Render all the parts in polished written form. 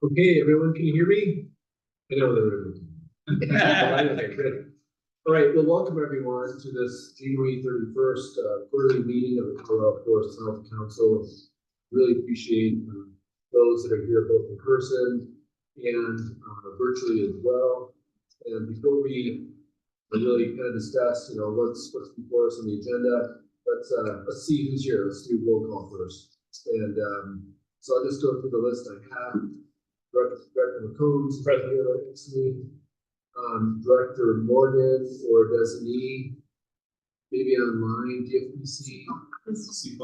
Okay, everyone, can you hear me? I know they're. Okay, good. All right, well, welcome everyone to this January 31st quarterly meeting of the Colorado Forest Health Council. Really appreciate those that are here both in person and virtually as well. And before we really kind of discuss, what's before us on the agenda, let's see who's here. Let's do roll call first. And so I'll just go through the list I have. Director McCombs, President Ixley, Director Morgan or designee, maybe online, DFPC.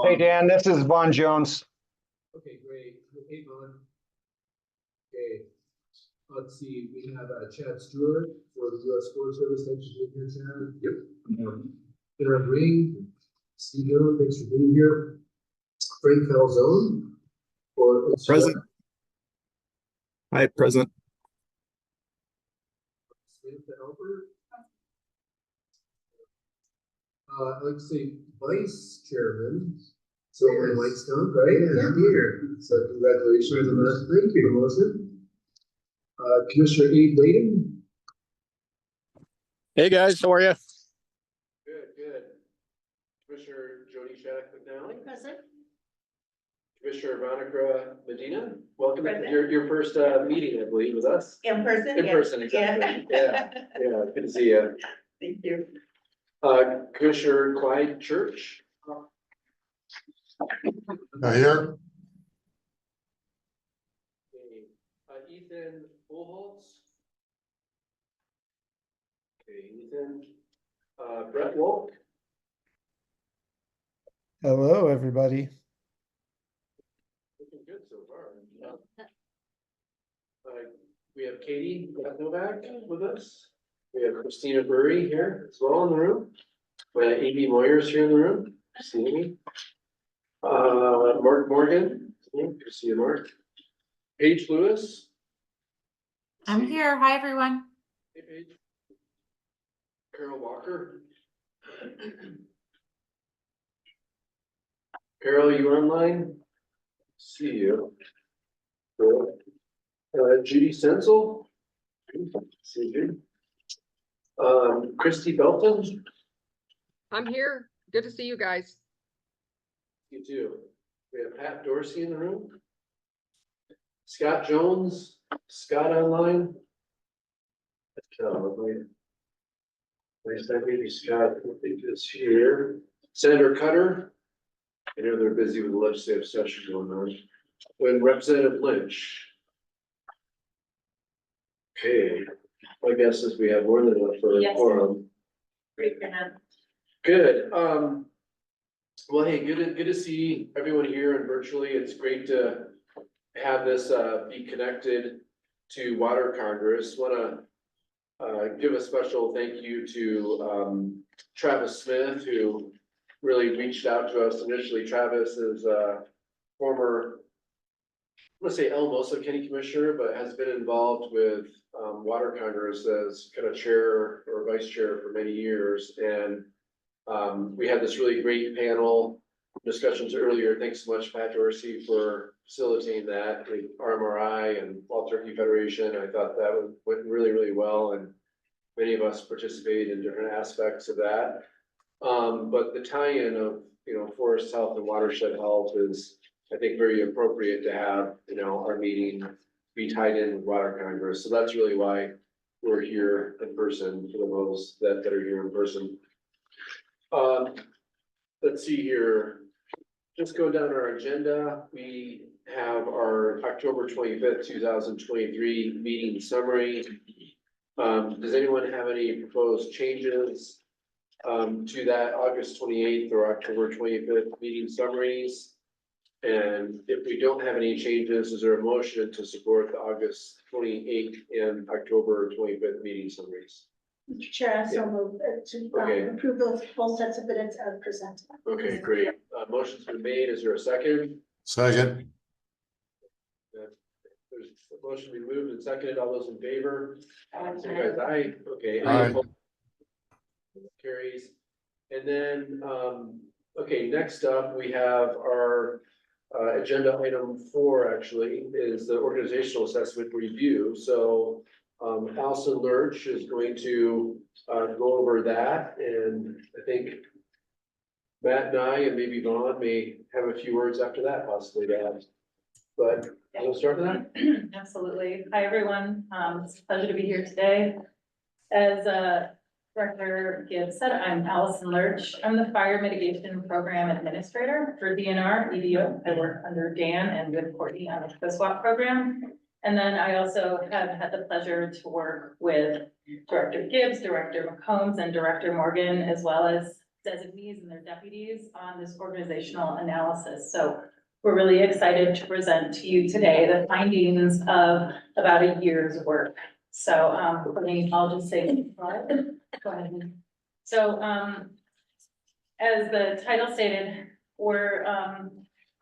Hey Dan, this is Vaughn Jones. Okay, great. Hey, Vaughn. Okay, let's see. We have Chad Stewart for the U.S. Forest Service. Thanks for being here, Chad. Yep. Aaron Ring, Steve Dillon, thanks for being here. Frank Calzone for Present. Hi, present. Samantha Albert. I'd like to say vice chairman. So yes. Whitestone, right? Yeah, I'm here. So congratulations on that. Thank you. Promotion. Commissioner Abe Layden. Hey guys, how are you? Good. Commissioner Jody Shattuck McNally. Present. Commissioner Veronica Medina, welcome to Present. your first meeting, I believe, with us. In person? In Yeah. person, exactly. Yeah, good to see you. Thank you. Commissioner Clyde Church. Here. Ethan Bullholtz. Okay, Ethan. Brett Wolk. Hello, everybody. Looking good so far. We have Katie Novak with us. We have Christina Burry here as well in the room. We have A.B. Moyers here in the room. See me. Mark Morgan. Good to see you, Mark. Paige Lewis. I'm here. Hi, everyone. Hey, Paige. Carol Walker. Carol, you online? See you. Cool. Judy Senzel. See you. Christy Belton. I'm here. Good to see you guys. You too. We have Pat Dorsey in the room. Scott Jones. Scott online. Nice to meet you, Scott. I think is here. Senator Cutter. I know they're busy with the legislative session going on. When Representative Lynch. Okay, my guess is we have more than enough for a Yes. forum. Great for now. Good. Well, hey, good to see everyone here and virtually. It's great to have this be connected to Water Congress. Want to give a special thank you to Travis Smith, who really reached out to us initially. Travis is a former, let's say Alamosa County Commissioner, but has been involved with Water Congress as kind of chair or vice chair for many years. And we had this really great panel discussions earlier. Thanks so much, Pat Dorsey, for facilitating that with RMRI and Wild Turkey Federation. I thought that went really, really well. And many of us participated in different aspects of that. But the tie-in of, forest health and watershed health is, I think, very appropriate to have, our meeting be tied in with Water Congress. So that's really why we're here in person for those that are here in person. Let's see here. Just go down our agenda. We have our October 25th, 2023 meeting summary. Does anyone have any proposed changes to that August 28th or October 25th meeting summaries? And if we don't have any changes, is there a motion to support the August 28th and October 25th meeting summaries? Mr. Chair, I so move to approve those full sets of minutes as presented. Okay, great. Motion's been made. Is there a second? Second. There's a motion been moved and seconded. All those in favor? Say guys, aye. Okay. Aye. Carries. And then, okay, next up, we have our agenda item 4 actually is the organizational assessment review. So Allison Lurch is going to go over that, and I think Matt and I and maybe Vaughn may have a few words after that, possibly to add. But we'll start with that. Absolutely. Hi, everyone. It's a pleasure to be here today. As Director Gibbs said, I'm Allison Lurch. I'm the Fire Mitigation Program Administrator for DNR EDO. I work under Dan and with Courtney on the COSWAP program. And then I also have had the pleasure to work with Director Gibbs, Director McCombs, and Director Morgan, as well as designees and their deputies on this organizational analysis. So we're really excited to present to you today the findings of about a year's work. So I'll just say, go ahead. So as the title stated, we're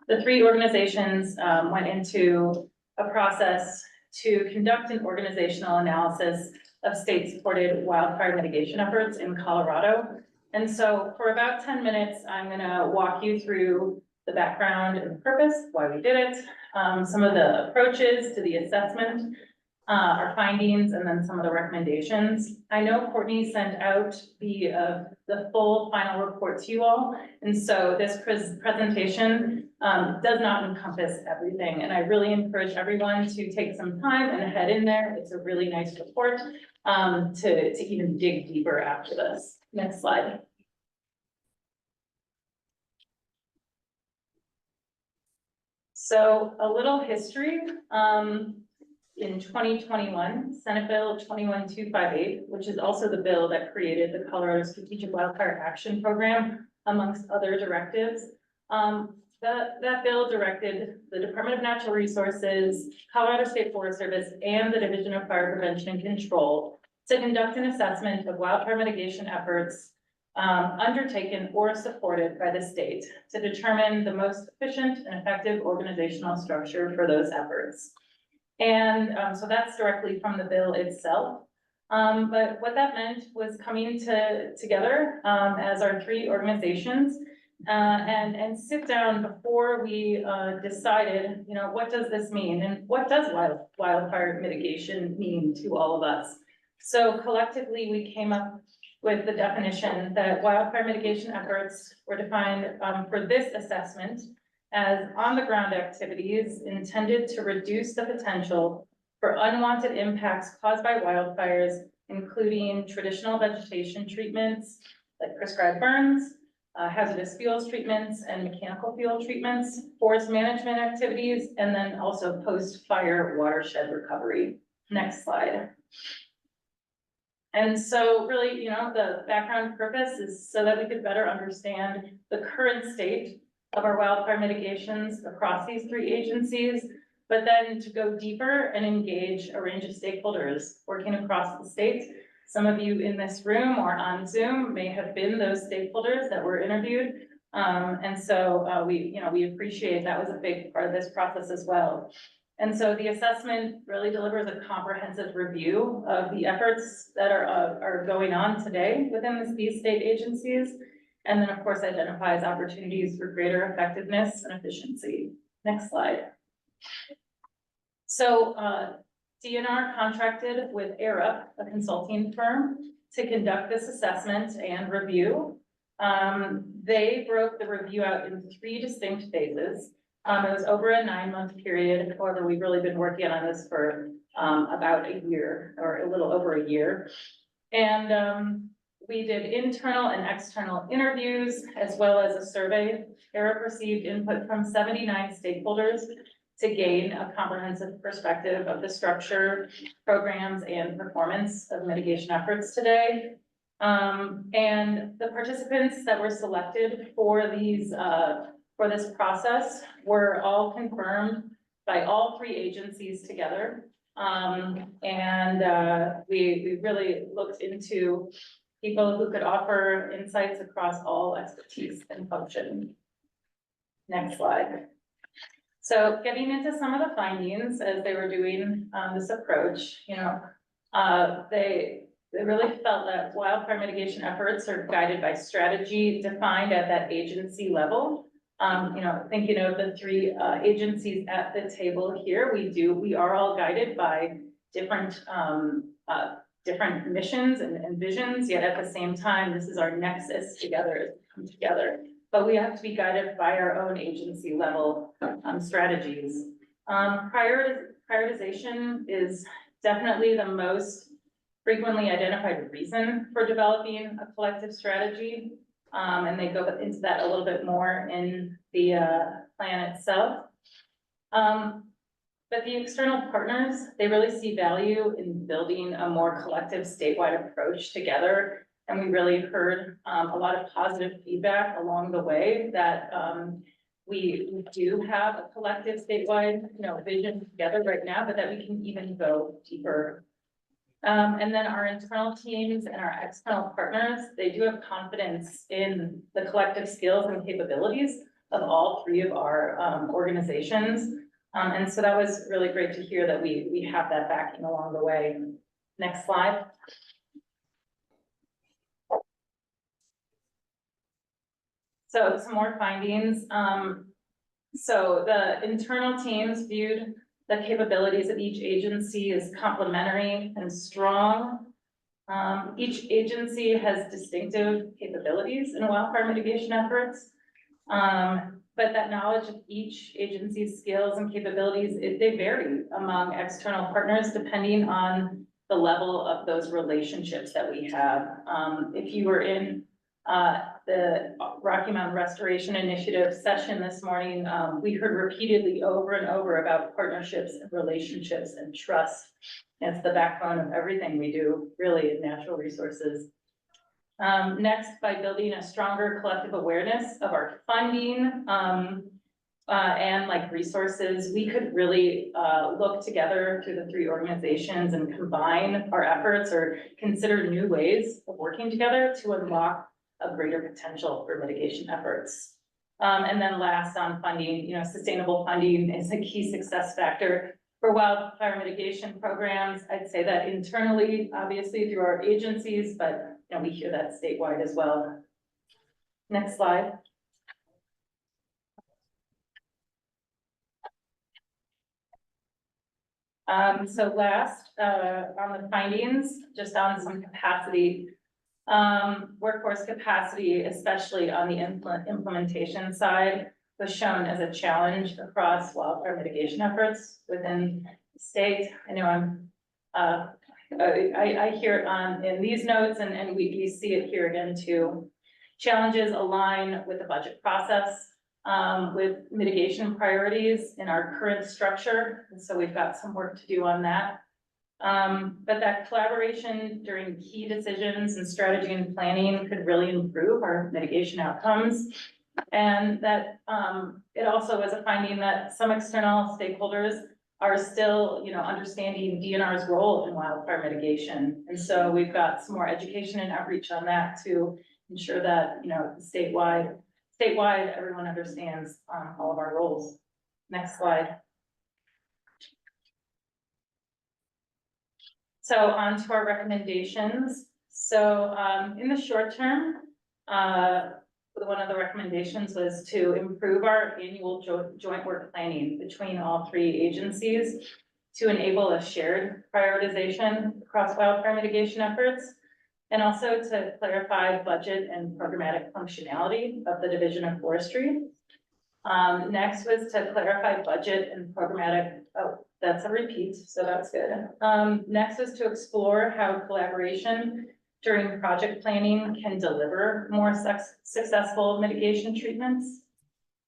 the three organizations went into a process to conduct an organizational analysis of state-supported wildfire mitigation efforts in Colorado. And so for about 10 minutes, I'm gonna walk you through the background and the purpose, why we did it, some of the approaches to the assessment, our findings, and then some of the recommendations. I know Courtney sent out the full final report to you all, and so this presentation does not encompass everything, and I really encourage everyone to take some time and head in there. It's a really nice report to even dig deeper after this. Next slide. So a little history. In 2021, Senate Bill 21258, which is also the bill that created the Colorado Strategic Wildfire Action Program, amongst other directives. That bill directed the Department of Natural Resources, Colorado State Forest Service, and the Division of Fire Prevention and Control to conduct an assessment of wildfire mitigation efforts undertaken or supported by the state to determine the most efficient and effective organizational structure for those efforts. And so that's directly from the bill itself. But what that meant was coming together as our three organizations and sit down before we decided, what does this mean? And what does wildfire mitigation mean to all of us? So collectively, we came up with the definition that wildfire mitigation efforts were defined for this assessment as on-the-ground activities intended to reduce the potential for unwanted impacts caused by wildfires, including traditional vegetation treatments like prescribed burns, hazardous fuels treatments and mechanical fuel treatments, forest management activities, and then also post-fire watershed recovery. Next slide. And so really, the background purpose is so that we could better understand the current state of our wildfire mitigations across these three agencies, but then to go deeper and engage a range of stakeholders working across the state. Some of you in this room or on Zoom may have been those stakeholders that were interviewed. And so we appreciate that was a big part of this process as well. And so the assessment really delivers a comprehensive review of the efforts that are going on today within these state agencies. And then, of course, identifies opportunities for greater effectiveness and efficiency. Next slide. So DNR contracted with Arup, a consulting firm, to conduct this assessment and review. They broke the review out into 3 distinct phases. It was over a 9-month period. However, we've really been working on this for about a year or a little over a year. And we did internal and external interviews as well as a survey. Arup received input from 79 stakeholders to gain a comprehensive perspective of the structure, programs, and performance of mitigation efforts today. And the participants that were selected for this process were all confirmed by all 3 agencies together. We really looked into people who could offer insights across all expertise and function. Next slide. So getting into some of the findings as they were doing this approach, they really felt that wildfire mitigation efforts are guided by strategy defined at that agency level, Thinking of the three agencies at the table here, we are all guided by different different missions and visions, yet at the same time, this is our nexus together, come together. But we have to be guided by our own agency level strategies. Prioritization is definitely the most frequently identified reason for developing a collective strategy. And they go into that a little bit more in the plan itself. But the external partners, they really see value in building a more collective statewide approach together. And we really heard a lot of positive feedback along the way that we do have a collective statewide, vision together right now, but that we can even go deeper. And then our internal teams and our external partners, they do have confidence in the collective skills and capabilities of all three of our organizations. And so that was really great to hear that we have that backing along the way. Next slide. So some more findings. So the internal teams viewed the capabilities of each agency as complementary and strong. Each agency has distinctive capabilities in wildfire mitigation efforts. But that knowledge of each agency's skills and capabilities, they vary among external partners depending on the level of those relationships that we have. If you were in the Rocky Mountain Restoration Initiative session this morning, we heard repeatedly over and over about partnerships and relationships and trust. It's the backbone of everything we do, really, in natural resources. Next, by building a stronger collective awareness of our funding and resources, we could really look together through the three organizations and combine our efforts or consider new ways of working together to unlock a greater potential for mitigation efforts. And then last on funding, sustainable funding is a key success factor for wildfire mitigation programs. I'd say that internally, obviously through our agencies, but we hear that statewide as well. Next slide. So last on the findings, just on some capacity, workforce capacity, especially on the implementation side, was shown as a challenge across wildfire mitigation efforts within the state. I know I hear it in these notes and we see it here again too. Challenges align with the budget process, with mitigation priorities in our current structure. And so we've got some work to do on that. But that collaboration during key decisions and strategy and planning could really improve our mitigation outcomes. And that it also was a finding that some external stakeholders are still, understanding DNR's role in wildfire mitigation. And so we've got some more education and outreach on that to ensure that, statewide, everyone understands all of our roles. Next slide. So on to our recommendations. So in the short term, one of the recommendations was to improve our annual joint work planning between all three agencies to enable a shared prioritization across wildfire mitigation efforts, and also to clarify budget and programmatic functionality of the Division of Forestry. Next was to clarify budget and programmatic, that's a repeat, so that's good. Next was to explore how collaboration during project planning can deliver more successful mitigation treatments.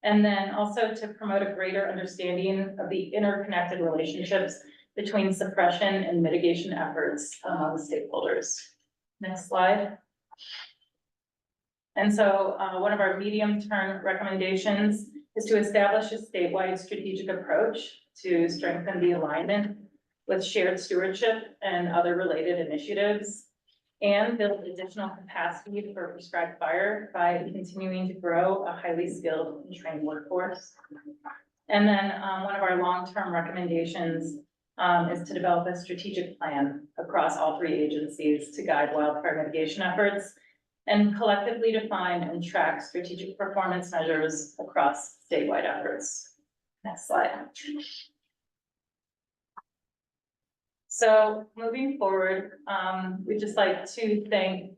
And then also to promote a greater understanding of the interconnected relationships between suppression and mitigation efforts among stakeholders. Next slide. And so one of our medium-term recommendations is to establish a statewide strategic approach to strengthen the alignment with shared stewardship and other related initiatives, and build additional capacity for prescribed fire by continuing to grow a highly skilled and trained workforce. And then one of our long-term recommendations is to develop a strategic plan across all three agencies to guide wildfire mitigation efforts and collectively define and track strategic performance measures across statewide efforts. Next slide. So moving forward, we'd just like to thank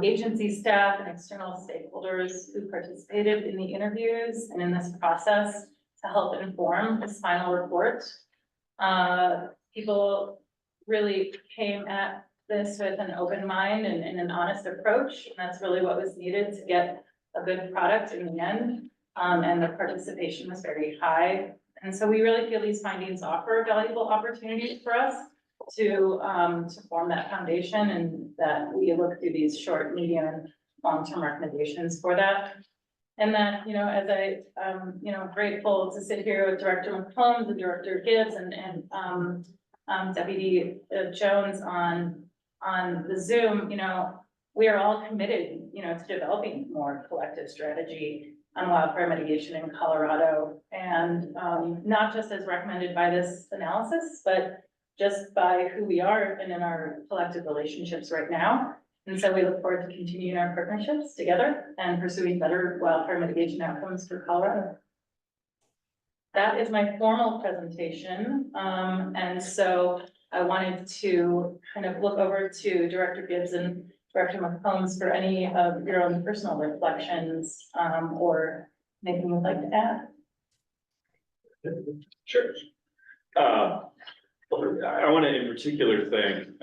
agency staff and external stakeholders who participated in the interviews and in this process to help inform this final report. People really came at this with an open mind and an honest approach, and that's really what was needed to get a good product in the end. And the participation was very high. And so we really feel these findings offer valuable opportunities for us to form that foundation, and that we look through these short, medium, and long-term recommendations for that. And that, you know, as grateful to sit here with Director McCombs and Director Gibbs and Deputy Jones on the Zoom, you know, we are all committed, you know, to developing more collective strategy on wildfire mitigation in Colorado. And not just as recommended by this analysis, but just by who we are and in our collective relationships right now. And so we look forward to continuing our partnerships together and pursuing better wildfire mitigation outcomes for Colorado. That is my formal presentation. And so I wanted to kind of look over to Director Gibbs and Director McCombs for any of your own personal reflections, or anything you'd like to add. Sure. I want to in particular thank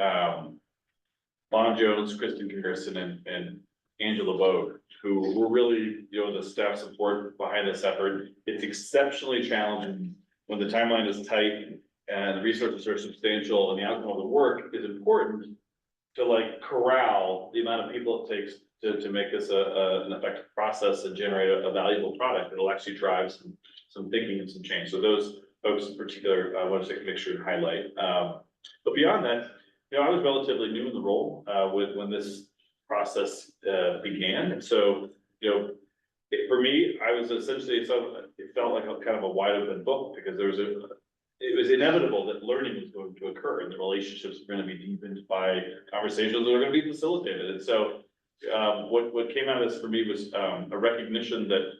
Bon Jones, Kristen Garrison, and Angela Bogue, who were really, you know, the staff support behind this effort. It's exceptionally challenging when the timeline is tight and the resources are substantial and the outcome of the work is important to like corral the amount of people it takes to make this an effective process and generate a valuable product that'll actually drive some thinking and some change. So those folks in particular, I want to make sure to highlight. But beyond that, you know, I was relatively new in the role when this process began. And so, you know, for me, I was essentially, it felt like a kind of a wide open book, because it was inevitable that learning was going to occur and the relationships were going to be deepened by conversations that were going to be facilitated. And so what came out of this for me was a recognition that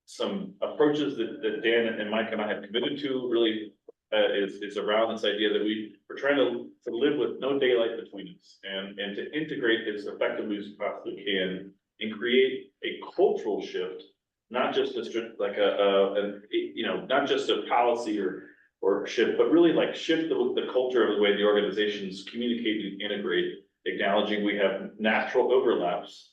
some approaches that Dan and Mike and I have committed to really is around this idea that we're trying to live with no daylight between us and to integrate as effectively as we possibly can and create a cultural shift, not just not just a policy or shift, but really like shift the culture of the way the organizations communicate and integrate, acknowledging we have natural overlaps.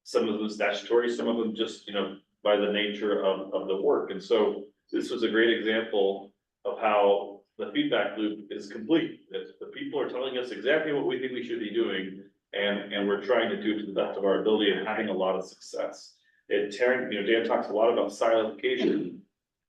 Some of them statutory, some of them just, you know, by the nature of the work. And so this was a great example of how the feedback loop is complete. That the people are telling us exactly what we think we should be doing, and we're trying to do it to the best of our ability and having a lot of success. Dan talks a lot about silification,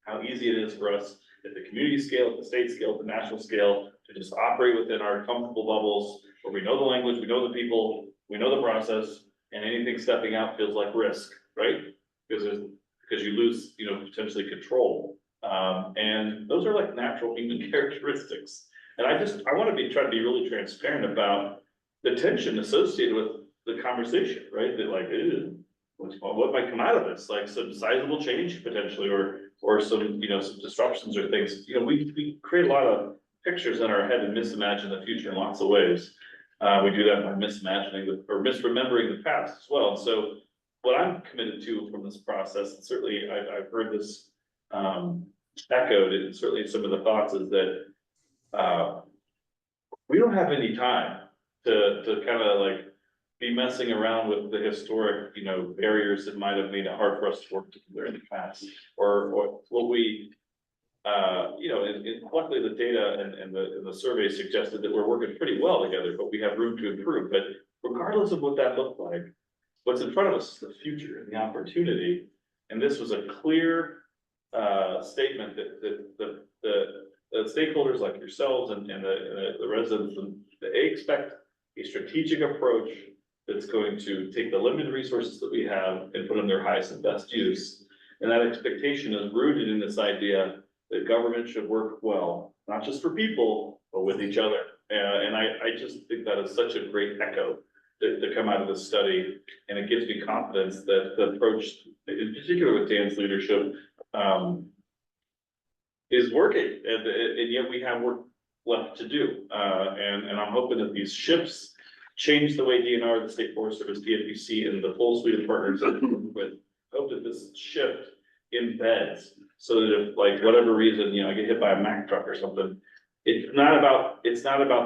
how easy it is for us at the community scale, at the state scale, at the national scale, to just operate within our comfortable bubbles where we know the language, we know the people, we know the process, and anything stepping out feels like risk, right? Because you lose, you know, potentially control. And those are like natural human characteristics. And I want to try to be really transparent about the tension associated with the conversation, right? That like, what might come out of this? Like some sizable change potentially, or some, you know, some disruptions or things. You know, we create a lot of pictures in our head and misimagine the future in lots of ways. We do that by misimagining or misremembering the past as well. So what I'm committed to from this process, and certainly I've heard this echoed, and certainly some of the thoughts, is that we don't have any time to kind of like be messing around with the historic, you know, barriers that might have made it hard for us to work together in the past, or what we, you know, luckily the data and the survey suggested that we're working pretty well together, but we have room to improve. But regardless of what that looked like, what's in front of us is the future and the opportunity. And this was a clear statement that the stakeholders like yourselves and the residents, they expect a strategic approach that's going to take the limited resources that we have and put them their highest and best use. And that expectation is rooted in this idea that government should work well, not just for people, but with each other. And I just think that is such a great echo to come out of this study. And it gives me confidence that the approach, in particular with Dan's leadership, is working, and yet we have work left to do. And I'm hoping that these shifts change the way DNR, the State Forest Service, DFPC, and the full suite of partners that we work with. Hope that this shift embeds, so that if, like, whatever reason, I get hit by a Mack truck or something, it's not about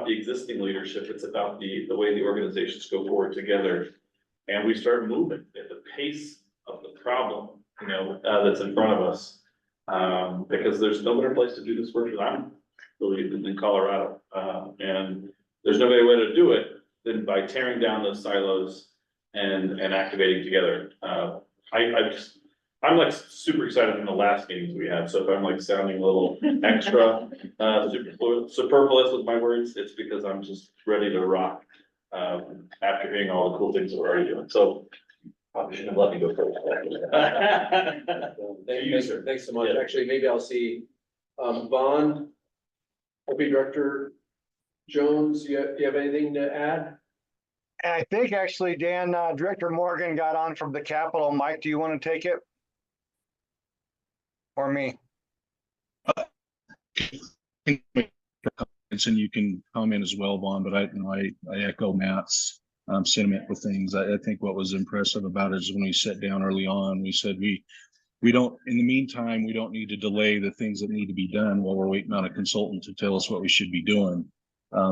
the existing leadership, it's about the way the organizations go forward together. And we start moving at the pace of the problem, that's in front of us. Because there's no better place to do this work than in Colorado. And there's no better way to do it than by tearing down those silos and activating together. I'm like super excited from the last meetings we had, so if I'm like sounding a little extra, superfluous with my words, it's because I'm just ready to rock. After hearing all the cool things that we're already doing, so probably shouldn't have let me go first. Thank you, sir. Thanks so much. Yeah. Actually, maybe I'll see, Vaughn, OP Director Jones, you have anything to add? And I think actually, Dan, Director Morgan got on from the Capitol. Mike, do you want to take it? Or me? And you can comment as well, Vaughn, but I echo Matt's sentiment with things. I think what was impressive about it is when we sat down early on, we said we don't, in the meantime, we don't need to delay the things that need to be done while we're waiting on a consultant to tell us what we should be doing.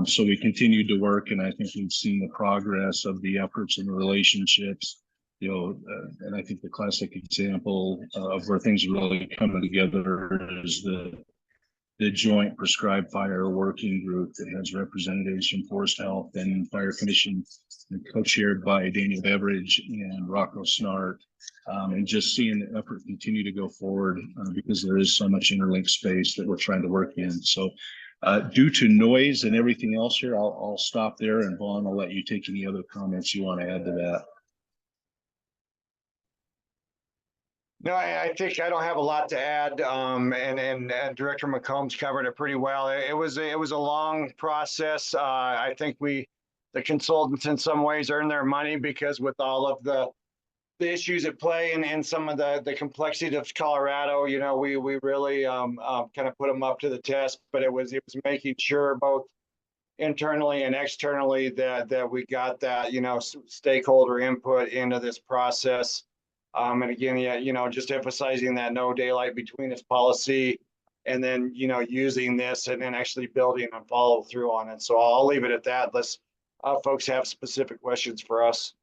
So we continued to work, and I think we've seen the progress of the efforts and the relationships, and I think the classic example of where things are really coming together is the joint prescribed fire working group that has representatives from Forest Health and Fire Commission, and co-chaired by Daniel Beveridge and Rocco Snart, and just seeing the effort continue to go forward because there is so much interlinked space that we're trying to work in. So due to noise and everything else here, I'll stop there, and Vaughn, I'll let you take any other comments you want to add to that. No, I think I don't have a lot to add. And Director McCombs covered it pretty well. It was a long process. I think the consultants in some ways earned their money, because with all of the issues at play and some of the complexity of Colorado, we really kind of put them up to the test. But it was making sure both internally and externally that we got that stakeholder input into this process. And again, just emphasizing that no daylight between us policy, and then, using this and then actually building and follow through on it. So I'll leave it at that, unless folks have specific questions for us.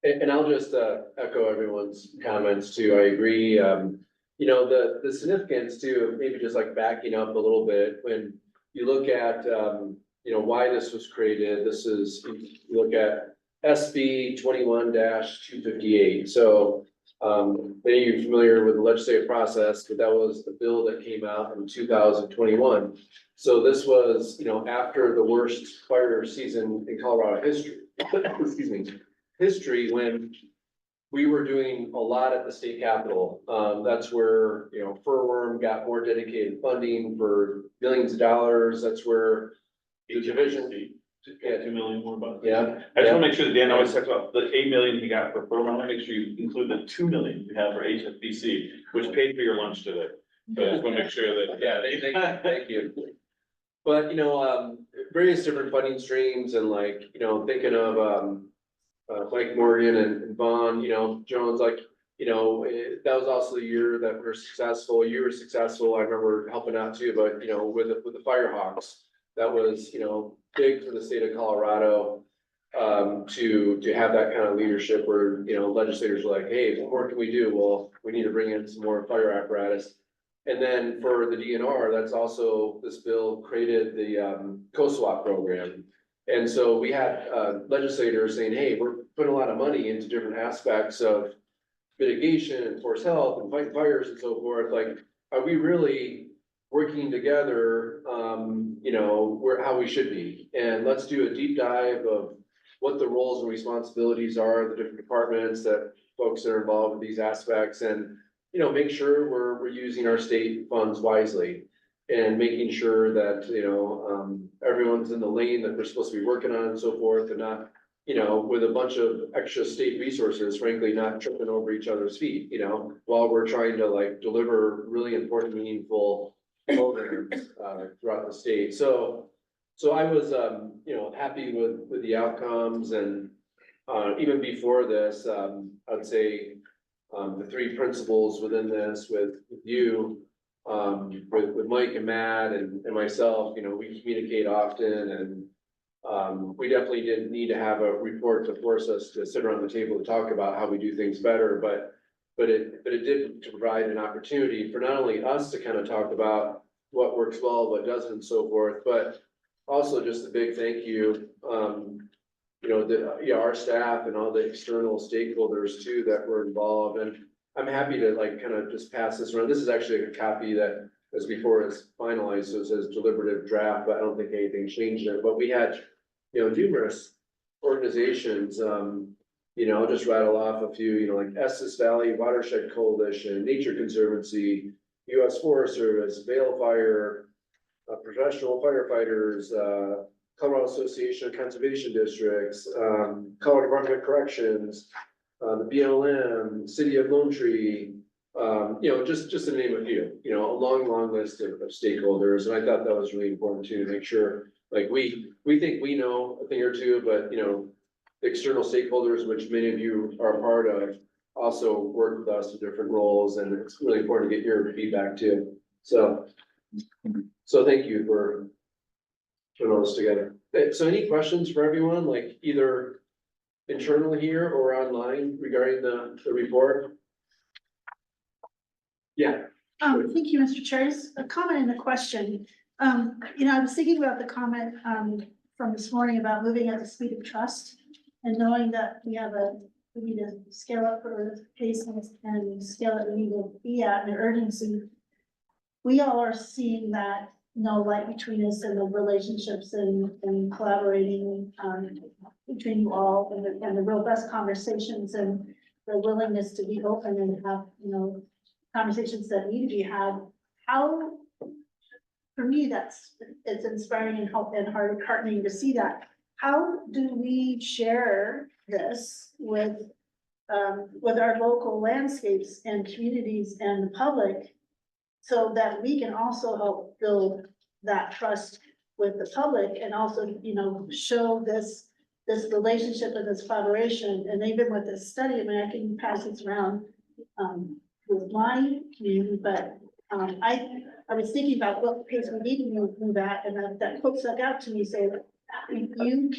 And I'll just echo everyone's comments too. I agree. The significance too, of maybe just like backing up a little bit, when you look at, why this was created. This is, you look at SB 21-258. So many of you are familiar with the legislative process, but that was the bill that came out in 2021. So this was, after the worst fire season in Colorado history, when we were doing a lot at the state capitol. That's where, Furworm got more dedicated funding for millions of dollars. That's where the division. Yeah, 2 million more bucks. Yeah. I just want to make sure that Dan always talks about the 8 million he got for program. I want to make sure you include the 2 million you have for HFBC, which paid for your lunch today. So I just want to make sure that. Yeah, thank you. But, various different funding streams, and thinking of, Mike Morgan and Vaughn, Jones, that was also the year that we're successful. You were successful. I remember helping out too, but, with the Firehawks, that was, big for the state of Colorado, to have that kind of leadership where, legislators were like, hey, what more can we do? Well, we need to bring in some more fire apparatus. And then for the DNR, that's also, this bill created the COSWAP program. And so we had legislators saying, hey, we're putting a lot of money into different aspects of mitigation and forest health and fighting fires and so forth. Like, are we really working together, how we should be? And let's do a deep dive of what the roles and responsibilities are, the different departments that folks that are involved with these aspects, and, make sure we're using our state funds wisely. and making sure that, everyone's in the lane that they're supposed to be working on and so forth, and not, with a bunch of extra state resources, frankly, not tripping over each other's feet, while we're trying to like deliver really important, meaningful programs, throughout the state. So I was, happy with the outcomes, and, even before this, I'd say, the three principals within this with you, with Mike and Matt and myself, we communicate often, and we definitely didn't need to have a report to force us to sit around the table to talk about how we do things better, but it did provide an opportunity for not only us to kind of talk about what works well, what doesn't, and so forth, but also just a big thank you, our staff and all the external stakeholders too that were involved. And I'm happy to like kind of just pass this around. This is actually a copy that was before it's finalized, so it says deliberative draft, but I don't think anything changed it. But we had, numerous organizations, I'll just rattle off a few, like Estes Valley Watershed Coalition, Nature Conservancy, US Forest Service, Vale Fire, Professional Firefighters, Colorado Association of Conservation Districts, Colorado Department of Corrections, the BLM, City of Lone Tree, just to name a few, a long list of stakeholders. And I thought that was really important too, to make sure, like, we think we know a thing or two, but, the external stakeholders, which many of you are a part of, also work with us in different roles, and it's really important to get your feedback too. So thank you for putting all this together. So any questions for everyone, like either internal here or online regarding the report? Yeah. Thank you, Mr. Chair. Just a comment and a question. I was thinking about the comment, from this morning about moving at the speed of trust, and knowing that we need to scale up for the pace and scale that we need to be at and urgency. We all are seeing that no light between us and the relationships and collaborating, between you all, and the robust conversations and the willingness to be open and have, conversations that need to be had. How, for me, it's inspiring and heartening to see that. How do we share this with our local landscapes and communities and the public, so that we can also help build that trust with the public, and also, show this relationship and this collaboration? And even with this study, I mean, I can pass this around with my community, but I was thinking about what pace we need to move at, and that quote stuck out to me, saying you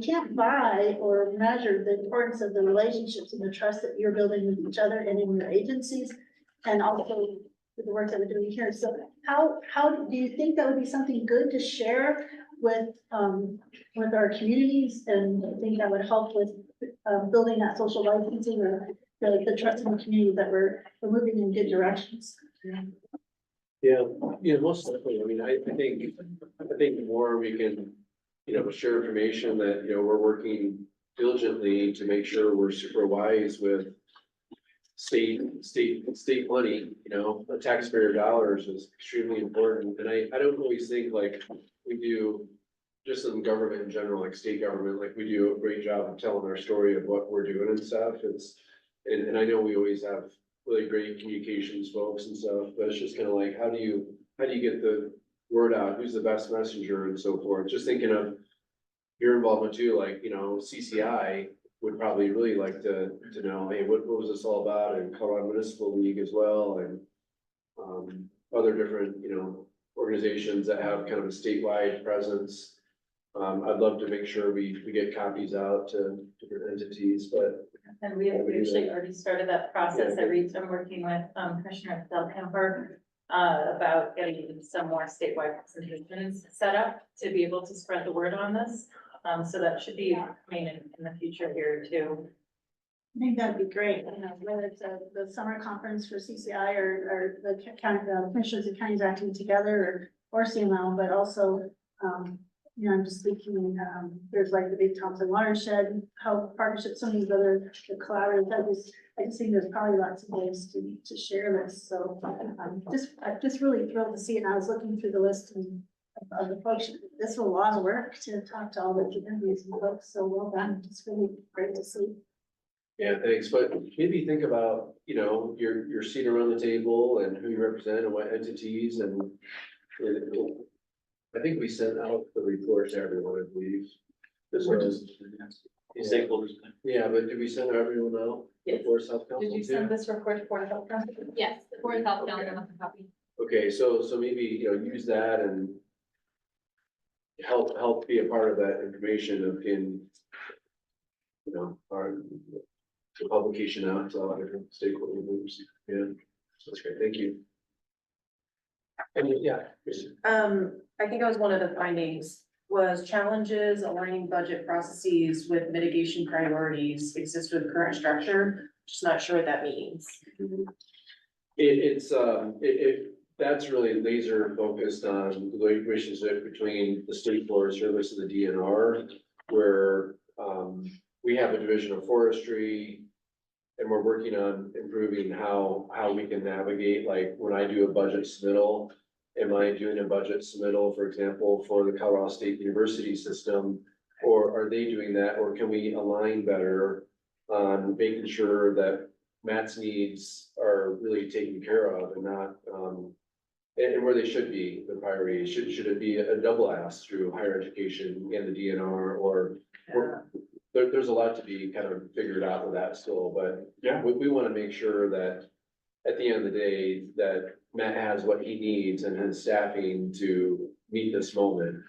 can't buy or measure the importance of the relationships and the trust that you're building with each other and in your agencies, and also with the work that we're doing here. So how do you think that would be something good to share with our communities? And I think that would help with building that social licensing, or the trust in the community that we're moving in good directions. Yeah, most definitely. I mean, I think the more we can, share information that, we're working diligently to make sure we're super wise with state money, the taxpayer dollars is extremely important. And I don't always think like we do, just in government in general, like state government, like we do a great job of telling our story of what we're doing and stuff. And I know we always have really great communications folks and stuff, but it's just kind of like, how do you get the word out? Who's the best messenger and so forth? Just thinking of your involvement too, like, CCI would probably really like to know, hey, what was this all about? And Colorado Municipal League as well, and other different, organizations that have kind of a statewide presence. I'd love to make sure we get copies out to different entities, but. And we have actually already started that process. I'm working with Commissioner Del Kemper about getting some more statewide presentations set up to be able to spread the word on this. So that should be coming in the future here too. I think that'd be great, whether it's the summer conference for CCI or the county, commissioners and counties acting together, or CML, but also, You know, I'm just thinking, there's like the Big Thompson Watershed Health Partnership, some of these other, the collaborative, I just think there's probably lots of ways to share this, so. I'm just really thrilled to see it, and I was looking through the list and of the folks, this was a lot of work to talk to all the communities and folks, so well done, it's really great to see. Yeah, thanks, but maybe think about, you know, your seat around the table and who you represent and what entities and. I think we sent out the report to everyone, I believe. Stakeholders. Yeah, but did we send everyone out? Yes. Before South Council? Did you too? send this report to Board of Health Council? Yes, the Board of Health Council wants a copy. Okay, so maybe, you know, use that and. Help be a part of that information of in. You know, the publication out to all different stakeholder groups, yeah, that's great, thank you. And yeah. I think that was one of the findings, was challenges aligning budget processes with mitigation priorities exist with current structure. Just not sure what that means. That's really laser focused on the relationship between the State Forest Service and the DNR, where, we have a division of forestry. And we're working on improving how we can navigate, like when I do a budget submittal. Am I doing a budget submittal, for example, for the Colorado State University system? Or are they doing that, or can we align better on making sure that Matt's needs are really taken care of and not, and where they should be, the priority, should it be a double ask through higher education and the DNR, or there's a lot to be kind of figured out with that still, but Yeah. we want to make sure that at the end of the day, that Matt has what he needs and his staffing to meet this moment.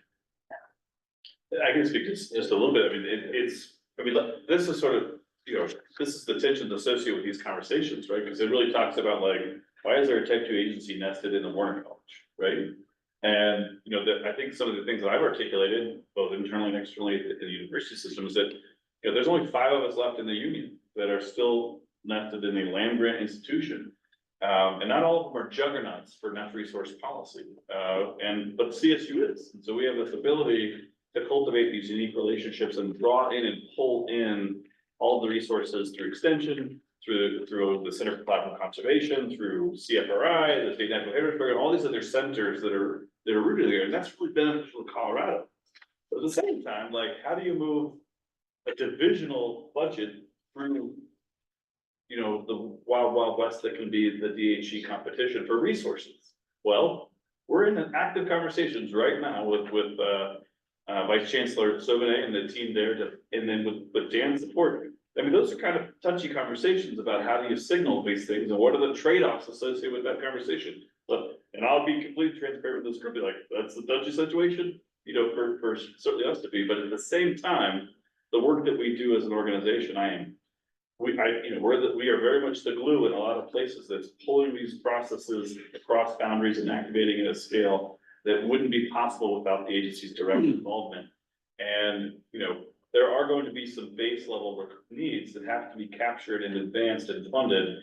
I can speak just a little bit. I mean, look, this is sort of, you know, this is the tension associated with these conversations, right? Because it really talks about like, why is there a type 2 agency nested in the Warner College, right? And, you know, I think some of the things that I've articulated, both internally and externally at the university system, is that, you know, there's only 5 of us left in the union that are still nested in a land grant institution. And not all of them are juggernauts for natural resource policy. But CSU is. And so we have this ability to cultivate these unique relationships and draw in and pull in all the resources through extension, through the Center for Collaborative Conservation, through CFRI, the State Natural Heritage Program, all these other centers that are rooted there. And that's really beneficial to Colorado. But at the same time, like, how do you move a divisional budget through, you know, the wild west that can be the DHE competition for resources? Well, we're in active conversations right now with Vice Chancellor Sauvanet and the team there and then with Dan's support. I mean, those are kind of touchy conversations about how do you signal these things and what are the trade-offs associated with that conversation. But, and I'll be completely transparent with this group, be like, that's the touchy situation, you know, for certainly us to be, but at the same time, the work that we do as an organization, we are very much the glue in a lot of places that's pulling these processes across boundaries and activating at a scale that wouldn't be possible without the agency's direct involvement. And, you know, there are going to be some base level needs that have to be captured and advanced and funded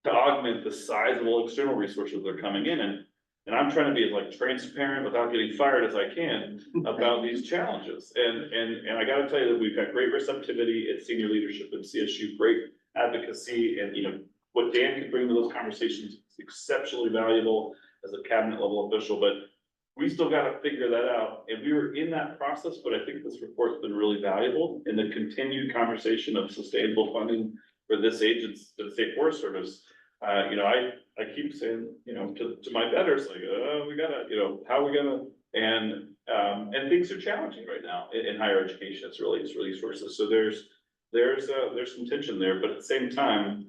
to augment the sizable external resources that are coming in. And I'm trying to be as like transparent without getting fired as I can about these challenges. And I gotta tell you that we've got great receptivity at senior leadership at CSU, great advocacy, and you know, what Dan can bring to those conversations is exceptionally valuable as a cabinet level official, but we still gotta figure that out. And we were in that process, but I think this report's been really valuable in the continued conversation of sustainable funding for this agency, the State Forest Service. You know, I keep saying, you know, to my betters, like, we gotta, you know, how are we gonna, and things are challenging right now in higher education. It's really resources. So there's some tension there, but at the same time,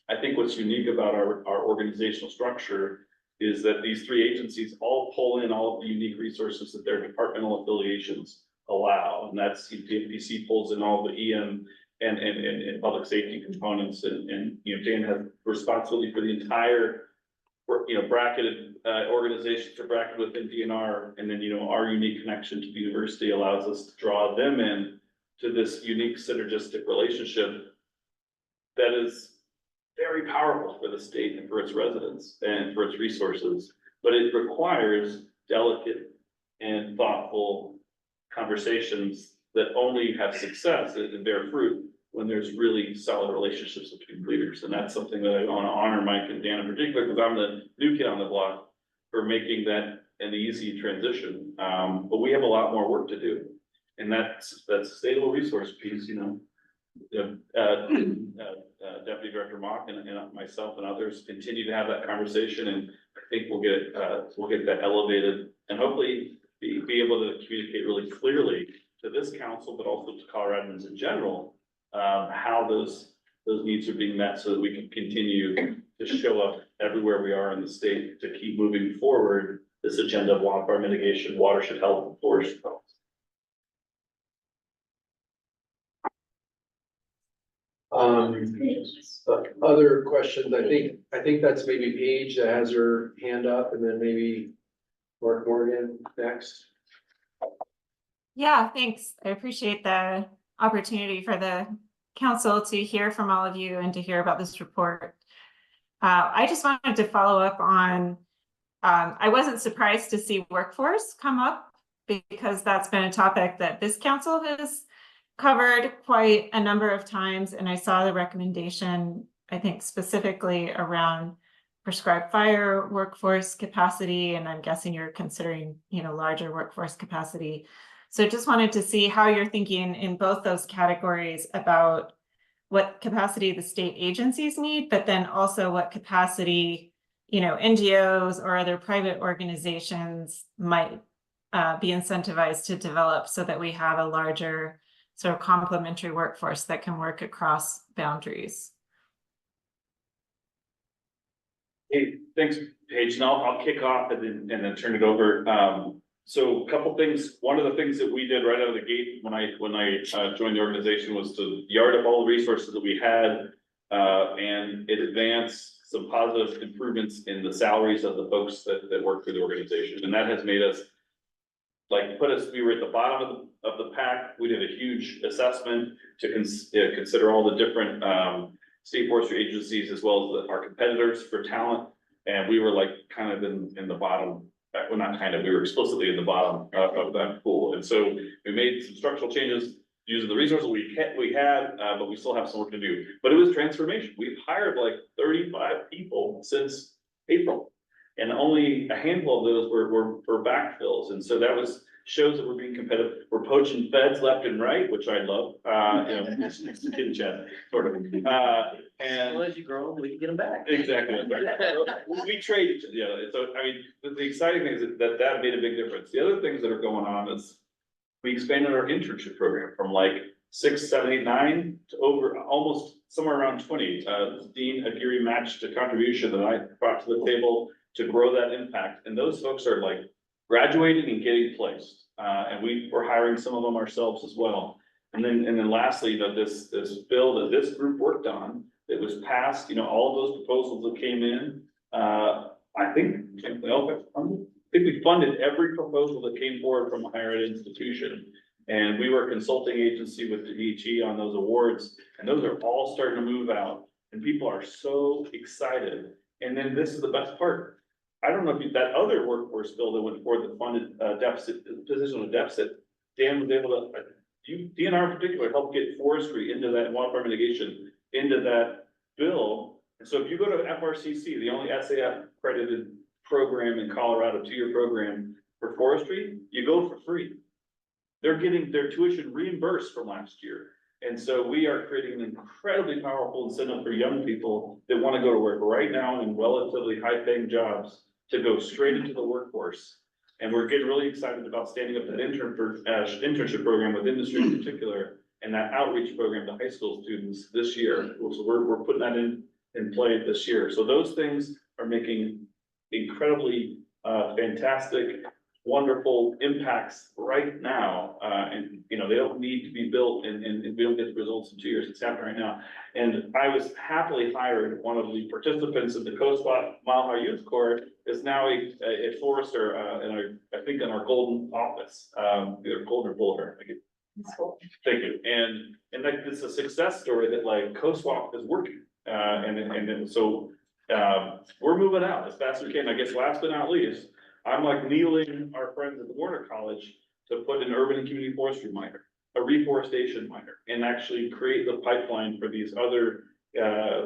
I think what's unique about our organizational structure is that these 3 agencies all pull in all of the unique resources that their departmental affiliations allow. And that's PFPC pulls in all the EM and public safety components, and you know, Dan has responsibility for the entire, you know, bracketed organizations are bracketed within DNR, and then, you know, our unique connection to the university allows us to draw them in to this unique synergistic relationship that is very powerful for the state and for its residents and for its resources, but it requires delicate and thoughtful conversations that only have success and bear fruit when there's really solid relationships between leaders. And that's something that I want to honor Mike and Dan in particular, because I'm the new kid on the block for making that an easy transition. But we have a lot more work to do. And that's sustainable resource piece, you know. Deputy Director Mock and myself and others continue to have that conversation, and I think we'll get that elevated and hopefully be able to communicate really clearly to this council, but also to Coloradans in general, how those needs are being met so that we can continue to show up everywhere we are in the state to keep moving forward this agenda of wildfire mitigation, watershed health, and forest health. Other questions, I think that's maybe Paige that has her hand up, and then maybe Mark Morgan next. Yeah, thanks. I appreciate the opportunity for the council to hear from all of you and to hear about this report. I just wanted to follow up on, I wasn't surprised to see workforce come up because that's been a topic that this council has covered quite a number of times. And I saw the recommendation, I think specifically around prescribed fire workforce capacity. And I'm guessing you're considering, larger workforce capacity. So just wanted to see how you're thinking in both those categories about what capacity the state agencies need, but then also what capacity, NGOs or other private organizations might be incentivized to develop so that we have a larger sort of complementary workforce that can work across boundaries. Hey, thanks, Paige. And I'll kick off and then turn it over. So a couple things. One of the things that we did right out of the gate when I joined the organization was to yard up all the resources that we had, and it advanced some positive improvements in the salaries of the folks that work for the organization. And that has made us we were at the bottom of the pack. We did a huge assessment to consider all the different state forestry agencies as well as our competitors for talent. And we were kind of in the bottom. Well, not kind of, we were explicitly in the bottom of that pool. And so we made some structural changes using the resources we had, but we still have some work to do. But it was transformation. We've hired 35 people since April, and only a handful of those were backfills. And so that shows that we're being competitive. We're poaching feds left and right, which I love. It's kid chat, sort of. And As you grow, we can get them back. Exactly. We trade each other. So I mean, the exciting thing is that made a big difference. The other things that are going on is we expanded our internship program from 6, 7, 8, 9 to over almost somewhere around 20. Dean Aguirre matched a contribution that I brought to the table to grow that impact. And those folks are graduating and getting placed. And we're hiring some of them ourselves as well. And then lastly, this bill that this group worked on, that was passed, all of those proposals that came in, I think we funded every proposal that came forward from a higher ed institution. And we were a consulting agency with the DHE on those awards, and those are all starting to move out, and people are so excited. And then this is the best part. I don't know if that other workforce bill that went forward that funded position of deficit, Dan was able to, DNR in particular, helped get forestry into that wildfire mitigation, into that bill. And so if you go to FRCC, the only SAF accredited program in Colorado, 2-year program for forestry, you go for free. They're getting their tuition reimbursed from last year. And so we are creating an incredibly powerful incentive for young people that want to go to work right now in relatively high paying jobs to go straight into the workforce. And we're getting really excited about standing up that internship program with industry in particular, and that outreach program to high school students this year. So we're putting that in play this year. So those things are making incredibly fantastic, wonderful impacts right now. And they don't need to be built and we don't get the results in 2 years. It's happening right now. And I was happily hired. One of the participants in the COSWAT Mile High Youth Corps is now a forester I think in our Golden office, either Golden or Boulder. Thank you. And it's a success story that COSWAT is working. So we're moving out as fast as we can. I guess last but not least, I'm kneeling our friends at the Warner College to put an urban and community forestry minor, a reforestation minor, and actually create the pipeline for these other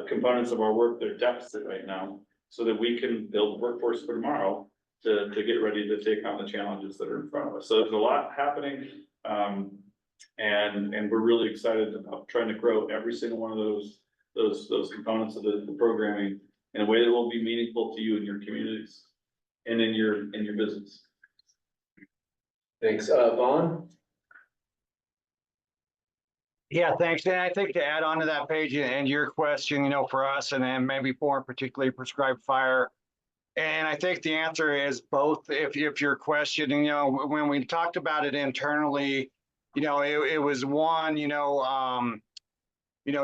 components of our work that are deficit right now, so that we can build workforce for tomorrow to get ready to take on the challenges that are in front of us. So there's a lot happening. And we're really excited about trying to grow every single one of those components of the programming in a way that will be meaningful to you and your communities and in your business. Thanks, Vaughn? Yeah, thanks. And I think to add on to that page and your question, you know, for us, and then maybe more particularly prescribed fire. And I think the answer is both. If your question, you know, when we talked about it internally, you know, it was one,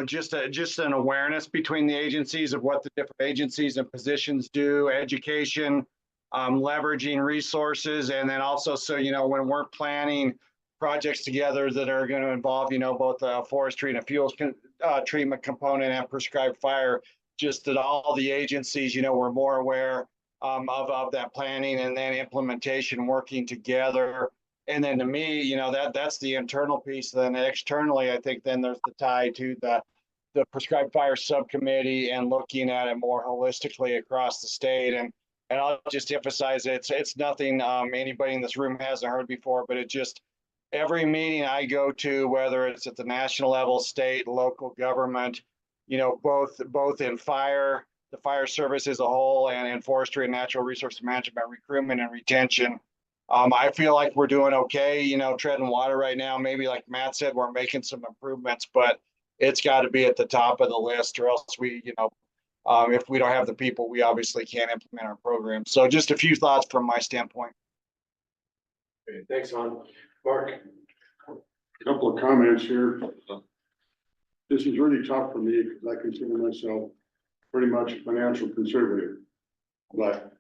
just an awareness between the agencies of what the different agencies and positions do, education, leveraging resources, and then also, so, you know, when we're planning projects together that are going to involve, you know, both forestry and a fuels treatment component and prescribed fire, just that all the agencies, you know, were more aware of that planning and then implementation working together. And then to me, you know, that's the internal piece. Then externally, I think then there's the tie to the prescribed fire subcommittee and looking at it more holistically across the state. And I'll just emphasize it's nothing anybody in this room hasn't heard before, but it just, every meeting I go to, whether it's at the national level, state, local government, you know, both in fire, the fire service as a whole, and in forestry and natural resource management, recruitment and retention. I feel like we're doing okay, you know, treading water right now. Maybe like Matt said, we're making some improvements, but it's got to be at the top of the list, or else we, you know, if we don't have the people, we obviously can't implement our program. So just a few thoughts from my standpoint. Great. Thanks, Vaughn. Mark? Couple of comments here. This is really tough for me because I consider myself pretty much a financial conservative. But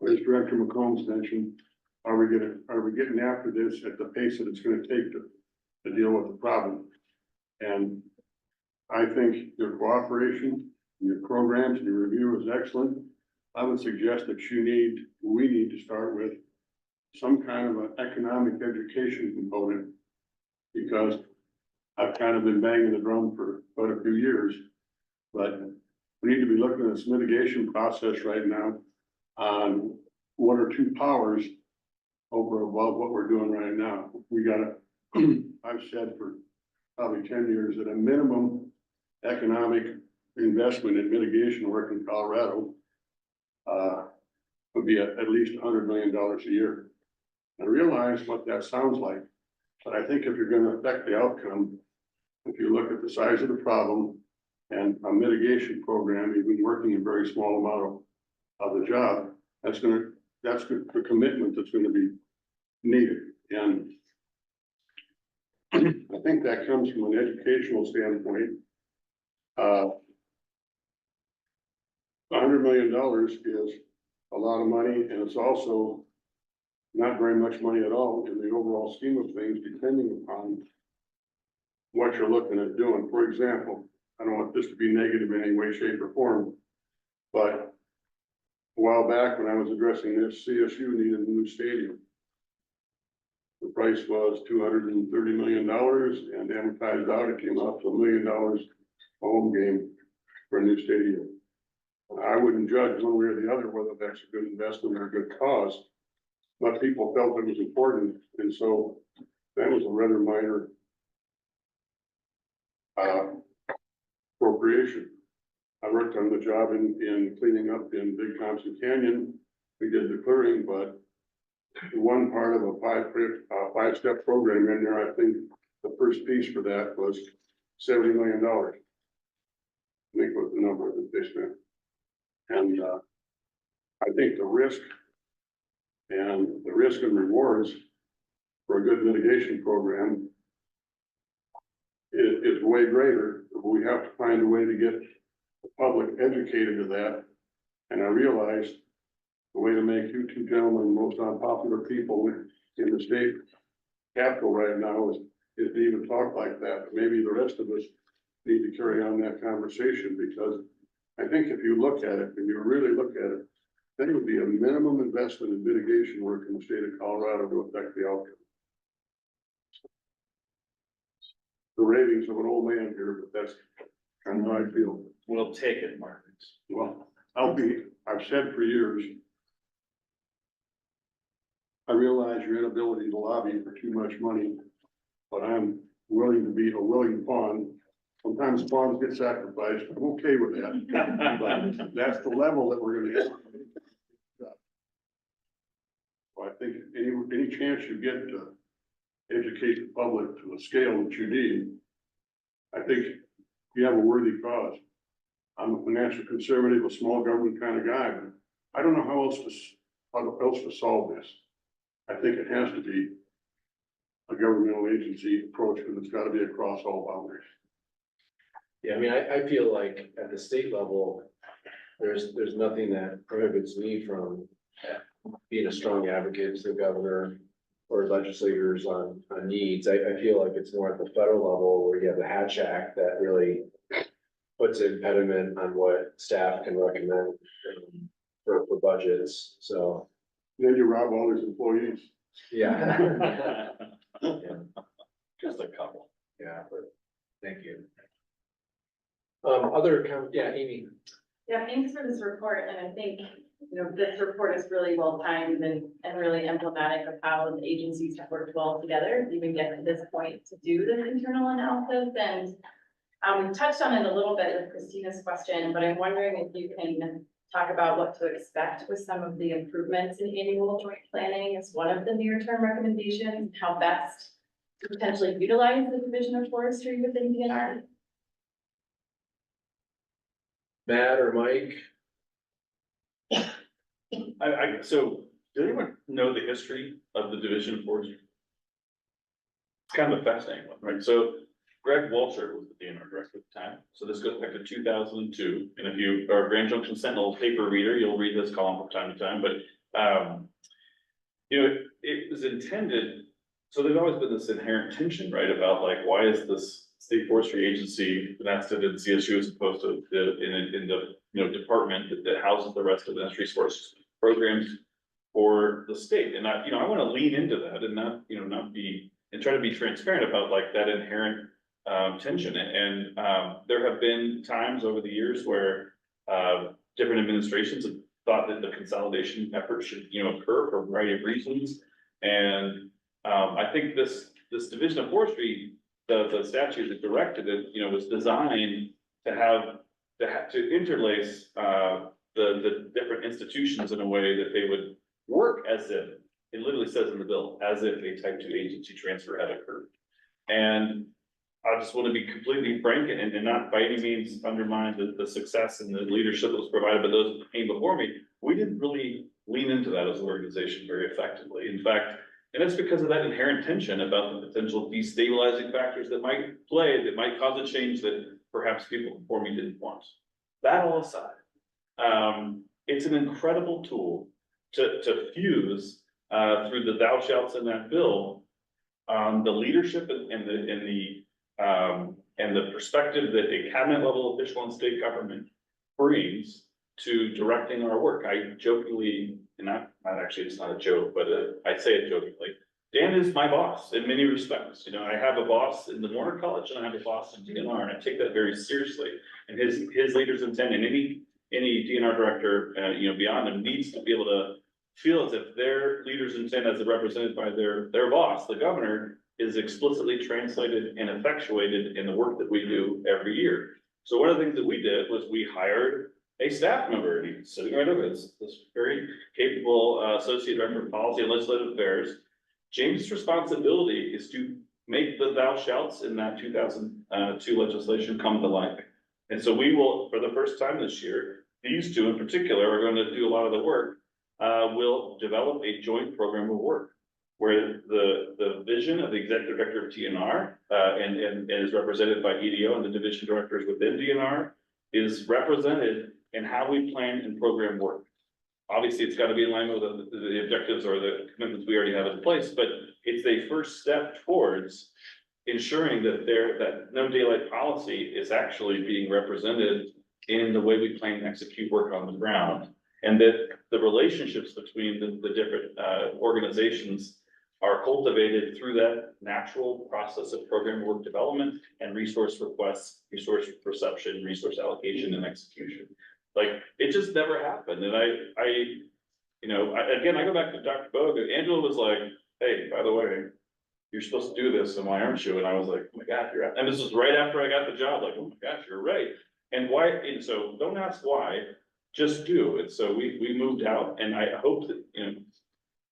as Director McCombs mentioned, are we getting after this at the pace that it's going to take to deal with the problem? And I think your cooperation, your programs, and your review is excellent. I would suggest that we need to start with some kind of an economic education component, because I've kind of been banging the drum for quite a few years, but we need to be looking at this mitigation process right now on one or two powers over above what we're doing right now. We gotta, I've said for probably 10 years that a minimum economic investment in mitigation work in Colorado would be at least $100 million a year. I realize what that sounds like, but I think if you're going to affect the outcome, if you look at the size of the problem and a mitigation program, even working a very small amount of the job, that's the commitment that's going to be needed. And I think that comes from an educational standpoint. $100 million is a lot of money, and it's also not very much money at all in the overall scheme of things, depending upon what you're looking at doing. For example, I don't want this to be negative in any way, shape, or form, but a while back when I was addressing this, CSU needed a new stadium. The price was $230 million, and amortized out, it came out to $1 million a home game for a new stadium. I wouldn't judge one way or the other whether that's a good investment or a good cause, but people felt it was important, and so that was a rather minor appropriation. I worked on the job in cleaning up in Big Thompson Canyon. We did the clearing, but one part of a five-step program in there, I think the first piece for that was $70 million. I think was the number that they spent. And I think the risk and rewards for a good mitigation program is way greater. We have to find a way to get the public educated to that. And I realized the way to make you two gentlemen most unpopular people in the state capital right now is to even talk like that. But maybe the rest of us need to carry on that conversation, because I think if you look at it and you really look at it, There would be a minimum investment in mitigation work in the state of Colorado to affect the outcome. The ravings of an old man here, but that's kind of how I feel. We'll take it, Mark. Well, I've said for years, I realize your inability to lobby for too much money, but I'm willing to be a willing pawn. Sometimes pawns get sacrificed. I'm okay with that. But that's the level that we're gonna hit. So I think any chance you get to educate the public to the scale that you need, I think you have a worthy cause. I'm a financial conservative, a small government kind of guy, but I don't know how else to solve this. I think it has to be a governmental agency approach, because it's got to be across all boundaries. Yeah, I mean, I feel like at the state level, there's nothing that prohibits me from being a strong advocate to the governor or legislators on needs. I feel like it's more at the federal level where you have the Hatch Act that really puts an impediment on what staff can recommend for budgets, so. Then you rob all his employees. Yeah. Just a couple. Yeah, but thank you. Yeah, Amy. Yeah, thanks for this report, and I think, this report is really well timed and really emblematic of how the agencies have worked well together to even get to this point to do this internal analysis. And we touched on it a little bit with Christina's question, but I'm wondering if you can talk about what to expect with some of the improvements in annual joint planning as one of the near-term recommendations, how best to potentially utilize the Division of Forestry within DNR. Matt or Mike? So, does anyone know the history of the Division of Forestry? It's kind of a fascinating one, right? So Greg Walter was the DNR director at the time. So this goes back to 2002. And if you are a Grand Junction Sentinel paper reader, you'll read this column from time to time, but, it was intended. So there's always been this inherent tension, right? About like, why is this state forestry agency vested in CSU as opposed to in the department that houses the rest of the resource programs for the state? And I want to lean into that and not be, and try to be transparent about like that inherent tension. And there have been times over the years where different administrations have thought that the consolidation effort should occur for a variety of reasons. And I think this Division of Forestry, the statute that directed it, was designed to interlace the different institutions in a way that they would work as if, it literally says in the bill, as if a type 2 agency transfer had occurred. And I just want to be completely frank and not by any means undermine the success and the leadership that was provided by those that came before me. We didn't really lean into that as an organization very effectively. In fact, and it's because of that inherent tension about the potential destabilizing factors that might cause a change that perhaps people before me didn't want. That all aside, it's an incredible tool to fuse through the thou shalts in that bill, the leadership and the perspective that a cabinet level official in state government brings to directing our work. I jokingly, and not actually, it's not a joke, but I say it jokingly. Dan is my boss in many respects. I have a boss in the Warner College and I have a boss in DNR, and I take that very seriously. And his leader's intent, and any DNR director, beyond him, needs to be able to feel as if their leader's intent as represented by their boss, the governor, is explicitly translated and effectuated in the work that we do every year. So one of the things that we did was we hired a staff member, and he's sitting right over this very capable associate director of policy and legislative affairs. James' responsibility is to make the thou shalts in that 2002 legislation come to life. And so we will, for the first time this year, these two in particular are going to do a lot of the work. We'll develop a joint program of work where the vision of the executive director of TNR and is represented by EDO and the division directors within DNR is represented in how we plan and program work. Obviously, it's got to be in line with the objectives or the commitments we already have in place, but it's a first step towards ensuring that no daylight policy is actually being represented in the way we plan and execute work on the ground. And that the relationships between the different organizations are cultivated through that natural process of program work development and resource requests, resource perception, resource allocation and execution. Like, it just never happened. And again, I go back to Dr. Boga. Angela was like, hey, by the way, you're supposed to do this, and why aren't you? And I was like, oh my God, you're right. And this was right after I got the job, like, oh my gosh, you're right. And why, and so don't ask why, just do. And so we moved out, and I hope that,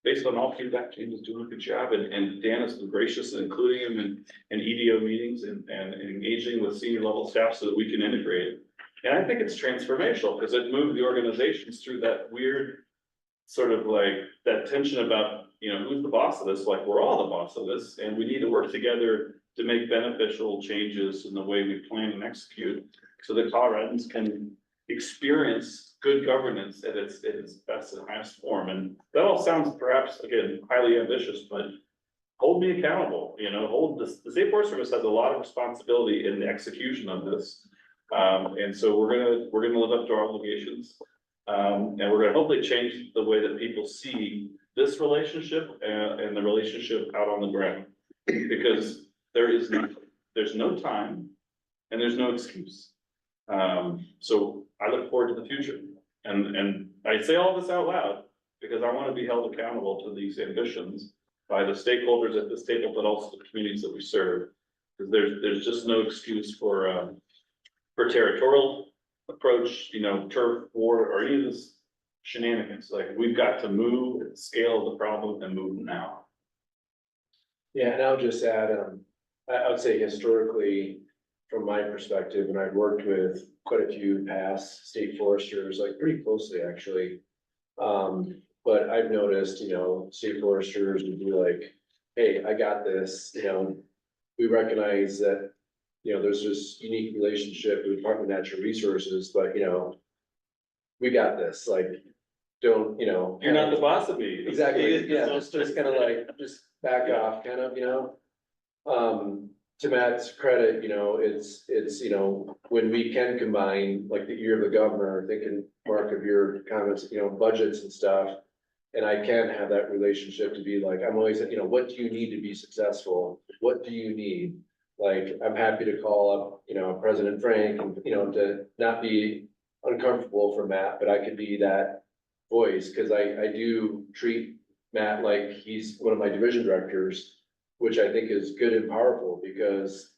based on all feedback, James is doing a good job, and Dan has been gracious in including him in EDO meetings and engaging with senior level staff so that we can integrate it. And I think it's transformational, because it moved the organizations through that weird sort of like that tension about, who's the boss of this? Like, we're all the boss of this, and we need to work together to make beneficial changes in the way we plan and execute, so that Coloradans can experience good governance at its best and highest form. And that all sounds perhaps, again, highly ambitious, but hold me accountable, hold this, the State Forest Service has a lot of responsibility in the execution of this. And so we're gonna live up to our obligations. And we're gonna hopefully change the way that people see this relationship and the relationship out on the ground. Because there's no time and there's no excuse. So I look forward to the future. And I say all this out loud because I want to be held accountable to these ambitions by the stakeholders at this table, but also the communities that we serve. Because there's just no excuse for territorial approach, turf war, or any of this shenanigans. Like, we've got to move at the scale of the problem and move now. Yeah, and I'll just add, I would say historically, from my perspective, and I've worked with quite a few past state foresters, like pretty closely actually. But I've noticed, state foresters would be like, hey, I got this, we recognize that, there's this unique relationship with Department of Natural Resources, but, we got this, like, don't, You're not the boss of me. Exactly, yeah, just kind of like, just back off, kind of, to Matt's credit, it's, when we can combine, like the ear of the governor, thinking, Mark, of your comments, budgets and stuff. And I can have that relationship to be like, I'm always, what do you need to be successful? What do you need? Like, I'm happy to call up, President Frank and, to not be uncomfortable for Matt, but I could be that voice, because I do treat Matt like he's one of my division directors, which I think is good and powerful, because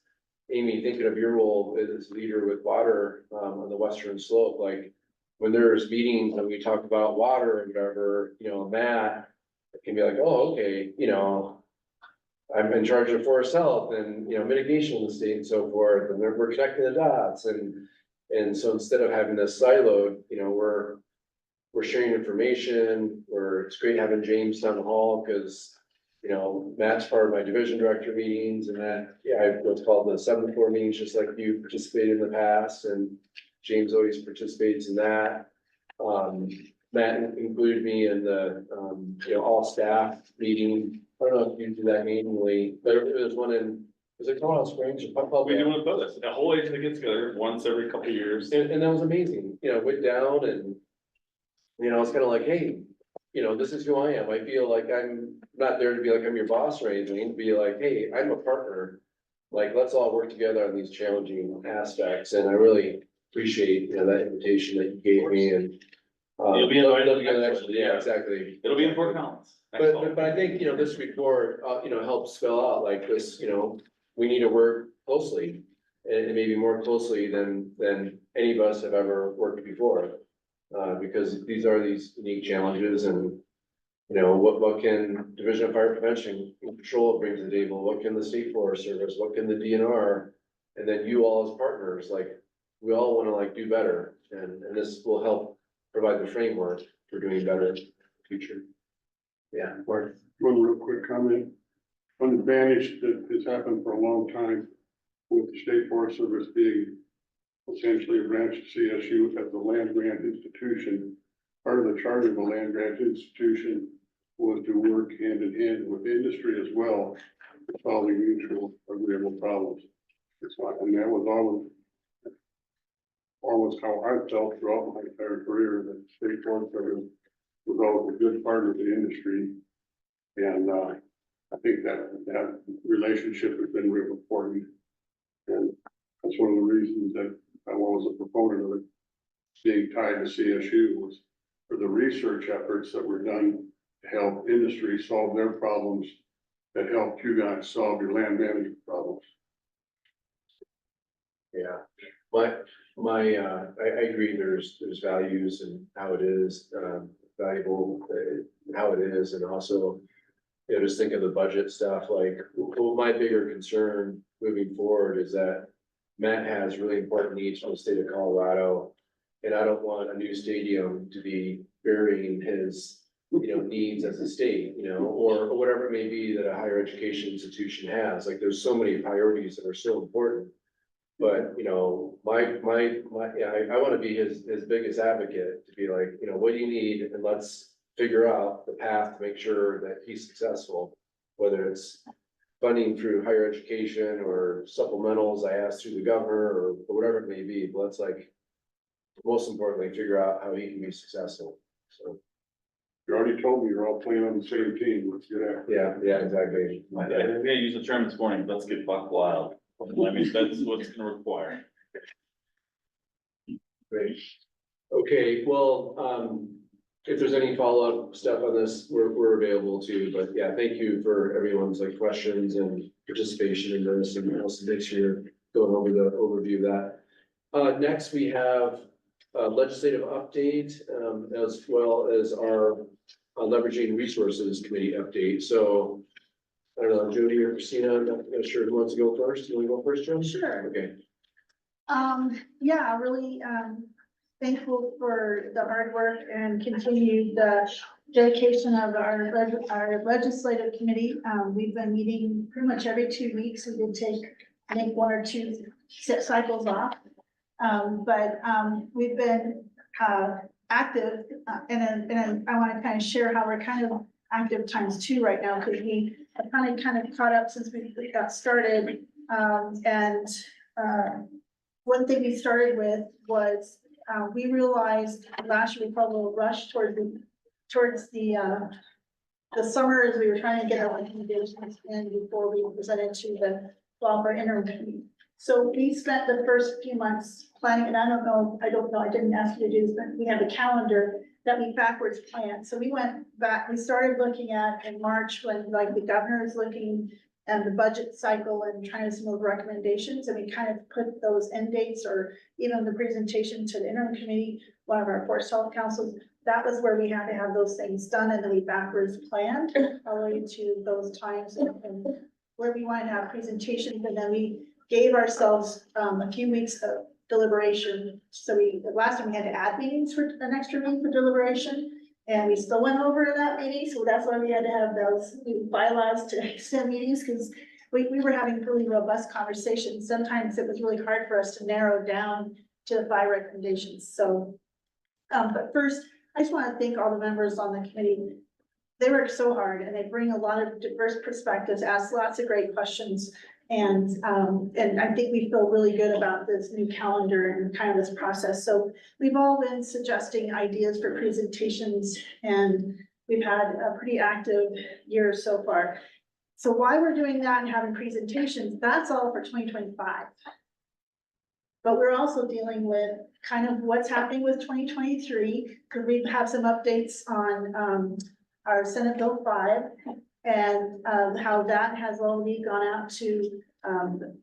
Amy, thinking of your role as leader with water on the western slope, like when there's meetings and we talk about water and whatever, Matt can be like, oh, okay, I'm in charge of forest health and, mitigation in the state and so forth, and we're connecting the dots. And so instead of having this siloed, we're sharing information, it's great having James down the hall, because Matt's part of my division director meetings, and that, I have what's called the 7th floor meetings, just like you participated in the past, and James always participates in that. Matt included me in the, all staff meeting. I don't know if you do that annually, but it was one was it Colorado Springs or Puck? We do it both. The whole agency gets together once every couple of years. And that was amazing, went down and, it's kind of like, hey, this is who I am. I feel like I'm not there to be like, I'm your boss or anything, to be like, hey, I'm a partner. Like, let's all work together on these challenging aspects. And I really appreciate, that invitation that you gave me, and. You'll be invited to the next next one. one, Yeah, yeah. exactly. It'll be in Fort Collins. But I think, this report, helps spell out like this, we need to work closely. And maybe more closely than any of us have ever worked before. Because these are these unique challenges, and, what can Division of Fire Prevention and Control bring to the table? What can the State Forest Service, what can the DNR? And then you all as partners, like, we all wanna like do better, and this will help provide the framework for doing better in the future. Yeah, Mark. One real quick comment. One advantage that has happened for a long time with the State Forest Service being essentially a branch of CSU as a land grant institution. Part of the charter of a land grant institution was to work hand in hand with industry as well, solving mutual agreeable problems. And that was always almost how I felt throughout my entire career, that state forest service was always a good part of the industry. And, I think that relationship has been real important. And that's one of the reasons that I was a proponent of it being tied to CSU, was for the research efforts that were done to help industry solve their problems, that helped you guys solve your land management problems. Yeah, I agree, there's values and how it is, valuable, how it is, and also, you know, just think of the budget stuff, like, well, my bigger concern moving forward is that Matt has really important needs for the state of Colorado, and I don't want a new stadium to be burying his, you know, needs as a state, you know, or whatever it may be that a higher education institution has, like, there's so many priorities that are so important. But, you know, yeah, I wanna be his biggest advocate, to be like, you know, what do you need, and let's figure out the path to make sure that he's successful. Whether it's funding through higher education or supplementals I asked through the governor, or whatever it may be, but let's, like, most importantly, figure out how he can be successful, so. You already told me you're all playing on the same team, let's get after it. Yeah, exactly. I'm gonna use the term this morning, let's get buck wild. I mean, that's what it's gonna require. Great. Okay, well, if there's any follow-up stuff on this, we're available too, but yeah, thank you for everyone's like questions and participation in this, and also this year going over the overview of that. Next, we have a legislative update, as well as our leveraging resources committee update, so I don't know, Jody or Christina, I'm not sure who wants to go first. You want to go first, Joe? Sure. Okay. Yeah, really, thankful for the hard work and continued dedication of our legislative committee. We've been meeting pretty much every 2 weeks. We did take, I think, 1 or 2 cycles off. But we've been active, and I want to kind of share how we're kind of active times 2 right now, because we have kind of caught up since we got started. One thing we started with was we realized last year we felt a little rush towards the summer, as we were trying to get our recommendations in before we presented to the Welfare Interim Committee. So we spent the first few months planning, and I don't know, I didn't ask you to do this, but we have a calendar that we backwards planned. So we went back, we started looking at in March, when like the governor is looking at the budget cycle and trying to some of the recommendations, and we kind of put those end dates, or even the presentation to the interim committee, one of our Forest Health Councils. That was where we had to have those things done, and then we backwards planned related to those times and where we wanted to have presentations, and then we gave ourselves a few weeks of deliberation. So the last time we had to add meetings for an extra meeting for deliberation, and we still went over that meeting. So that's why we had to have those new bylaws to extend meetings, because we were having really robust conversations. Sometimes it was really hard for us to narrow down to the 5 recommendations. So, but first, I just want to thank all the members on the committee. They work so hard, and they bring a lot of diverse perspectives, ask lots of great questions. And I think we feel really good about this new calendar and kind of this process. So we've all been suggesting ideas for presentations, and we've had a pretty active year so far. So while we're doing that and having presentations, that's all for 2025. But we're also dealing with kind of what's happening with 2023, because we have some updates on our Senate Bill 5. And how that has already gone out to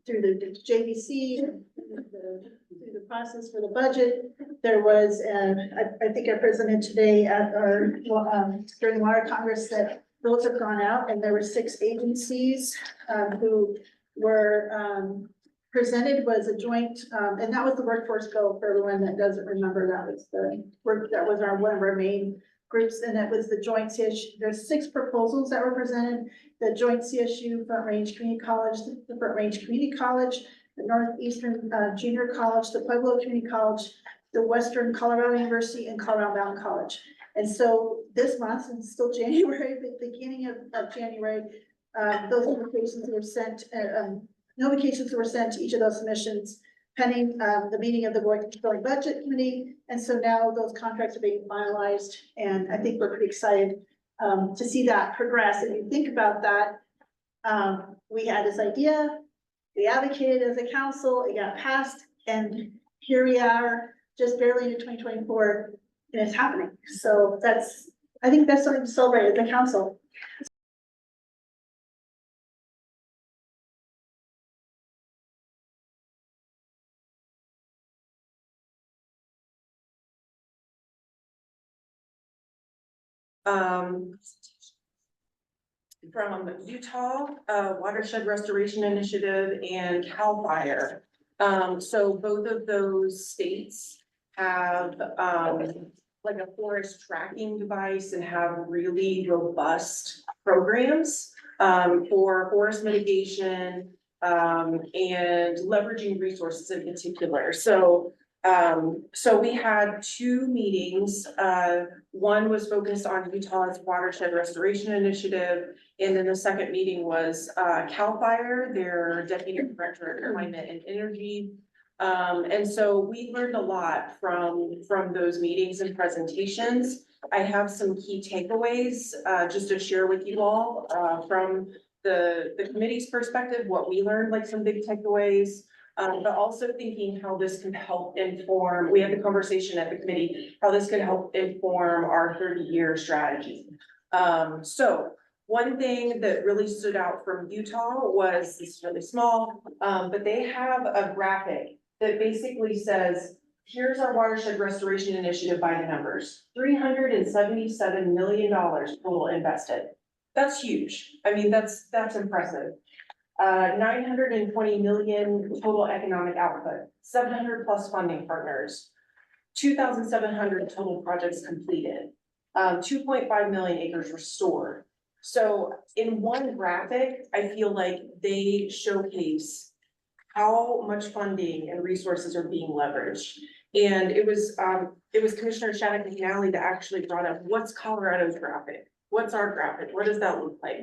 through the JVC, through the process for the budget. There was, I think I presented today at our during Water Congress, that those have gone out, and there were 6 agencies who were presented. Was a joint, and that was the workforce bill, for everyone that doesn't remember. That was the work, that was one of our main groups, and it was the joint CSU. There's 6 proposals that were presented: the joint CSU, Front Range Community College, the Front Range Community College, the Northeastern Junior College, the Pueblo Community College, the Western Colorado University, and Colorado Mountain College. And so this month, and still January, the beginning of January, those notifications were sent, notifications were sent to each of those submissions pending, the meeting of the joint budget committee. And so now those contracts are being finalized, and I think we're pretty excited, to see that progress. If you think about that, we had this idea, we advocated as a council, it got passed, and here we are, just barely into 2024, and it's happening. So I think that's something to celebrate as a council. From Utah, Watershed Restoration Initiative and CAL FIRE. So both of those states have, like a forest tracking device and have really robust programs, for forest mitigation, and leveraging resources in particular. So we had two meetings. One was focused on Utah's Watershed Restoration Initiative. And then the second meeting was, CAL FIRE, their Deputy Director of Climate and Energy. And so we learned a lot from those meetings and presentations. I have some key takeaways, just to share with you all, from the committee's perspective, what we learned, like some big takeaways. But also thinking how this can help inform, we had the conversation at the committee, how this can help inform our 30-year strategy. So one thing that really stood out from Utah was, it's really small, but they have a graphic that basically says, here's our watershed restoration initiative by the numbers, $377 million total invested. That's huge. I mean, that's impressive. 920 million total economic output, 700 plus funding partners, 2,700 total projects completed, 2.5 million acres restored. So in one graphic, I feel like they showcase how much funding and resources are being leveraged. And it was Commissioner Shattuck McNally that actually brought up, what's Colorado's graphic? What's our graphic? What does that look like?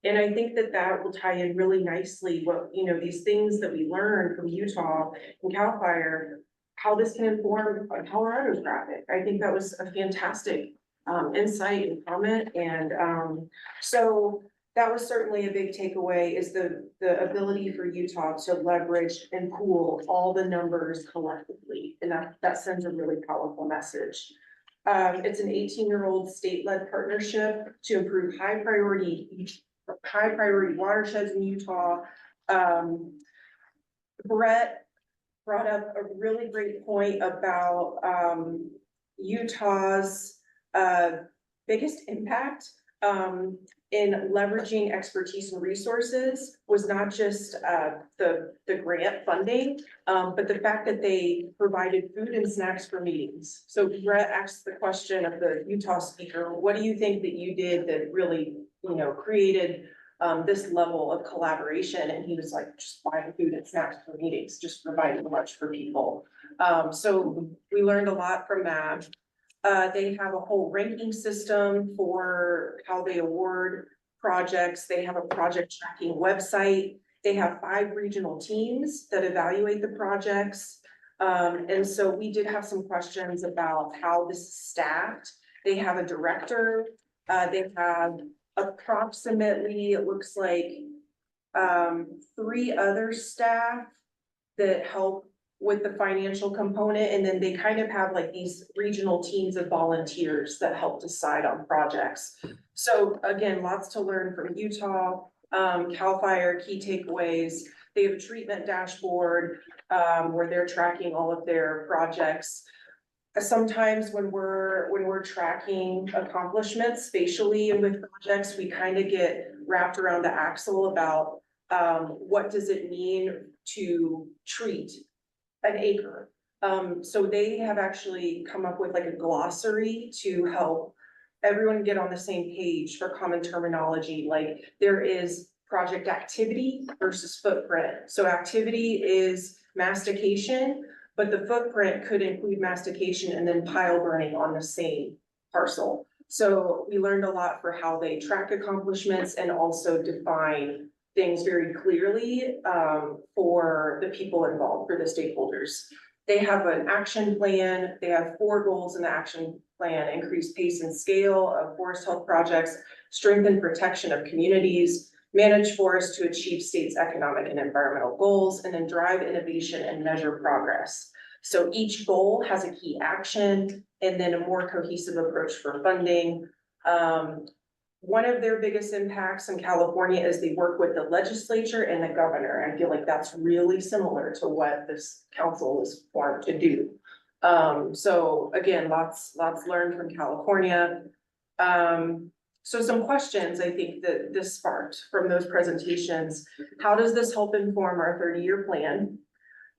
And I think that will tie in really nicely what, these things that we learned from Utah and CAL FIRE, how this can inform Colorado's graphic. I think that was a fantastic insight and comment. And so that was certainly a big takeaway, is the ability for Utah to leverage and pool all the numbers collectively. And that sends a really powerful message. It's an 18-year-old state-led partnership to improve high priority watersheds in Utah. Brett brought up a really great point about Utah's biggest impact in leveraging expertise and resources was not just the grant funding, but the fact that they provided food and snacks for meetings. So Brett asked the question of the Utah speaker, what do you think that you did that really, created this level of collaboration? And he was like, just buying food and snacks for meetings, just providing lunch for people. So we learned a lot from that. They have a whole ranking system for how they award projects. They have a project tracking website. They have 5 regional teams that evaluate the projects. And so we did have some questions about how this is staffed. They have a director. They have approximately, it looks like, 3 other staff that help with the financial component, and then they kind of have like these regional teams of volunteers that help decide on projects. So again, lots to learn from Utah. CAL FIRE key takeaways. They have a treatment dashboard where they're tracking all of their projects. Sometimes when we're tracking accomplishments spatially and with projects, we kind of get wrapped around the axle about what does it mean to treat an acre. So they have actually come up with like a glossary to help everyone get on the same page for common terminology. Like there is project activity versus footprint. So activity is mastication, but the footprint could include mastication and then pile burning on the same parcel. So we learned a lot for how they track accomplishments and also define things very clearly, for the people involved, for the stakeholders. They have an action plan, they have 4 goals in the action plan: increase pace and scale of forest health projects, strengthen protection of communities, manage forests to achieve state's economic and environmental goals, and then drive innovation and measure progress. So each goal has a key action and then a more cohesive approach for funding. One of their biggest impacts in California is they work with the legislature and the governor. I feel like that's really similar to what this council is formed to do. So again, lots learned from California. So some questions I think that this sparked from those presentations: how does this help inform our 30-year plan?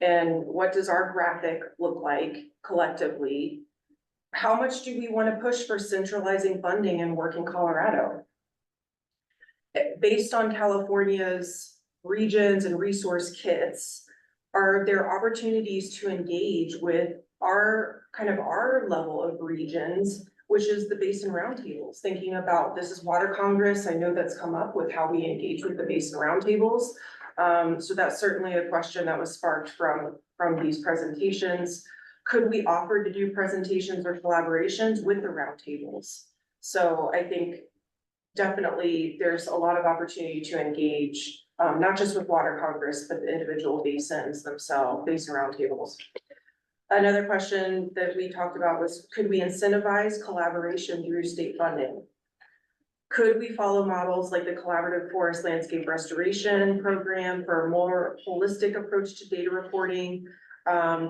And what does our graphic look like collectively? How much do we want to push for centralizing funding and work in Colorado? Based on California's regions and resource kits, are there opportunities to engage with our level of regions, which is the Basin Roundtables? Thinking about, this is Water Congress, I know that's come up with how we engage with the Basin Roundtables. So that's certainly a question that was sparked from these presentations. Could we offer to do presentations or collaborations with the roundtables? So I think definitely there's a lot of opportunity to engage, not just with Water Congress, but the individual basins themselves, basin roundtables. Another question that we talked about was, could we incentivize collaboration through state funding? Could we follow models like the Collaborative Forest Landscape Restoration Program for a more holistic approach to data reporting?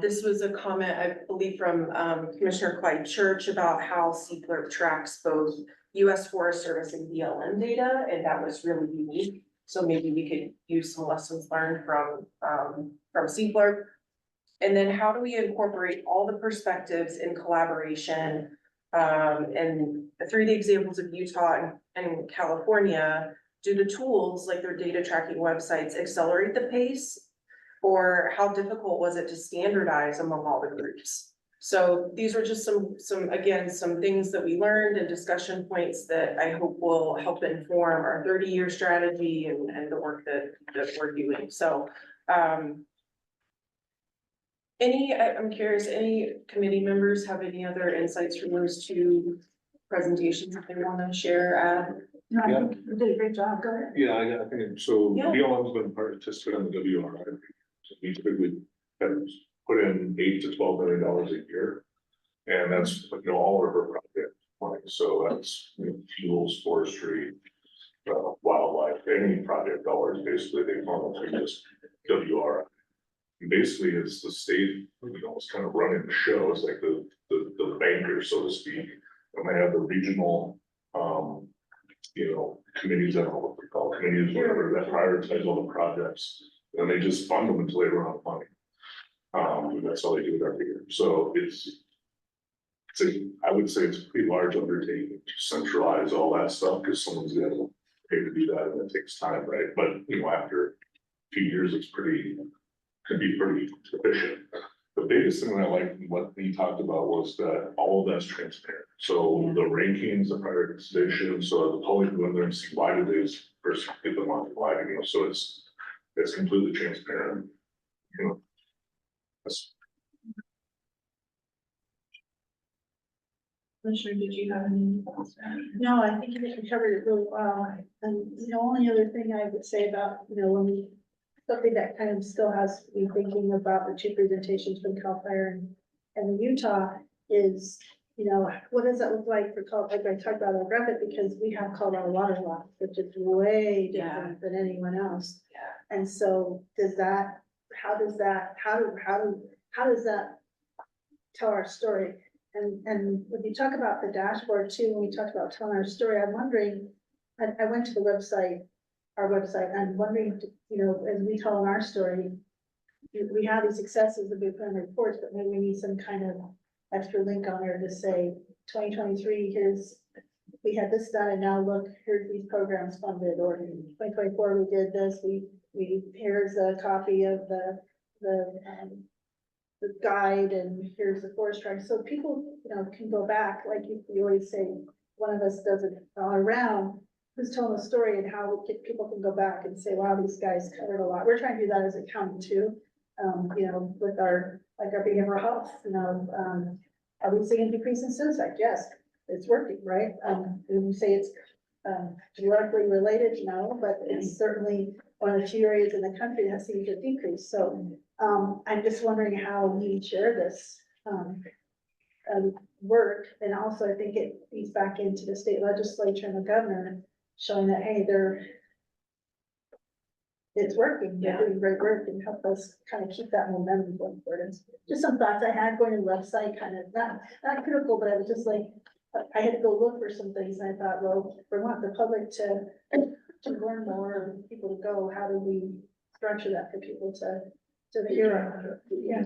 This was a comment, I believe, from Commissioner Clyde Church about how CFLRP tracks both US Forest Service and BLM data, and that was really unique. So maybe we could use some lessons learned from CFLRP. And then how do we incorporate all the perspectives in collaboration? And through the examples of Utah and California, do the tools like their data tracking websites accelerate the pace? Or how difficult was it to standardize among all the groups? So these were just some things that we learned and discussion points that I hope will help inform our 30-year strategy and the work that we're doing. So I'm curious, any committee members have any other insights from those 2 presentations that they want to share? No, I think you did a great job. Go ahead. Yeah, I think so. Yeah. BLM's been participant in the WRI. So we typically have put in $8 to $12 million a year. And that's, all of our project money. So that's, fuels, forestry, wildlife, any project dollars, basically they funnel through this WRI. And basically it's the state, it's kind of running the show. It's like the banker, so to speak. And they have the regional, committees, I don't know what they call committees, whatever, that prioritize all the projects. And they just fund them until they run out of money. That's how they do it every year. So I would say it's a pretty large undertaking to centralize all that stuff, because someone's got to pay to do that, and it takes time, right? But after a few years, could be pretty efficient. The biggest thing that I liked what he talked about was that all of that's transparent. So the rankings, the prioritization, so the public can go in there and see why do they first get them on, why, so it's completely transparent. Commissioner, did you have any thoughts? No, I think you covered it really well. And the only other thing I would say about, when something that kind of still has me thinking about the 2 presentations from CAL FIRE and Utah is, what does that look like for like I talked about our graphic, because we have Colorado water law, which is way different than anyone else. Yeah. And so how does that tell our story? And when you talk about the dashboard too, when we talked about telling our story, I'm wondering, I went to the website, our website, I'm wondering, as we tell our story, we have these successes that we put in reports, but maybe we need some kind of extra link on there to say 2023, we had this done, and now look, here's these programs funded, or 2024, we did this, here's a copy of the guide, and here's the forest track, so people, can go back, like you always say, one of us does it all around, who's telling a story and how people can go back and say, wow, these guys covered a lot. We're trying to do that as a county too. You know, with our behavioral health, are we seeing a decrease in suicide? Yes, it's working, right? When you say it's, directly related, no, but it's certainly one of the few areas in the country that has seen a decrease. So, I'm just wondering how we share this, work. And also I think it feeds back into the state legislature and the governor showing that, hey, it's working, they're doing great work and help us kind of keep that momentum going forward. It's just some thoughts I had going to the website, kind of not critical, but I was just like, I had to go look for some things and I thought, well, if we want the public to learn more and people to go, how do we structure that for people to hear? Yeah.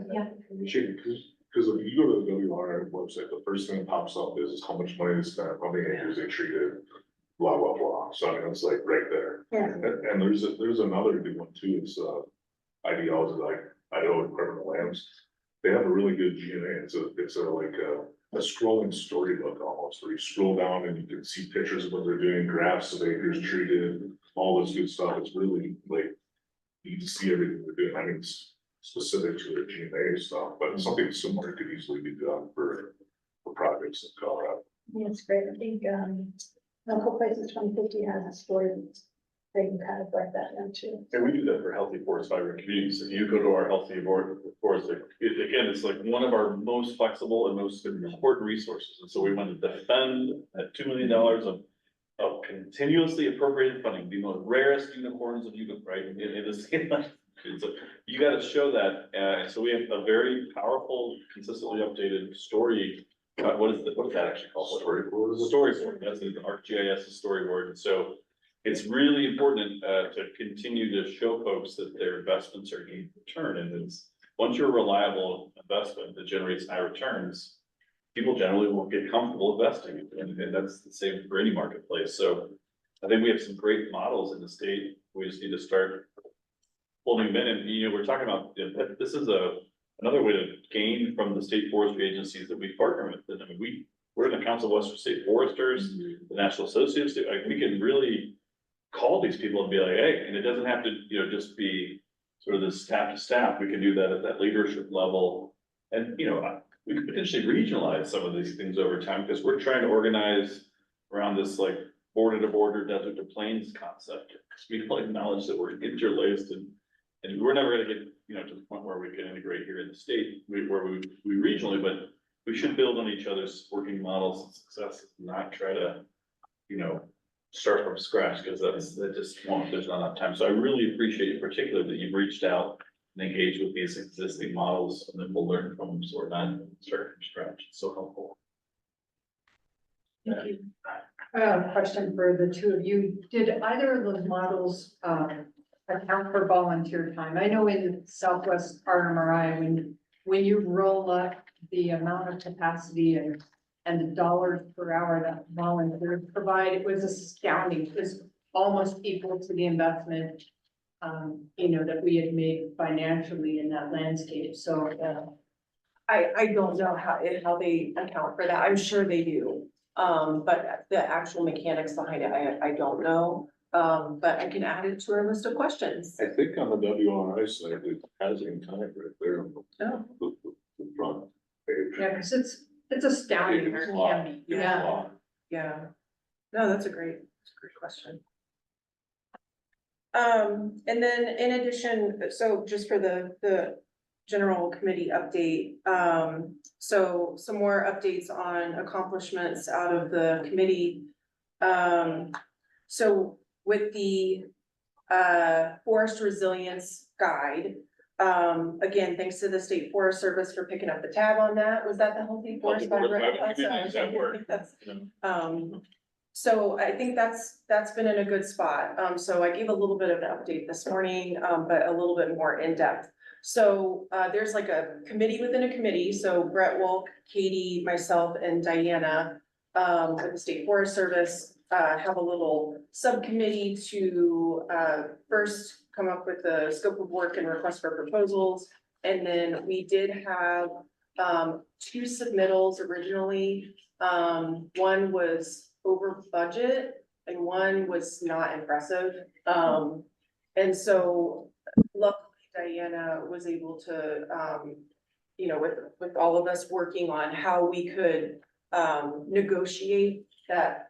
Because if you go to the WRI website, the first thing that pops up is how much money they spent, how many acres they treated, blah, blah, blah. So I mean, it's like right there. Yeah. And there's another good one too, it's ideology, like Idaho Department of Lands. They have a really good GNA. It's like a scrolling storybook almost, where you scroll down and you can see pictures of what they're doing, graphs of acres treated, all this good stuff. It's really like, you can see everything they're doing. I mean, it's specific to their GNA stuff, but something similar could easily be done for projects in Colorado. Yeah, it's great. I think, Local Places 2050 has a story thing kind of like that now too. And we do that for Healthy Forest Vibrant Communities. If you go to our Healthy Forest, again, it's like one of our most flexible and most important resources. And so we want to defend that $2 million of continuously appropriated funding, the most rarest unicorns of unicorn, right? In the state. So you got to show that. And so we have a very powerful, consistently updated story. What is that actually called? Storyboard. That's the ArcGIS storyboard. And so it's really important to continue to show folks that their investments are getting return. And it's once you're a reliable investment that generates high returns, people generally will get comfortable investing. And that's the same for any marketplace. So I think we have some great models in the state. We just need to start holding them in. And, we're talking about, this is another way to gain from the state forestry agencies that we partner with. I mean, we're in the Council of Western State Foresters, the National Association of State, like, we can really call these people and be like, hey, and it doesn't have to, just be sort of this staff to staff. We can do that at that leadership level. And, we could potentially regionalize some of these things over time, because we're trying to organize around this like border to border, desert to plains concept. Because we don't acknowledge that we're interlaced and we're never gonna get, to the point where we can integrate here in the state, where we regionally, but we should build on each other's working models and successes, not try to, start from scratch, because that just won't, there's not enough time. So I really appreciate in particular that you've reached out and engaged with these existing models, and then we'll learn from them, so we're not starting from scratch. It's so helpful. Thank you. Question for the two of you. Did either of those models, account for volunteer time? I know in Southwest RMRI, when you roll up the amount of capacity and the dollars per hour that volunteers provide, it was astounding. It was almost equal to the investment, that we had made financially in that landscape. So, I don't know how they account for that. I'm sure they do. But the actual mechanics behind it, I don't know. But I can add it to our list of questions. I think on the WRI side, it has in time right there on Oh. the front page. yeah, because it's astounding. It's a lot. It's a Yeah. lot. Yeah. No, that's a great question. And then in addition, so just for the general committee update, so some more updates on accomplishments out of the committee. So with the forest resilience guide, again, thanks to the State Forest Service for picking up the tab on that. Was that the Healthy Forest Vibrant? So I think that's been in a good spot. So I gave a little bit of an update this morning, but a little bit more in depth. So there's like a committee within a committee. So Brett Wolk, Katie, myself, and Diana with the State Forest Service have a little subcommittee to first come up with the scope of work and request for proposals. And then we did have 2 submittals originally. One was over budget and one was not impressive. And so luckily Diana was able to, you know, with all of us working on how we could negotiate that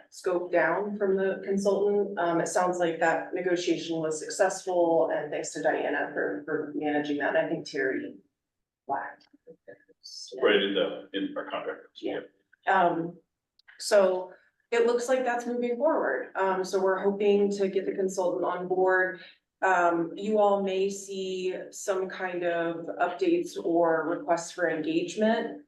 scope down from the consultant. It sounds like that negotiation was successful, and thanks to Diana for managing that. I think Terry lagged. Right in our contract. Yeah. So it looks like that's moving forward. So we're hoping to get the consultant on board. You all may see some kind of updates or requests for engagement,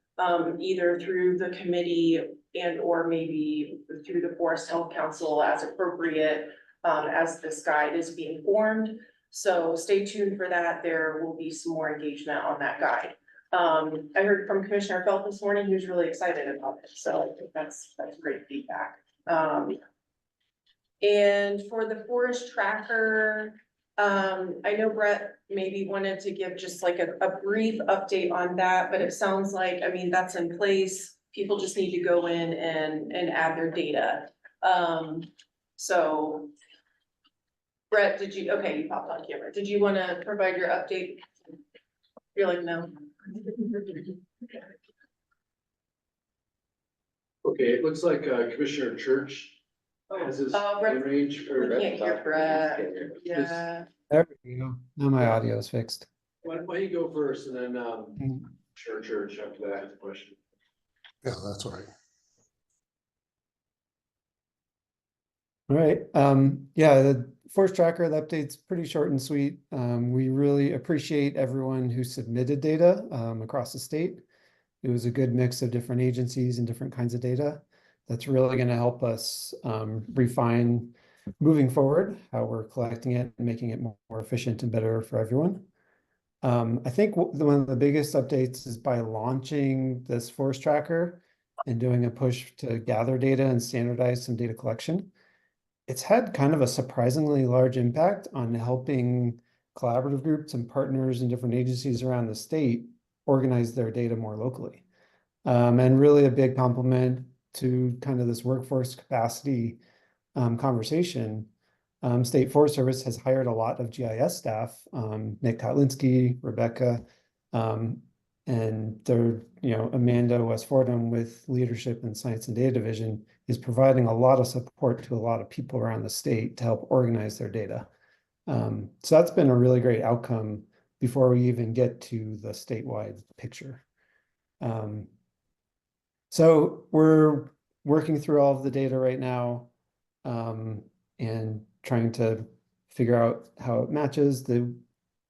either through the committee and or maybe through the Forest Health Council as appropriate, as this guide is being formed. So stay tuned for that. There will be some more engagement on that guide. I heard from Commissioner Felt this morning, he was really excited about it, so I think that's great feedback. And for the forest tracker, I know Brett maybe wanted to give just like a brief update on that, but it sounds like, I mean, that's in place. People just need to go in and add their data. So Brett, okay, you popped on camera. Did you want to provide your update? You're like, no. Okay, it looks like Commissioner Church has his Brett, range. we can't hear Brett. Yeah. There we go. Now my audio is fixed. Why don't you go first, and then Church after that has a question. Yeah, that's all right. All right. Yeah, the Forest Tracker, the update's pretty short and sweet. We really appreciate everyone who submitted data across the state. It was a good mix of different agencies and different kinds of data. That's really going to help us refine moving forward how we're collecting it and making it more efficient and better for everyone. I think one of the biggest updates is by launching this Forest Tracker and doing a push to gather data and standardize some data collection. It's had kind of a surprisingly large impact on helping collaborative groups and partners and different agencies around the state organize their data more locally. And really a big compliment to kind of this workforce capacity conversation. State Forest Service has hired a lot of GIS staff, Nick Kotlinski, Rebecca, and they're, Amanda West Fordham with leadership in Science and Data Division is providing a lot of support to a lot of people around the state to help organize their data. So that's been a really great outcome before we even get to the statewide picture. So we're working through all of the data right now and trying to figure out how it matches. The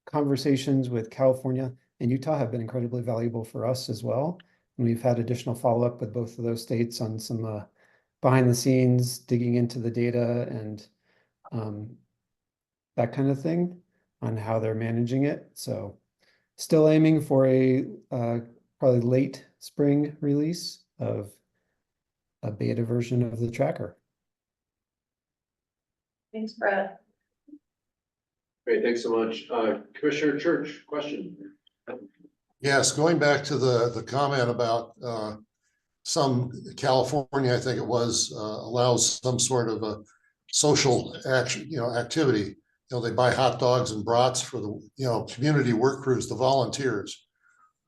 conversations with California and Utah have been incredibly valuable for us as well. And we've had additional follow-up with both of those states on some behind the scenes, digging into the data and that kind of thing on how they're managing it. So still aiming for a probably late spring release of a beta version of the tracker. Thanks, Brett. Great, thanks so much. Commissioner Church, question. Yes, going back to the comment about some California, I think it was, allows some sort of a social action, activity. They buy hot dogs and brats for the, community work crews, the volunteers.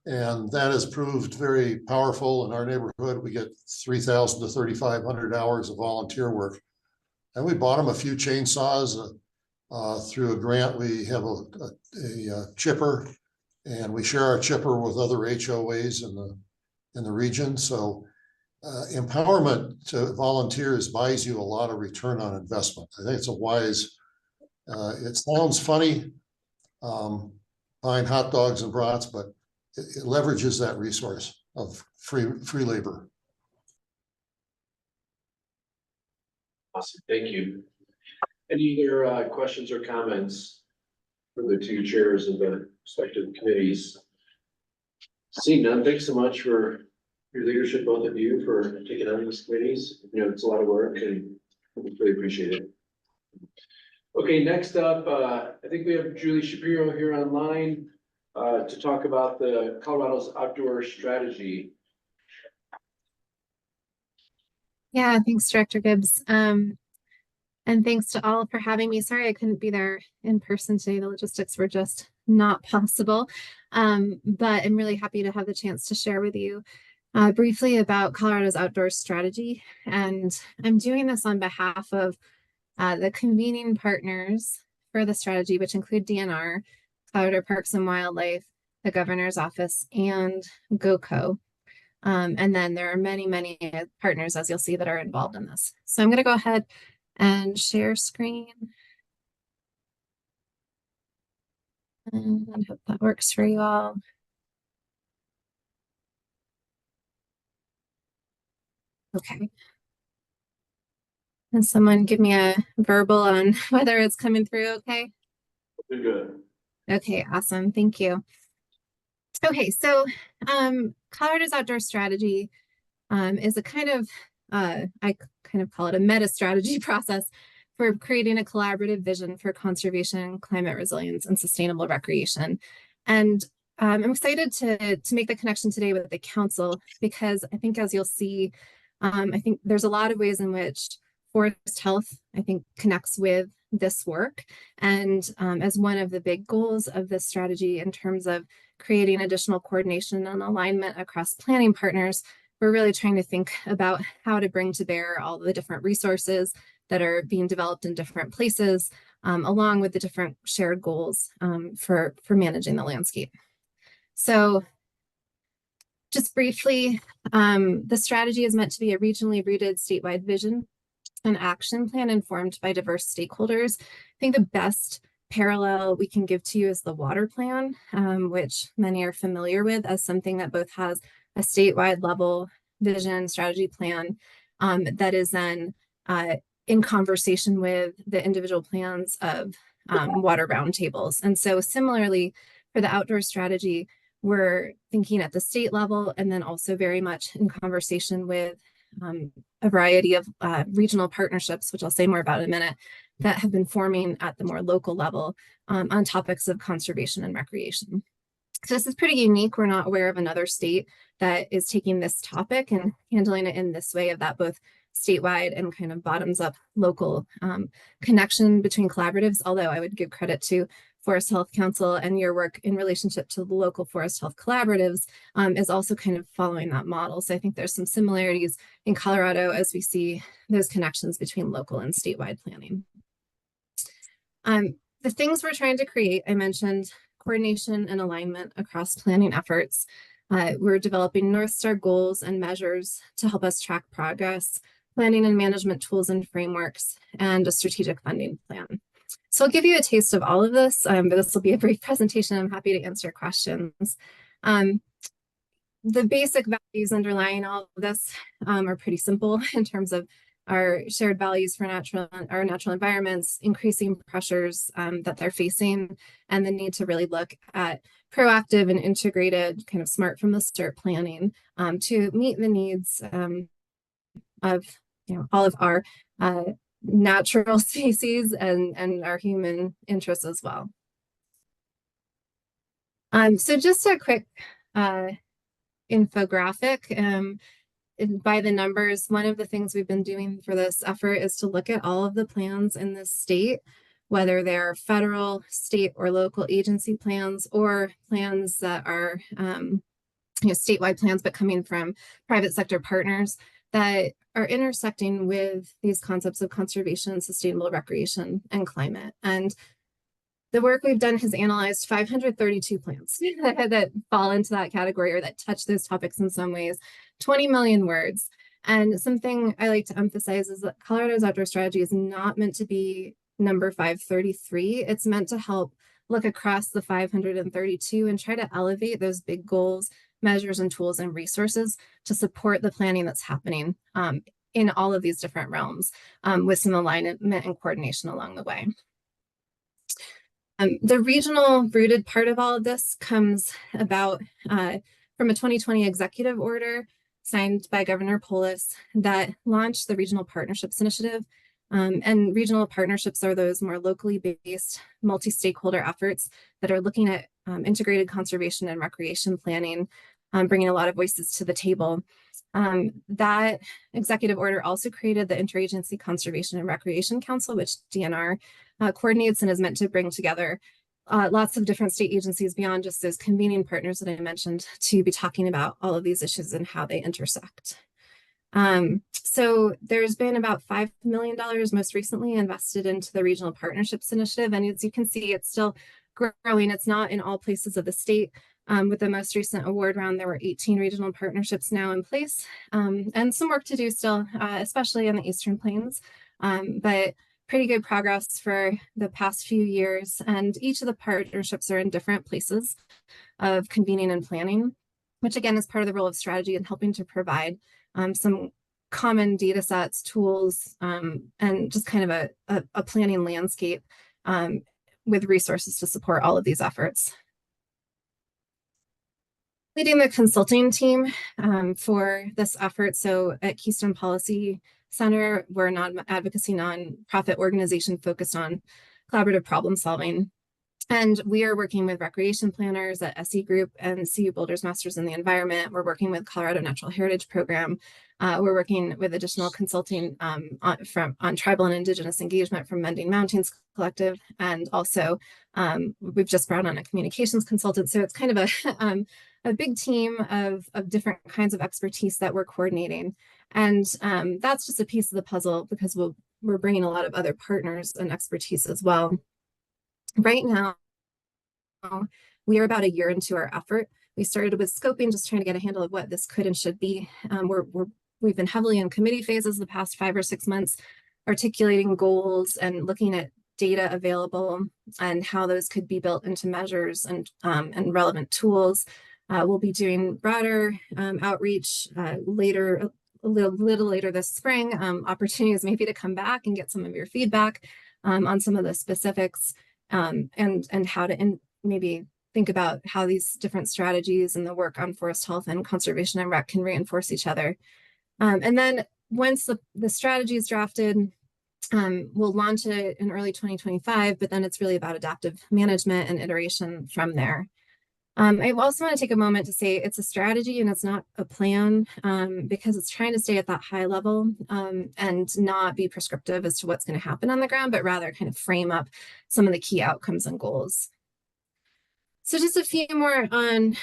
And that has proved very powerful in our neighborhood. We get 3,000 to 3,500 hours of volunteer work. And we bought them a few chainsaws through a grant. We have a chipper, and we share our chipper with other HOAs in the region. So empowerment to volunteers buys you a lot of return on investment. I think it's a wise, it sounds funny, buying hot dogs and brats, but it leverages that resource of free labor. Awesome, thank you. Any other questions or comments for the two chairs of the respective committees? Seeing none, thanks so much for your leadership, both of you, for taking on these committees. It's a lot of work and we really appreciate it. Okay, next up, I think we have Julie Shapiro here online to talk about the Colorado's outdoor strategy. Yeah, thanks, Director Gibbs. And thanks to all for having me. Sorry I couldn't be there in person today. The logistics were just not possible. But I'm really happy to have the chance to share with you briefly about Colorado's outdoor strategy. And I'm doing this on behalf of the convening partners for the strategy, which include DNR, Colorado Parks and Wildlife, the Governor's Office, and GOCO. And then there are many, many partners, as you'll see, that are involved in this. So I'm going to go ahead and share screen. And I hope that works for you all. Okay. And someone give me a verbal on whether it's coming through okay? You're good. Okay, awesome. Thank you. Okay, so Colorado's outdoor strategy is a kind of, I kind of call it a meta strategy process for creating a collaborative vision for conservation, climate resilience, and sustainable recreation. And I'm excited to make the connection today with the council because I think, as you'll see, I think there's a lot of ways in which forest health, I think, connects with this work. And as one of the big goals of this strategy in terms of creating additional coordination and alignment across planning partners, we're really trying to think about how to bring to bear all the different resources that are being developed in different places, along with the different shared goals for managing the landscape. So just briefly, the strategy is meant to be a regionally rooted statewide vision, an action plan informed by diverse stakeholders. I think the best parallel we can give to you is the water plan, which many are familiar with as something that both has a statewide level vision strategy plan that is then in conversation with the individual plans of water roundtables. And so similarly for the outdoor strategy, we're thinking at the state level and then also very much in conversation with a variety of regional partnerships, which I'll say more about in a minute, that have been forming at the more local level on topics of conservation and recreation. So this is pretty unique. We're not aware of another state that is taking this topic and handling it in this way of that both statewide and kind of bottoms up local connection between collaboratives, although I would give credit to Forest Health Council and your work in relationship to the local forest health collaboratives is also kind of following that model. So I think there's some similarities in Colorado as we see those connections between local and statewide planning. The things we're trying to create, I mentioned coordination and alignment across planning efforts. We're developing North Star goals and measures to help us track progress, planning and management tools and frameworks, and a strategic funding plan. So I'll give you a taste of all of this, but this will be a brief presentation. I'm happy to answer questions. The basic values underlying all of this are pretty simple in terms of our shared values for our natural environments, increasing pressures that they're facing, and the need to really look at proactive and integrated, kind of smart from the start planning to meet the needs of all of our natural species and our human interests as well. So just a quick infographic. By the numbers, one of the things we've been doing for this effort is to look at all of the plans in the state, whether they're federal, state, or local agency plans, or plans that are statewide plans, but coming from private sector partners that are intersecting with these concepts of conservation, sustainable recreation, and climate. And the work we've done has analyzed 532 plans that fall into that category or that touch those topics in some ways, 20 million words. And something I like to emphasize is that Colorado's outdoor strategy is not meant to be number 533. It's meant to help look across the 532 and try to elevate those big goals, measures, and tools and resources to support the planning that's happening in all of these different realms with some alignment and coordination along the way. The regional rooted part of all of this comes about from a 2020 executive order signed by Governor Polis that launched the Regional Partnerships Initiative. And regional partnerships are those more locally based multi-stakeholder efforts that are looking at integrated conservation and recreation planning bringing a lot of voices to the table. That executive order also created the Interagency Conservation and Recreation Council, which DNR coordinates and is meant to bring together lots of different state agencies beyond just those convening partners that I mentioned to be talking about all of these issues and how they intersect. So there's been about $5 million most recently invested into the Regional Partnerships Initiative. And as you can see, it's still growing. It's not in all places of the state. With the most recent award round, there were 18 regional partnerships now in place, and some work to do still, especially in the Eastern Plains, but pretty good progress for the past few years. And each of the partnerships are in different places of convening and planning, which again is part of the role of strategy and helping to provide some common data sets, tools, and just kind of a planning landscape with resources to support all of these efforts. Leading the consulting team for this effort. So at Keystone Policy Center, we're a non-advocacy, nonprofit organization focused on collaborative problem solving. And we are working with recreation planners at SE Group and CU Boulder's Masters in the Environment. We're working with Colorado Natural Heritage Program. We're working with additional consulting on tribal and indigenous engagement from Mending Mountains Collective. And also we've just brought on a communications consultant. So it's kind of a big team of different kinds of expertise that we're coordinating. And that's just a piece of the puzzle because we're bringing a lot of other partners and expertise as well. Right now, we are about a year into our effort. We started with scoping, just trying to get a handle of what this could and should be. We've been heavily in committee phases the past 5 or 6 months, articulating goals and looking at data available and how those could be built into measures and relevant tools. We'll be doing broader outreach later, a little later this spring. Opportunities maybe to come back and get some of your feedback on some of the specifics. And how to maybe think about how these different strategies and the work on forest health and conservation and rec can reinforce each other. And then once the strategy is drafted, we'll launch it in early 2025, but then it's really about adaptive management and iteration from there. I also want to take a moment to say it's a strategy and it's not a plan because it's trying to stay at that high level and not be prescriptive as to what's going to happen on the ground, but rather kind of frame up some of the key outcomes and goals. So just a few more on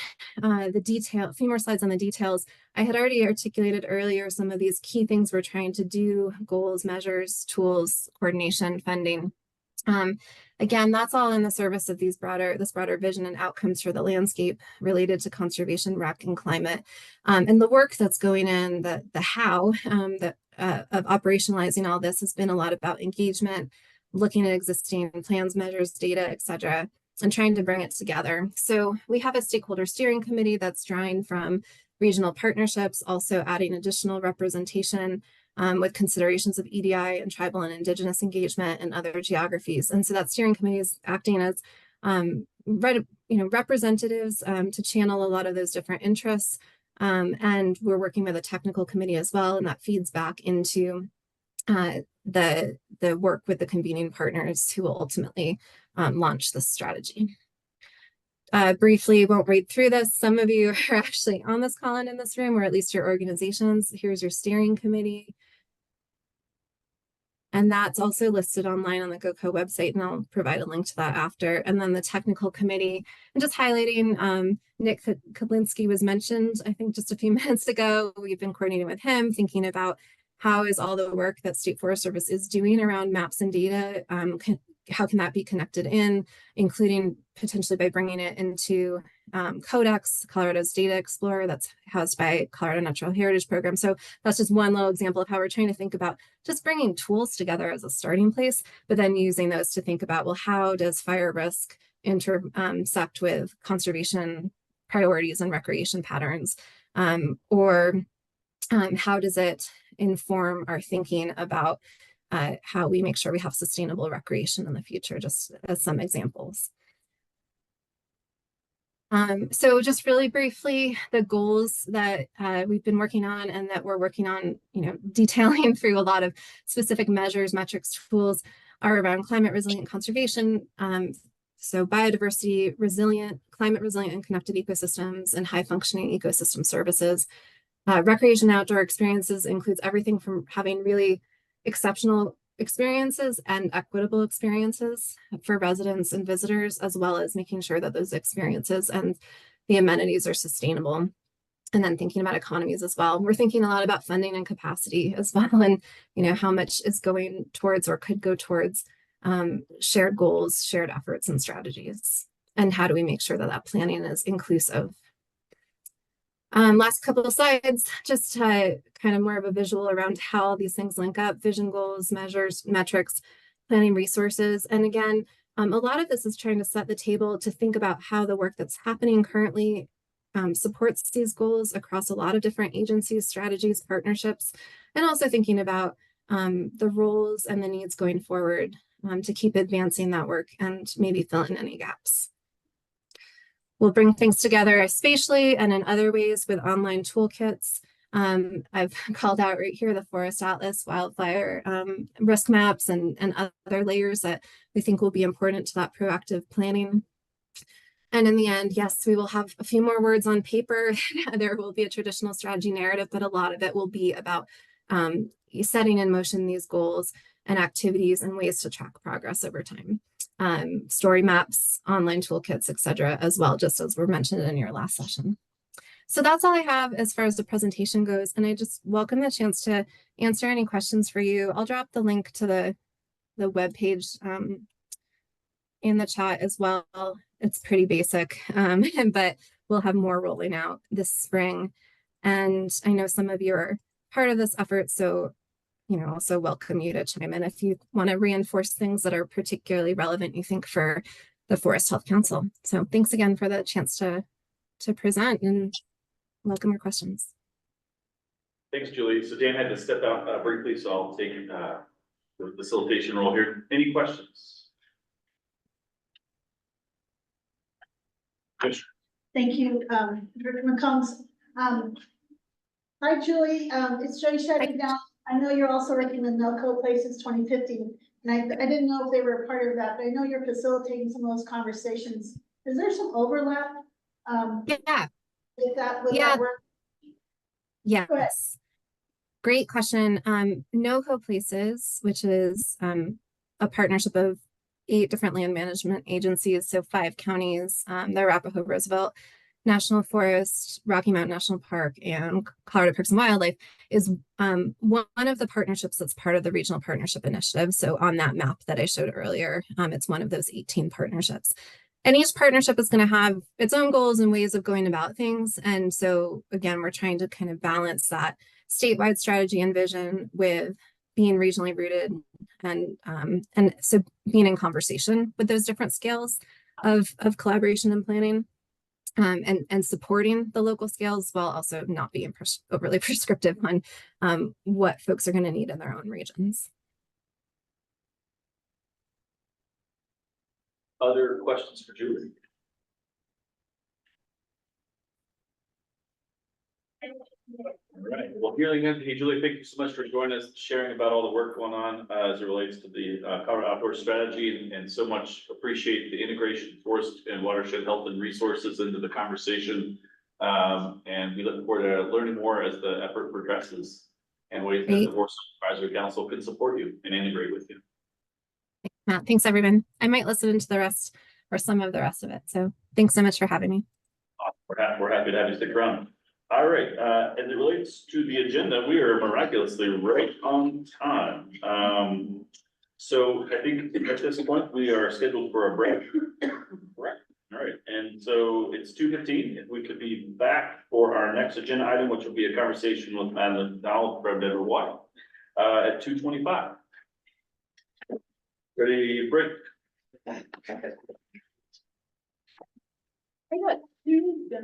a few more slides on the details. I had already articulated earlier some of these key things we're trying to do: goals, measures, tools, coordination, funding. Again, that's all in the service of this broader vision and outcomes for the landscape related to conservation, rec, and climate. And the work that's going in, the how of operationalizing all this has been a lot about engagement, looking at existing plans, measures, data, et cetera, and trying to bring it together. So we have a stakeholder steering committee that's drawing from regional partnerships, also adding additional representation with considerations of EDI and tribal and indigenous engagement and other geographies. And so that steering committee is acting as representatives to channel a lot of those different interests. And we're working with a technical committee as well, and that feeds back into the work with the convening partners who will ultimately launch this strategy. Briefly, won't read through this. Some of you are actually on this call and in this room, or at least your organizations. Here's your steering committee. And that's also listed online on the GOCO website, and I'll provide a link to that after. And then the technical committee, and just highlighting, Nick Kudlinski was mentioned, I think just a few minutes ago. We've been coordinating with him, thinking about how is all the work that State Forest Service is doing around maps and data, how can that be connected in, including potentially by bringing it into Codex, Colorado's Data Explorer that's housed by Colorado Natural Heritage Program. So that's just one little example of how we're trying to think about just bringing tools together as a starting place, but then using those to think about, well, how does fire risk intersect with conservation priorities and recreation patterns? Or how does it inform our thinking about how we make sure we have sustainable recreation in the future, just as some examples. So just really briefly, the goals that we've been working on and that we're working on, detailing through a lot of specific measures, metrics, tools are around climate resilient conservation, So biodiversity, resilient, climate resilient and connected ecosystems and high functioning ecosystem services. Recreation and outdoor experiences includes everything from having really exceptional experiences and equitable experiences for residents and visitors, as well as making sure that those experiences and the amenities are sustainable. And then thinking about economies as well. We're thinking a lot about funding and capacity as well, and how much is going towards or could go towards shared goals, shared efforts and strategies. And how do we make sure that that planning is inclusive? Last couple of slides, just kind of more of a visual around how these things link up: vision, goals, measures, metrics, planning, resources. And again, a lot of this is trying to set the table to think about how the work that's happening currently supports these goals across a lot of different agencies, strategies, partnerships, and also thinking about the roles and the needs going forward to keep advancing that work and maybe fill in any gaps. We'll bring things together spatially and in other ways with online toolkits. I've called out right here the Forest Atlas, wildfire risk maps, and other layers that we think will be important to that proactive planning. And in the end, yes, we will have a few more words on paper. There will be a traditional strategy narrative, but a lot of it will be about setting in motion these goals and activities and ways to track progress over time. Story maps, online toolkits, etc., as well, just as were mentioned in your last session. So that's all I have as far as the presentation goes, and I just welcome the chance to answer any questions for you. I'll drop the link to the webpage in the chat as well. It's pretty basic, but we'll have more rolling out this spring. And I know some of you are part of this effort, so also welcome you to chime in if you want to reinforce things that are particularly relevant, you think, for the Forest Health Council. So thanks again for the chance to present, and welcome your questions. Thanks, Julie. So Dan had to step out briefly, so I'll take the facilitation role here. Any questions? Yes. Thank you, Director McCombs. Hi, Julie. It's Jody Shedden now. I know you're also working with NOCO Places 2050, and I didn't know if they were a part of that, but I know you're facilitating some of those conversations. Is there some overlap? Yeah. With Yeah. that work? Yes. Great question. NOCO Places, which is a partnership of 8 different land management agencies, so 5 counties, the Arapahoe Roosevelt National Forest, Rocky Mountain National Park, and Colorado Parks and Wildlife, is one of the partnerships that's part of the Regional Partnership Initiative. So on that map that I showed earlier, it's one of those 18 partnerships. And each partnership is going to have its own goals and ways of going about things. And so again, we're trying to kind of balance that statewide strategy and vision with being regionally rooted, and so being in conversation with those different scales of collaboration and planning. And supporting the local scales while also not being overly prescriptive on what folks are going to need in their own regions. Other questions for Julie? All right. Well, here again, hey, Julie, thank you so much for joining us, sharing about all the work going on as it relates to the Colorado Outdoor Strategy, and so much appreciate the integration of forest and watershed health and resources into the conversation. And we look forward to learning more as the effort progresses and ways that the Forest Advisory Council can support you and integrate with you. Matt, thanks everyone. I might listen to the rest or some of the rest of it. So thanks so much for having me. We're happy to have you stick around. All right, as it relates to the agenda, we are miraculously right on time. So I think at this point, we are scheduled for a break. Right. All right, and so it's 2:15. If we could be back for our next agenda item, which will be a conversation with Madeline Dowell from Denver Water at 2:25. Ready, break. I got 2 good.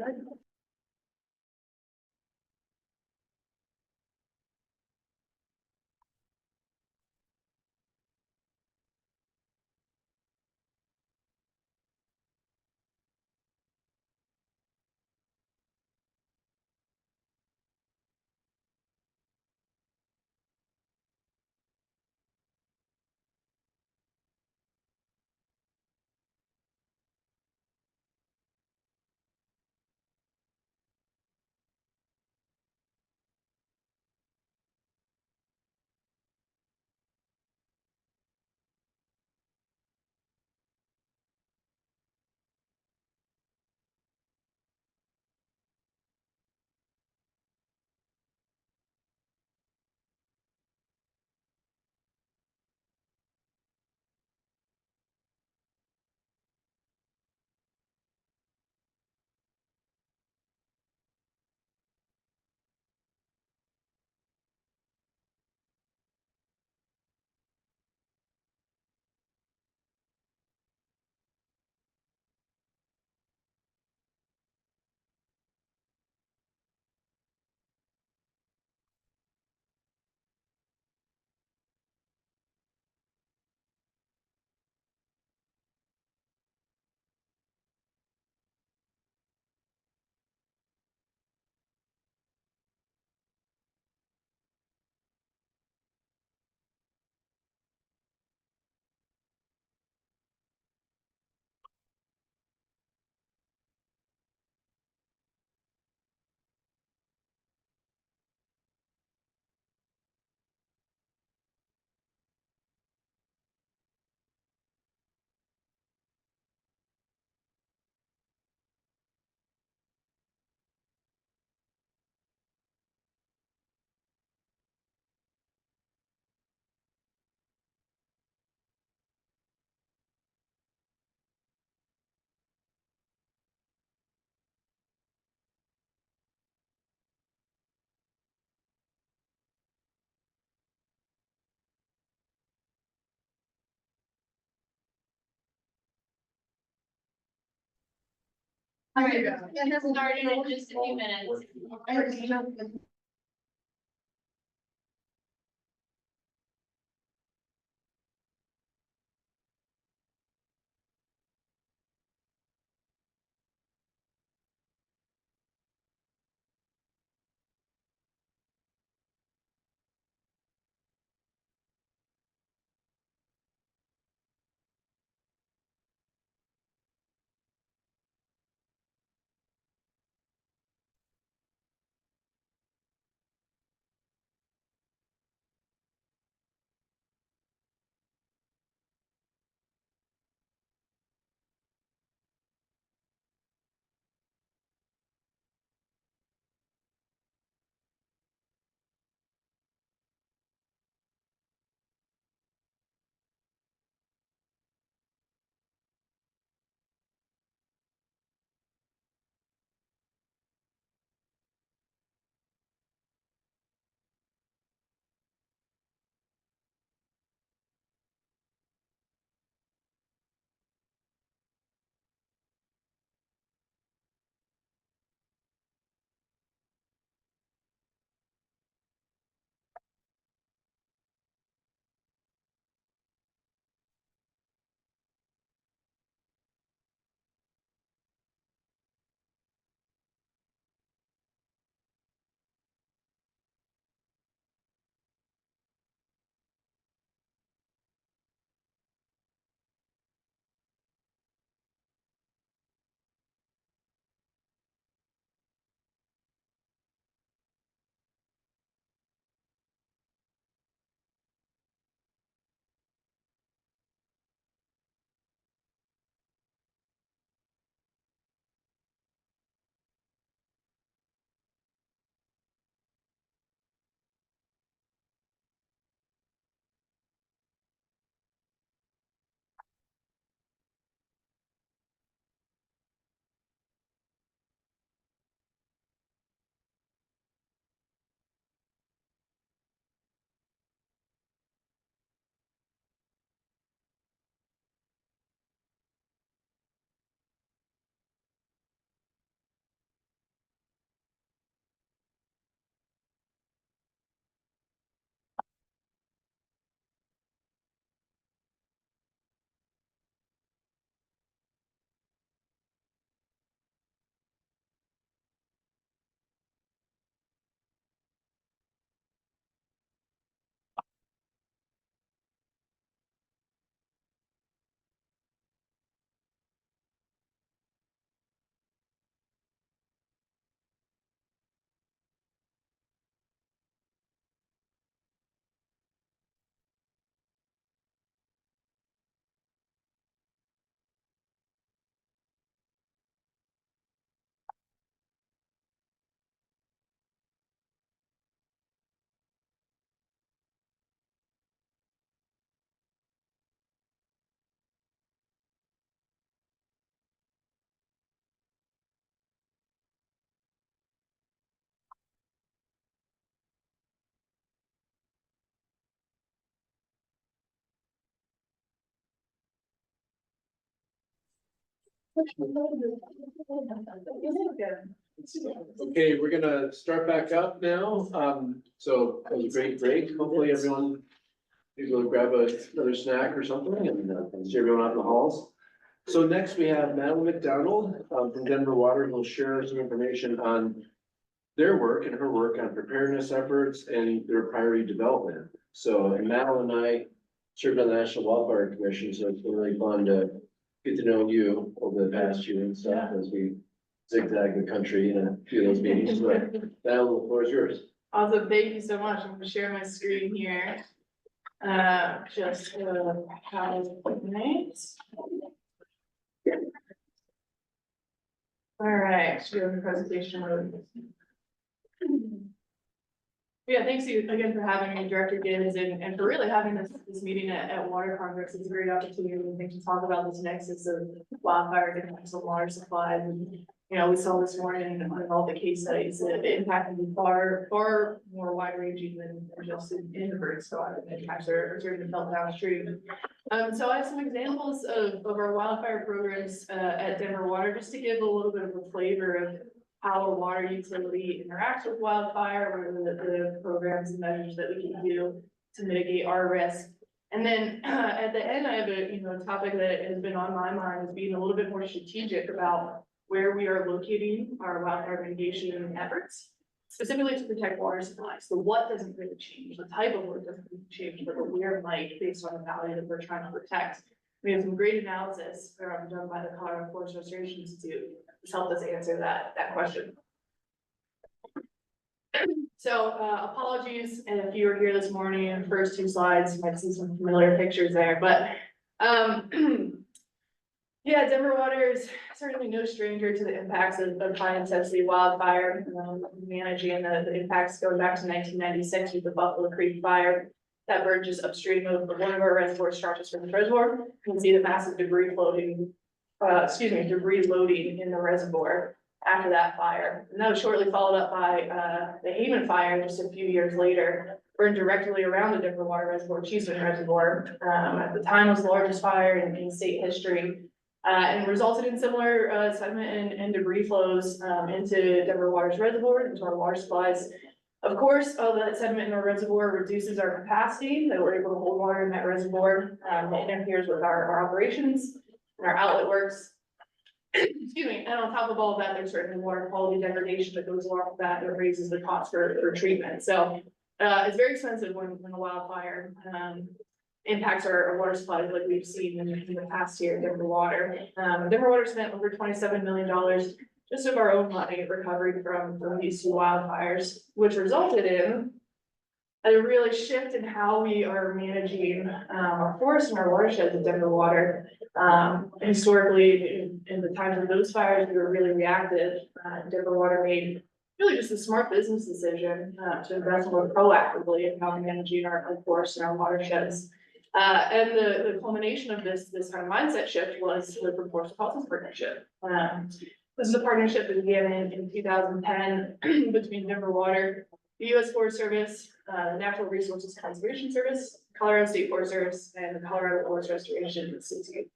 All right. It has started in just a few minutes. Okay, we're gonna start back up now. So it was a great break. Hopefully everyone you go grab another snack or something and see everyone out in the halls. So next we have Madeline McDonald from Denver Water, who will share some information on their work and her work on preparedness efforts and their priority development. So and Madeline and I served on the National Wildfire Commission, so it's been really fun to get to know you over the past year and stuff as we zigzag the country in a few of those meetings. But Madeline, the floor is yours. Awesome, thank you so much. I'm gonna share my screen here. Just how is it night? All right, should go in the presentation mode. Yeah, thanks you again for having me, Director Gibbs, and for really having this meeting at Water Congress. It's a great opportunity, I think, to talk about this nexus of wildfire and water supplies and you know, we saw this morning on all the case studies, that the impact can be far, far more wide ranging than just in inverts, so the impacts are certainly felt downstream. So I have some examples of our wildfire programs, at Denver Water, just to give a little bit of a flavor of how a water utility interacts with wildfire, what are the programs and measures that we can do to mitigate our risk. And then at the end, I have a topic that has been on my mind, is being a little bit more strategic about where we are locating our wildfire mitigation efforts, specifically to protect water supply. So what doesn't really change, the type of work doesn't really change, but the where might, based on the value that we're trying to protect. We have some great analysis done by the Colorado Forest Restoration Institute, which helped us answer that question. So apologies if you were here this morning in the first two slides, you might see some familiar pictures there, but yeah, Denver Water is certainly no stranger to the impacts of high intensity wildfire, managing the impacts going back to 1996 with the Buffalo Creek fire that burned just upstream of one of our reservoirs, Chartiers Springs Reservoir. You can see the massive debris loading in the reservoir after that fire. And that was shortly followed up by the Haven fire just a few years later, burned directly around the Denver Water Reservoir, Cheeseman Reservoir. At the time was the largest fire in state history, and resulted in similar sediment and debris flows into Denver Water's reservoir, into our water supplies. Of course, all that sediment in our reservoir reduces our capacity that we're able to hold water in that reservoir. It interferes with our operations and our outlet works. Excuse me, and on top of all of that, there's certainly water quality degradation that goes along with that raises the cost for treatment. So it's very expensive when a wildfire impacts our water supply like we've seen in the past year at Denver Water. Denver Water spent over $27 million just of our own money recovering from these two wildfires, which resulted in a really shift in how we are managing our forests and our watersheds at Denver Water. Historically, in the times of those fires, we were really reactive. Denver Water made really just a smart business decision to invest more proactively in how we're managing our forests and our watersheds. And the culmination of this kind of mindset shift was the Proportional Causes Partnership. This is a partnership that began in 2010 between Denver Water, the U.S. Forest Service, the Natural Resources Conservation Service, Colorado State Forest Service, and the Colorado Forest Restoration Institute.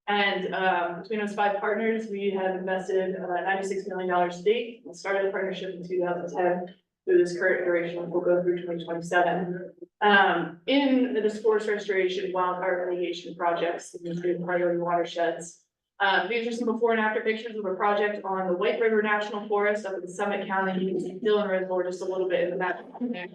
And between those 5 partners, we have invested $96 million to date. We started the partnership in 2010 through this current iteration, which will go through 2027. In this forest restoration, wildfire mitigation projects, including priority watersheds. These are some before and after pictures of a project on the White River National Forest up in Summit County. You can see Dillon Reservoir just a little bit in the background there.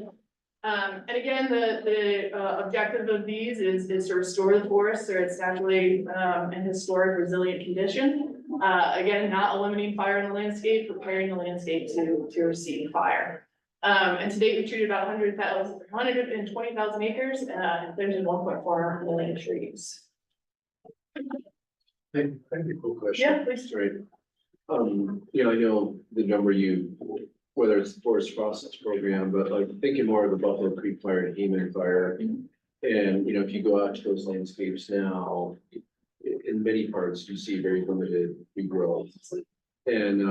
And again, the objective of these is to restore the forest or its naturally and historic resilient condition. Again, not eliminating fire in the landscape, preparing the landscape to receive fire. And to date, we've treated about 120,000 acres and planted 1.4 million trees. I have a quick question. Yeah, please. Sorry. You know, I know the number whether it's the Forest Process Program, but like thinking more of the Buffalo Creek Fire and Haman Fire. And, you know, if you go out to those landscapes now, in many parts, you see very limited regrowth. And,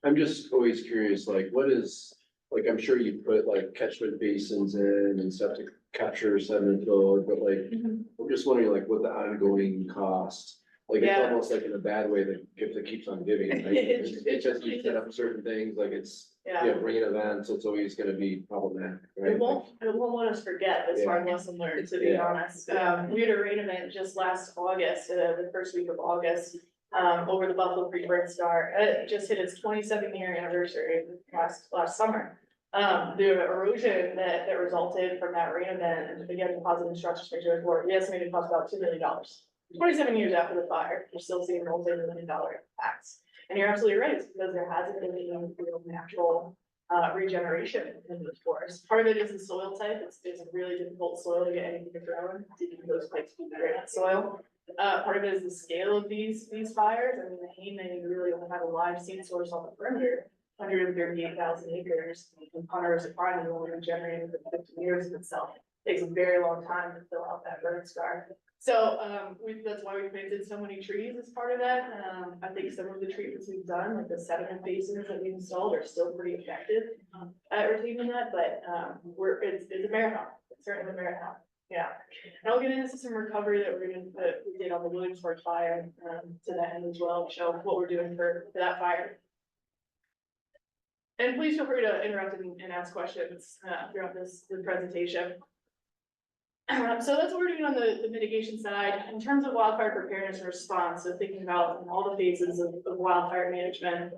I'm just always curious, like, like, I'm sure you put like catchment basins in and stuff to capture sediment load, but like, I'm just wondering like what the ongoing cost. Like, it's almost like in a bad way, the gift that keeps on giving. Right? It's just you set up certain things, like it's, bringing events, it's always gonna be problematic, right? It won't let us forget this hard lesson learned, to be honest. We had a rain event just last August, the first week of August, over the Buffalo Creek Red Star. It just hit its 27-year anniversary last summer. The erosion that resulted from that rain event and again depositing Chartiers Springs Reservoir, the estimated cost about $2 million. 27 years after the fire, you're still seeing multi-million-dollar impacts. And you're absolutely right, it's because there hasn't been any real natural regeneration in the forest. Part of it is the soil type. It's a really difficult soil to get anything to grow in, digging those pipes in granite soil. Part of it is the scale of these fires. I mean, the Haman really only had a live seed source on the perimeter, 138,000 acres, and Ponderosa Pine only regenerated within 15 years of itself. takes a very long time to fill out that burn scar. So, that's why we planted so many trees as part of that. I think some of the treatments we've done, like the sediment basins that we installed are still pretty effective at retaining that, but, it's a marathon, it's certainly a marathon. Yeah, and I'll get into some recovery that we did on the Williamsburg fire, to that end as well, show what we're doing for that fire. And please feel free to interrupt and ask questions, throughout the presentation. So that's what we're doing on the mitigation side. In terms of wildfire preparedness and response, so thinking about all the phases of wildfire management.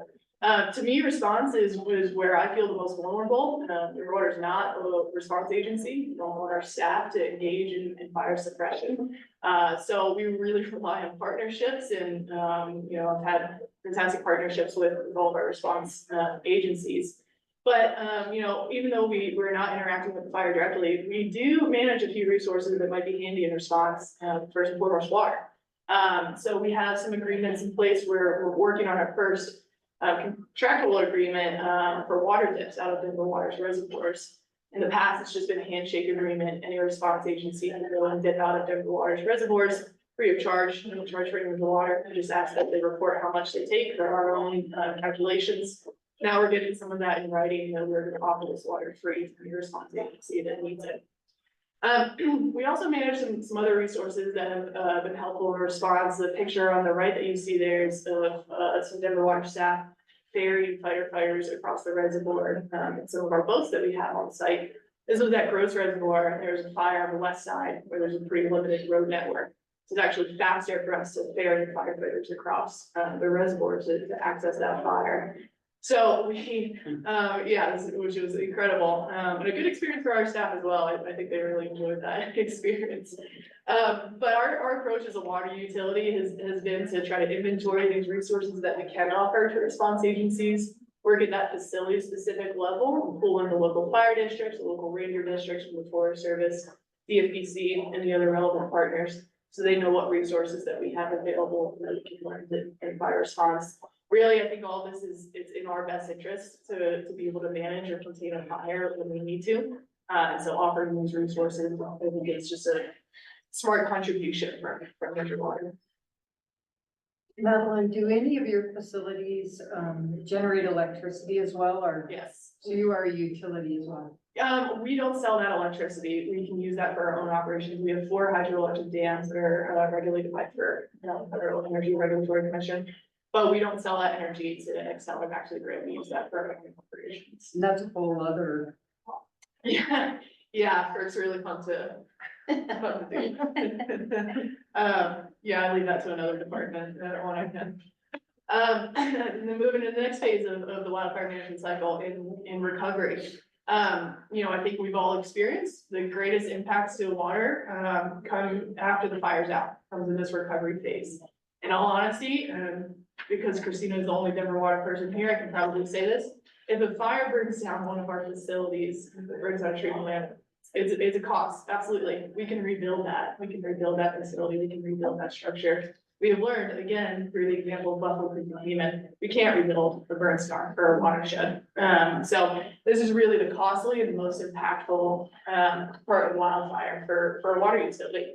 To me, response is where I feel the most vulnerable. The water is not a response agency. We don't want our staff to engage in fire suppression. So we really rely on partnerships and, I've had fantastic partnerships with all of our response agencies. But, even though we're not interacting with the fire directly, we do manage a few resources that might be handy in response, first and foremost, water. So we have some agreements in place where we're working on our first contractual agreement for water dips out of Denver Water's reservoirs. In the past, it's just been a handshake agreement. Any response agency can go and dip out of Denver Water's reservoirs free of charge, no charge for the water. I just ask that they report how much they take. There are our own calculations. Now we're getting some of that in writing, that we're going to offer this water free to your response agency that needs it. We also manage some other resources that have been helpful in response. The picture on the right that you see there is of some Denver Water staff ferrying firefighters across the reservoir, and some of our boats that we have on site. This was at Gross Reservoir, and there's a fire on the west side where there's a pretty limited road network. So it's actually faster for us to ferry firefighters across the reservoir to access that fire. So we, which was incredible, and a good experience for our staff as well. I think they really enjoyed that experience. But our approach as a water utility has been to try to inventory these resources that we can offer to response agencies, work at that facility specific level, and pull in the local fire districts, the local ranger districts from the Forest Service, DFPC, and the other relevant partners, so they know what resources that we have available that we can learn in fire response. Really, I think all this it's in our best interest to be able to manage or contain a fire when we need to. And so offering these resources, I think it's just a smart contribution from Denver Water. Madeline, do any of your facilities generate electricity as well, or? Yes. So you are a utility as well? We don't sell that electricity. We can use that for our own operations. We have 4 hydroelectric dams that are regulated by Federal Energy Regulatory Commission. But we don't sell that energy to Xcel or back to the grid. We use that for our own operations. And that's a whole other. Yeah, it's really fun to do. I leave that to another department when I can. And then moving to the next phase of the wildfire management cycle in recovery. I think we've all experienced the greatest impacts to water come after the fire's out, comes in this recovery phase. In all honesty, because Christina is the only Denver Water person here, I can probably say this. If a fire burns down one of our facilities, if it burns out a treatment plant, it's a cost, absolutely. We can rebuild that. We can rebuild that facility. We can rebuild that structure. We have learned, again, through the example of Buffalo Creek Monument, we can't rebuild the burn scar for a watershed. So this is really the costly and most impactful part of wildfire for a water utility.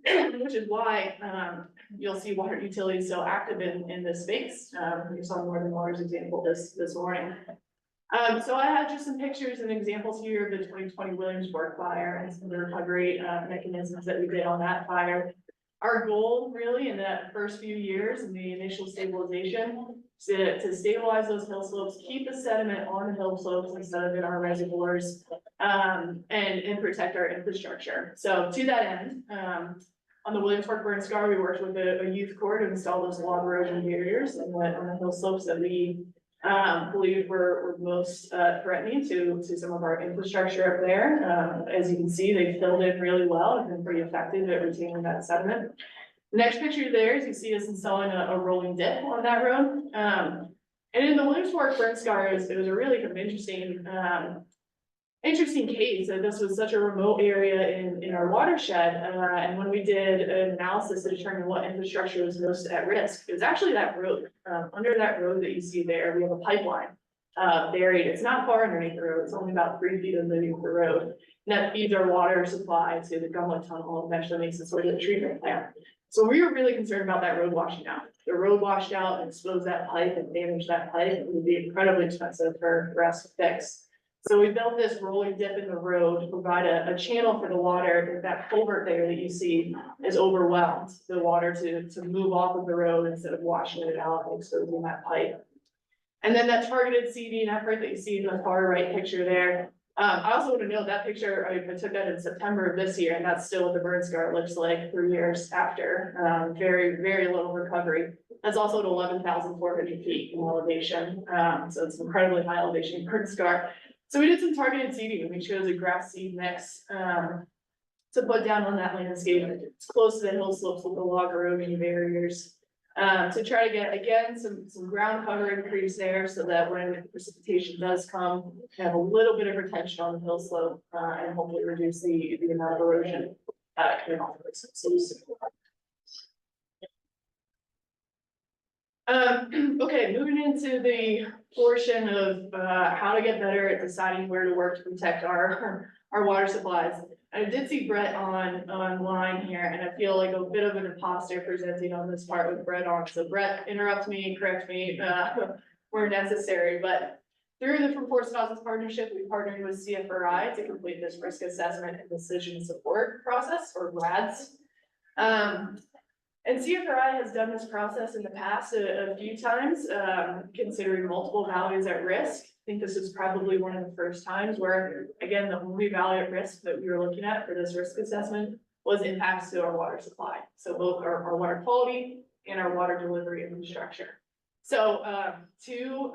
Which is why you'll see water utilities so active in this space. You saw Northern Water's example this morning. So I have just some pictures and examples here of the 2020 Williamsburg fire and some of the recovery mechanisms that we did on that fire. Our goal really in that first few years in the initial stabilization to stabilize those hill slopes, keep the sediment on the hill slopes instead of in our reservoirs, and protect our infrastructure. So to that end, on the Williamsburg burn scar, we worked with a youth corps to install those log erosion barriers on the hill slopes that we believe were most threatening to some of our infrastructure up there. As you can see, they filled in really well and been pretty effective at retaining that sediment. The next picture there is you see us installing a rolling dip on that road. And in the Williamsburg burn scar, it was a really kind of interesting case that this was such a remote area in our watershed. And when we did an analysis to determine what infrastructure was most at risk, it was actually that road. Under that road that you see there, we have a pipeline buried. It's not far underneath the road. It's only about 3 feet underneath the road. And that feeds our water supply to the Gumlet Tunnel and eventually makes its way to the treatment plant. So we were really concerned about that road washing out. The road washed out and exposed that pipe and damaged that pipe, it would be incredibly expensive for us to fix. So we built this rolling dip in the road to provide a channel for the water, if that culvert there that you see is overwhelmed, the water to move off of the road instead of washing it out and exposing that pipe. And then that targeted seeding effort that you see in the far right picture there. I also want to note that picture, I took that in September of this year, and that's still what the burn scar looks like 3 years after. Very, very little recovery. That's also at 11,400 feet in elevation. So it's incredibly high elevation burn scar. So we did some targeted seeding. We chose a grass seed mix to put down on that landscape. It's close to the hill slopes with the log erosion barriers. To try to get, again, some ground cover increase there so that when precipitation does come, have a little bit of retention on the hill slope, and hopefully reduce the amount of erosion, coming off of it. Okay, moving into the portion of, how to get better at deciding where to work to protect our water supplies. I did see Brett online here, and I feel like a bit of an imposter presenting on this part with Brett on. So Brett, interrupt me and correct me, where necessary, but through the From Forest Causes Partnership, we partnered with CFRI to complete this risk assessment and decision support process, or RADS. And CFRI has done this process in the past a few times, considering multiple values at risk. I think this is probably one of the first times where, again, the only value at risk that we were looking at for this risk assessment was impacts to our water supply. So both our water quality and our water delivery infrastructure. So to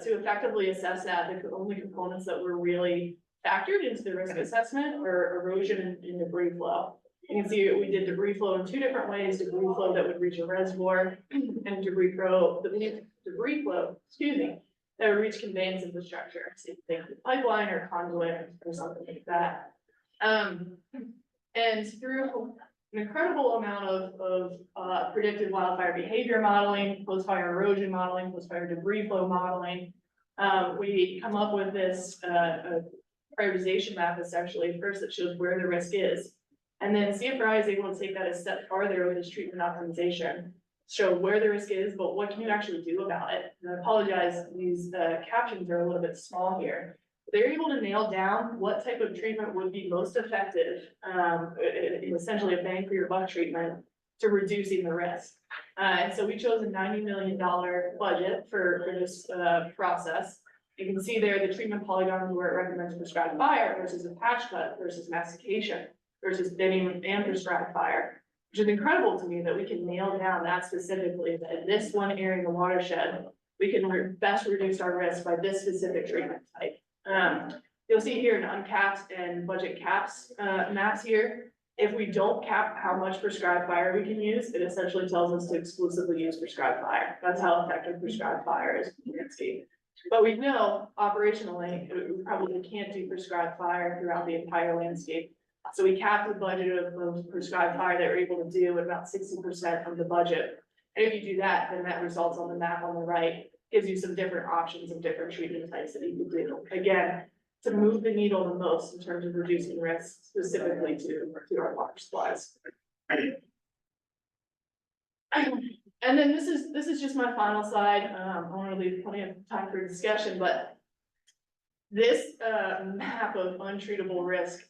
effectively assess that, the only components that were really factored into the risk assessment were erosion and debris flow. You can see we did debris flow in 2 different ways: debris flow that would reach a reservoir and debris flow, excuse me, that would reach conveyance infrastructure. So you think pipeline or conduit or something like that. And through an incredible amount of predictive wildfire behavior modeling, post-fire erosion modeling, post-fire debris flow modeling, we come up with this prioritization map essentially first that shows where the risk is. And then CFRI is able to take that a step farther with this treatment optimization, show where the risk is, but what can you actually do about it? And I apologize, these captions are a little bit small here. They're able to nail down what type of treatment would be most effective, essentially a bang for your buck treatment to reducing the risk. And so we chose a $90 million budget for this process. You can see there the treatment polygons where it recommends prescribed fire versus a patch cut versus mastication versus thinning and prescribed fire, which is incredible to me that we can nail down that specifically, that in this one area in the watershed, we can best reduce our risk by this specific treatment type. You'll see here an uncapped and budget caps maps here. If we don't cap how much prescribed fire we can use, it essentially tells us to exclusively use prescribed fire. That's how effective prescribed fire is. But we know operationally, we probably can't do prescribed fire throughout the entire landscape. So we capped the budget of prescribed fire that we're able to do at about 60% of the budget. And if you do that, then that results on the map on the right, gives you some different options of different treatment types that you could do. Again, to move the needle the most in terms of reducing risk specifically to our water supplies. And then this is just my final slide. I want to leave plenty of time for discussion, but this map of untreatable risk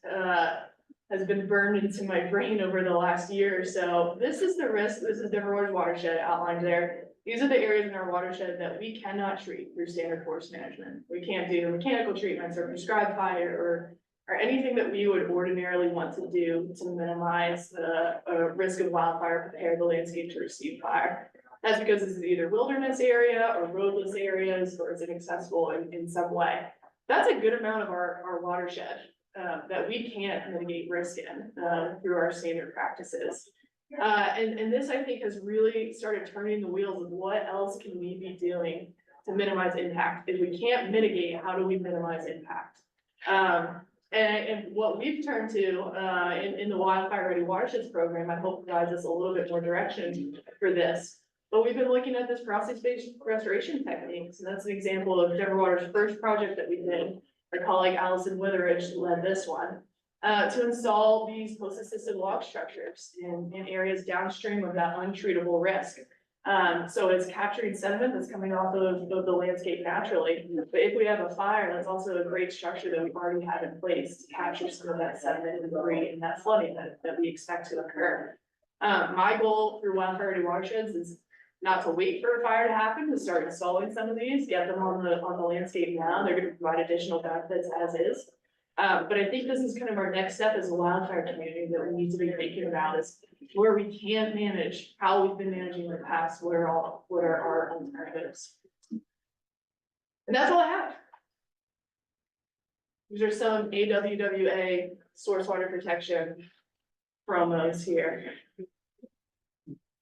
has been burned into my brain over the last year or so. This is the risk. This is Denver watershed outlined there. These are the areas in our watershed that we cannot treat through standard forest management. We can't do mechanical treatments or prescribed fire or anything that we would ordinarily want to do to minimize the risk of wildfire, prepare the landscape to receive fire. That's because this is either wilderness area or roadless areas, or is inaccessible in some way. That's a good amount of our watershed that we can't mitigate risk in through our standard practices. And this, I think, has really started turning the wheels of what else can we be doing to minimize impact. If we can't mitigate, how do we minimize impact? And what we've turned to in the Wildfire Ready Watersheds program, I hope provides us a little bit more direction for this. But we've been looking at this process-based restoration techniques, and that's an example of Denver Water's first project that we did. Our colleague Allison Witheridge led this one. to install these post-assisted log structures in areas downstream of that untreatable risk. So it's capturing sediment that's coming off of the landscape naturally. But if we have a fire, that's also a great structure that we already have in place to capture some of that sediment and debris and that flooding that we expect to occur. My goal through Wildfire Ready Watersheds is not to wait for a fire to happen, to start installing some of these, get them on the landscape now. They're gonna provide additional benefits as is. But I think this is kind of our next step as a wildfire community that we need to be thinking about is where we can't manage how we've been managing in the past, what are our alternatives? And that's all I have. These are some AWWA source water protection promos here.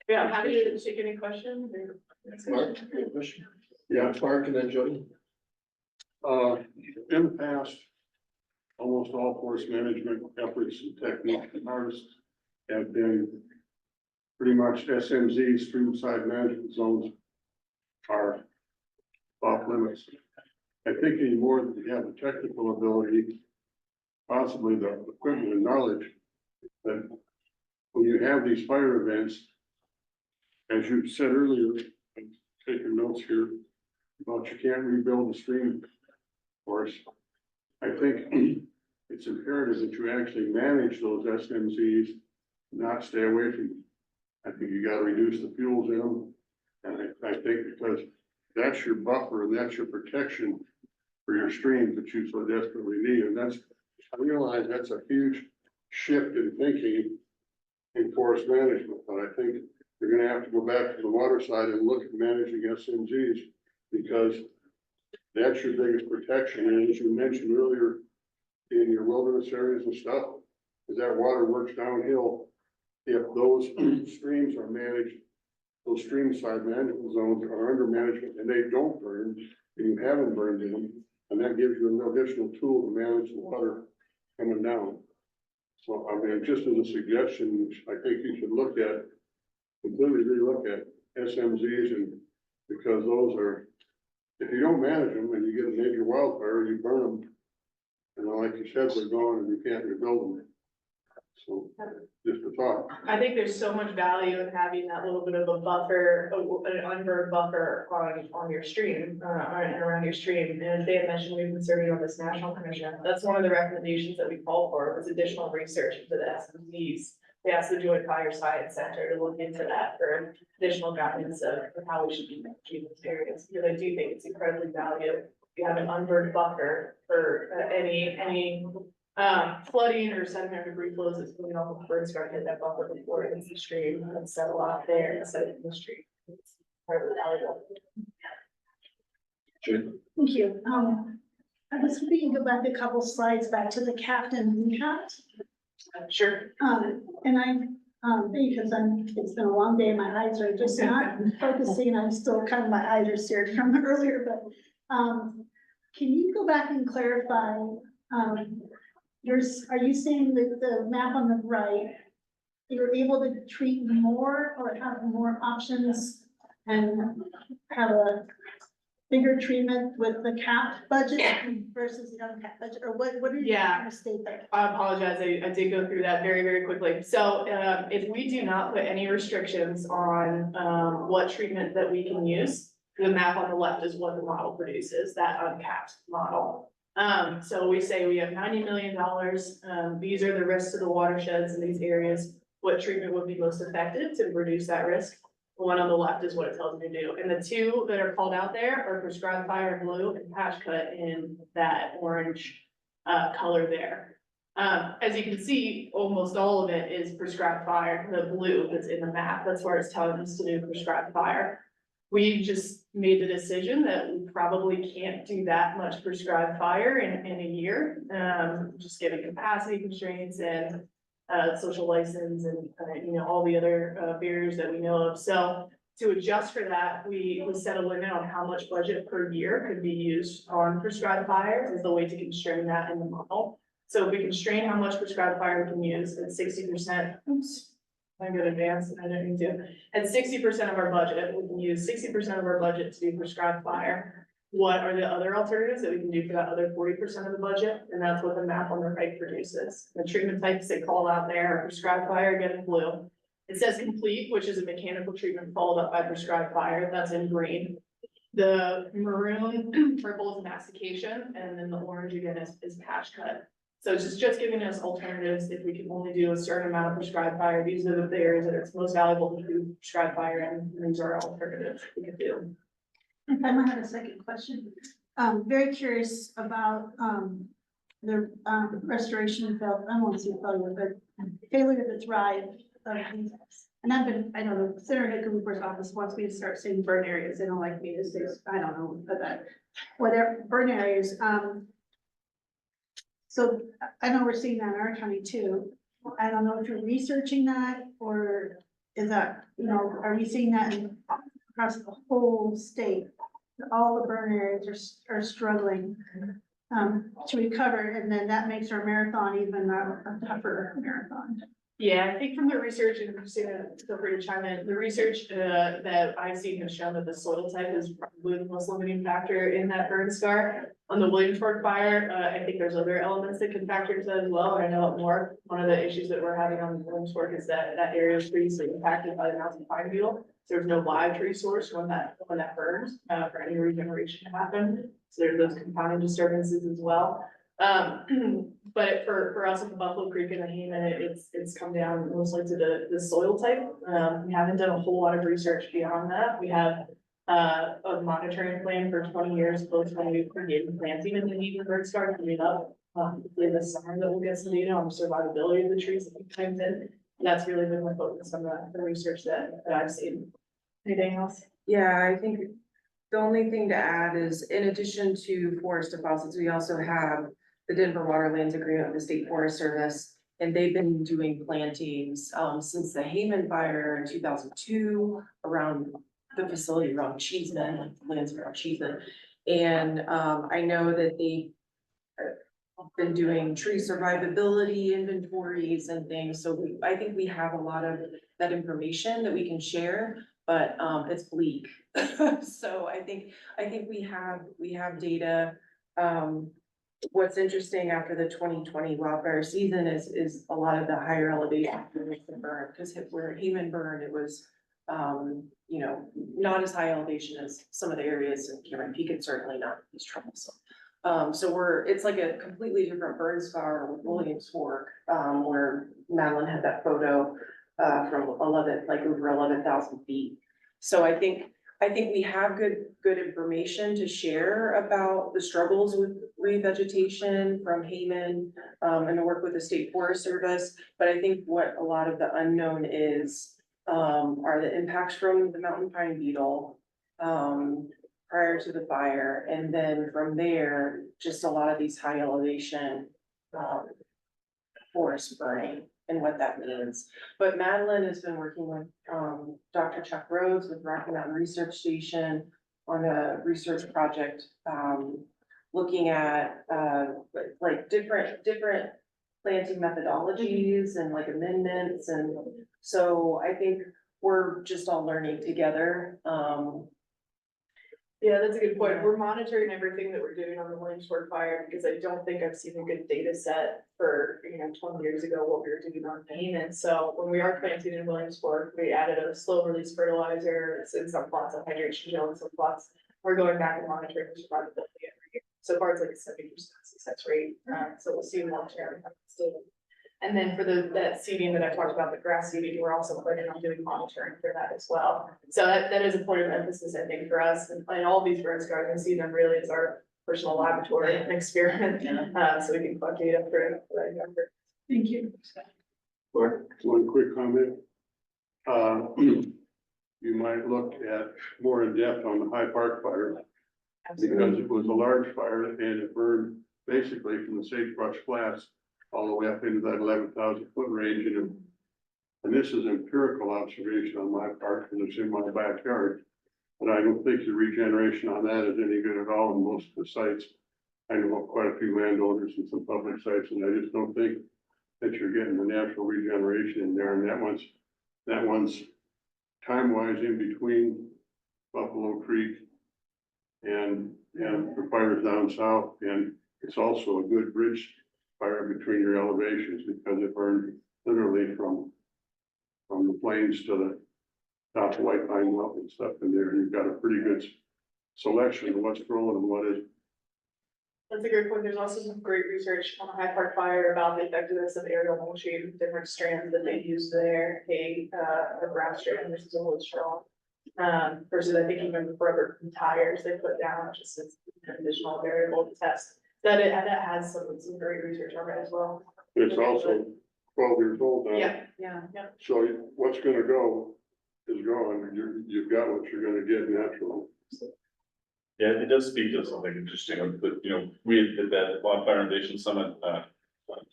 Yeah, I'm happy to take any questions. Mark, you have a question? Yeah, Mark and then Jody. in the past, almost all forest management efforts and techniques of ours have been pretty much SMZs, stream-side management zones are off limits. I think anymore that we have the technical ability, possibly the equipment and knowledge, that when you have these fire events, as you said earlier, I'm taking notes here, about you can't rebuild a stream course. I think it's imperative that you actually manage those SMZs, not stay away from them. I think you gotta reduce the fuels in them. And I think because that's your buffer and that's your protection for your streams that you so desperately need. And that's, I realize that's a huge shift in thinking in forest management, but I think you're gonna have to go back to the water side and look at managing SMGs, because that's your biggest protection. And as you mentioned earlier, in your wilderness areas and stuff, as that water works downhill, if those streams are managed, those stream side management zones are under management and they don't burn, and you haven't burned them, and that gives you an additional tool to manage the water coming down. So, I mean, just as a suggestion, I think you should look at, completely relook at SMZs, and because those are, if you don't manage them and you get a major wildfire, you burn them. And like you said, they're gone and you can't rebuild them. So, just a thought. I think there's so much value in having that little bit of a buffer, an unburned buffer on your stream, and around your stream. And as Dave mentioned, we've been serving on this national commission. That's one of the recommendations that we called for, was additional research into the SMZs. We asked the Joint Fire Science Center to look into that for additional guidance of how we should be managing these areas, because I do think it's incredibly valuable. You have an unburned buffer for any flooding or sediment debris flows that's coming off of birds, start to hit that buffer before it hits the stream and settle out there instead of in the stream. It's incredibly valuable. Thank you. I was hoping you can go back a couple slides back to the captain hat. Sure. And because it's been a long day, my eyes are just not focusing, I'm still kind of, my eyes are seared from earlier, but, can you go back and clarify, are you saying that the map on the right, you're able to treat more or have more options and have a bigger treatment with the capped budget versus the uncapped budget, or what are you trying to state there? I apologize, I did go through that very, very quickly. So, if we do not put any restrictions on, what treatment that we can use, the map on the left is what the model produces, that uncapped model. So we say we have $90 million, these are the risks to the watersheds in these areas, what treatment would be most effective to reduce that risk? The one on the left is what it tells me to do, and the two that are called out there are prescribed fire in blue and patch cut in that orange color there. As you can see, almost all of it is prescribed fire, the blue that's in the map, that's where it's telling us to do prescribed fire. We just made the decision that we probably can't do that much prescribed fire in a year, just given capacity constraints and social license and, all the other barriers that we know of. So to adjust for that, we set a limit on how much budget per year could be used on prescribed fire as the way to constrain that in the model. So if we constrain how much prescribed fire we can use at 60%, oops, I'm gonna advance, I didn't mean to. At 60% of our budget, we can use 60% of our budget to do prescribed fire. what are the other alternatives that we can do for that other 40% of the budget? And that's what the map on the right produces. The treatment types they call out there are prescribed fire, again in blue. It says complete, which is a mechanical treatment followed up by prescribed fire, that's in green. The maroon, purple is mastication, and then the orange again is patch cut. So it's just giving us alternatives. If we can only do a certain amount of prescribed fire, these are the areas that it's most valuable to do prescribed fire, and these are alternatives we could do. If I might have a second question, very curious about, the, restoration of, I won't say failure, but failure to thrive of these. And I've been, I don't know, Senator Cooper's office wants me to start saying burn areas, they don't like me to say, I don't know, but that, whatever, burn areas, so I know we're seeing that in our county too. I don't know if you're researching that, or is that, you know, are we seeing that across the whole state? All the burn areas are struggling to recover, and then that makes our marathon even a tougher marathon. Yeah, I think from the research, and Christina, feel free to chime in, the research that I've seen has shown that the soil type is probably the most limiting factor in that burn scar. On the Williamsburg fire, I think there's other elements that can factor into that as well, and I know up north, one of the issues that we're having on Williamsburg is that area is previously impacted by the mountain pine beetle. So there's no live tree source when that burns, for any regeneration to happen, so there's those compounding disturbances as well. But for us in the Buffalo Creek and the Haman, it's come down mostly to the soil type. We haven't done a whole lot of research beyond that. We have a monitoring plan for 20 years, both when we created planting and the need bird scar coming up. Hopefully this summer that we'll get some data on the survivability of the trees that we planted. That's really been the focus on the research that I've seen. Anything else? Yeah, I think the only thing to add is, in addition to forest deposits, we also have the Denver Waterlands Agreement with the State Forest Service, and they've been doing plantings since the Haman fire in 2002 around the facility around Cheeseman, like the lands around Cheeseman. And I know that they've been doing tree survivability inventories and things, so I think we have a lot of that information that we can share, but it's bleak. So I think we have data. What's interesting after the 2020 wildfire season is a lot of the higher elevation burn, because where Haman burned, it was you know, not as high elevation as some of the areas in Cameron Peak, and certainly not as troublesome. So it's like a completely different burn scar with Williams Fork, where Madeline had that photo from over 11,000 feet. So I think we have good information to share about the struggles with revegetation from Haman, and the work with the State Forest Service. But I think what a lot of the unknown is, are the impacts from the mountain pine beetle, prior to the fire. And then from there, just a lot of these high elevation, forest burning and what that means. But Madeline has been working with Dr. Chuck Rhodes with Rocky Mountain Research Station on a research project, looking at like different planting methodologies and like amendments. And so I think we're just all learning together. Yeah, that's a good point. We're monitoring everything that we're doing on the Williamsburg fire, because I don't think I've seen a good data set for, 20 years ago, what we were doing on Maine. And so when we are planting in Williamsburg, we added a slow release fertilizer. It's in some plots, a hydration gel in some plots. We're going back and monitoring the survivability every year. So far, it's like a 70% success rate. So we'll see long term. And then for that seeding that I talked about, the grass seeding, we're also planning on doing monitoring for that as well. So that is a point of emphasis, I think, for us. And all these birds garden season really is our personal laboratory and experiment. So we can collect data for it. Thank you. One quick comment. You might look at more in depth on the High Park fire, because it was a large fire and it burned basically from the sagebrush flats all the way up into that 11,000 foot range. And this is empirical observation on my part, because it's in my backyard. But I don't think the regeneration on that is any good at all in most of the sites. I know quite a few landowners and some public sites, and I just don't think that you're getting the natural regeneration in there. And that one's time-wise in between Buffalo Creek and and the fires down south, and it's also a good bridge fire between your elevations because it burned literally from the plains to the top of White Pine Mountain and stuff in there, and you've got a pretty good selection of what's growing and what is. That's a great point. There's also some great research on the High Park fire about the effectiveness of aerial mulching, different strands that they use there, a grass strand versus a wood straw. Versus I think even rubber tires they put down, just as an additional variable to test. That has some great research on it as well. It's also 12 years old now. Yeah. So what's gonna go is gone, you've got what you're gonna get naturally. Yeah, it does speak to something interesting, but, you know, we did that Wildfire Innovation Summit,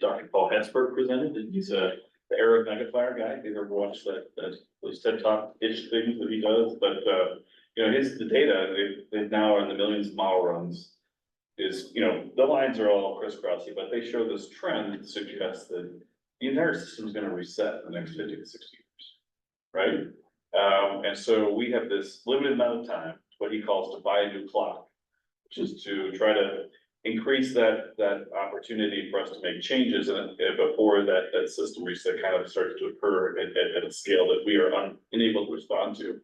Dr. Paul Hesberg presented, and he's the Aero Megafire guy. If you ever watched those TED Talk-ish things that he does, but, you know, the data, they now are in the millions of model runs. Is, you know, the lines are all crisscrossy, but they show this trend that suggests that the entire system is gonna reset in the next 50 to 60 years, right? And so we have this limited amount of time, what he calls to buy a new clock, which is to try to increase that opportunity for us to make changes before that system reset kind of starts to occur at a scale that we are unable to respond to.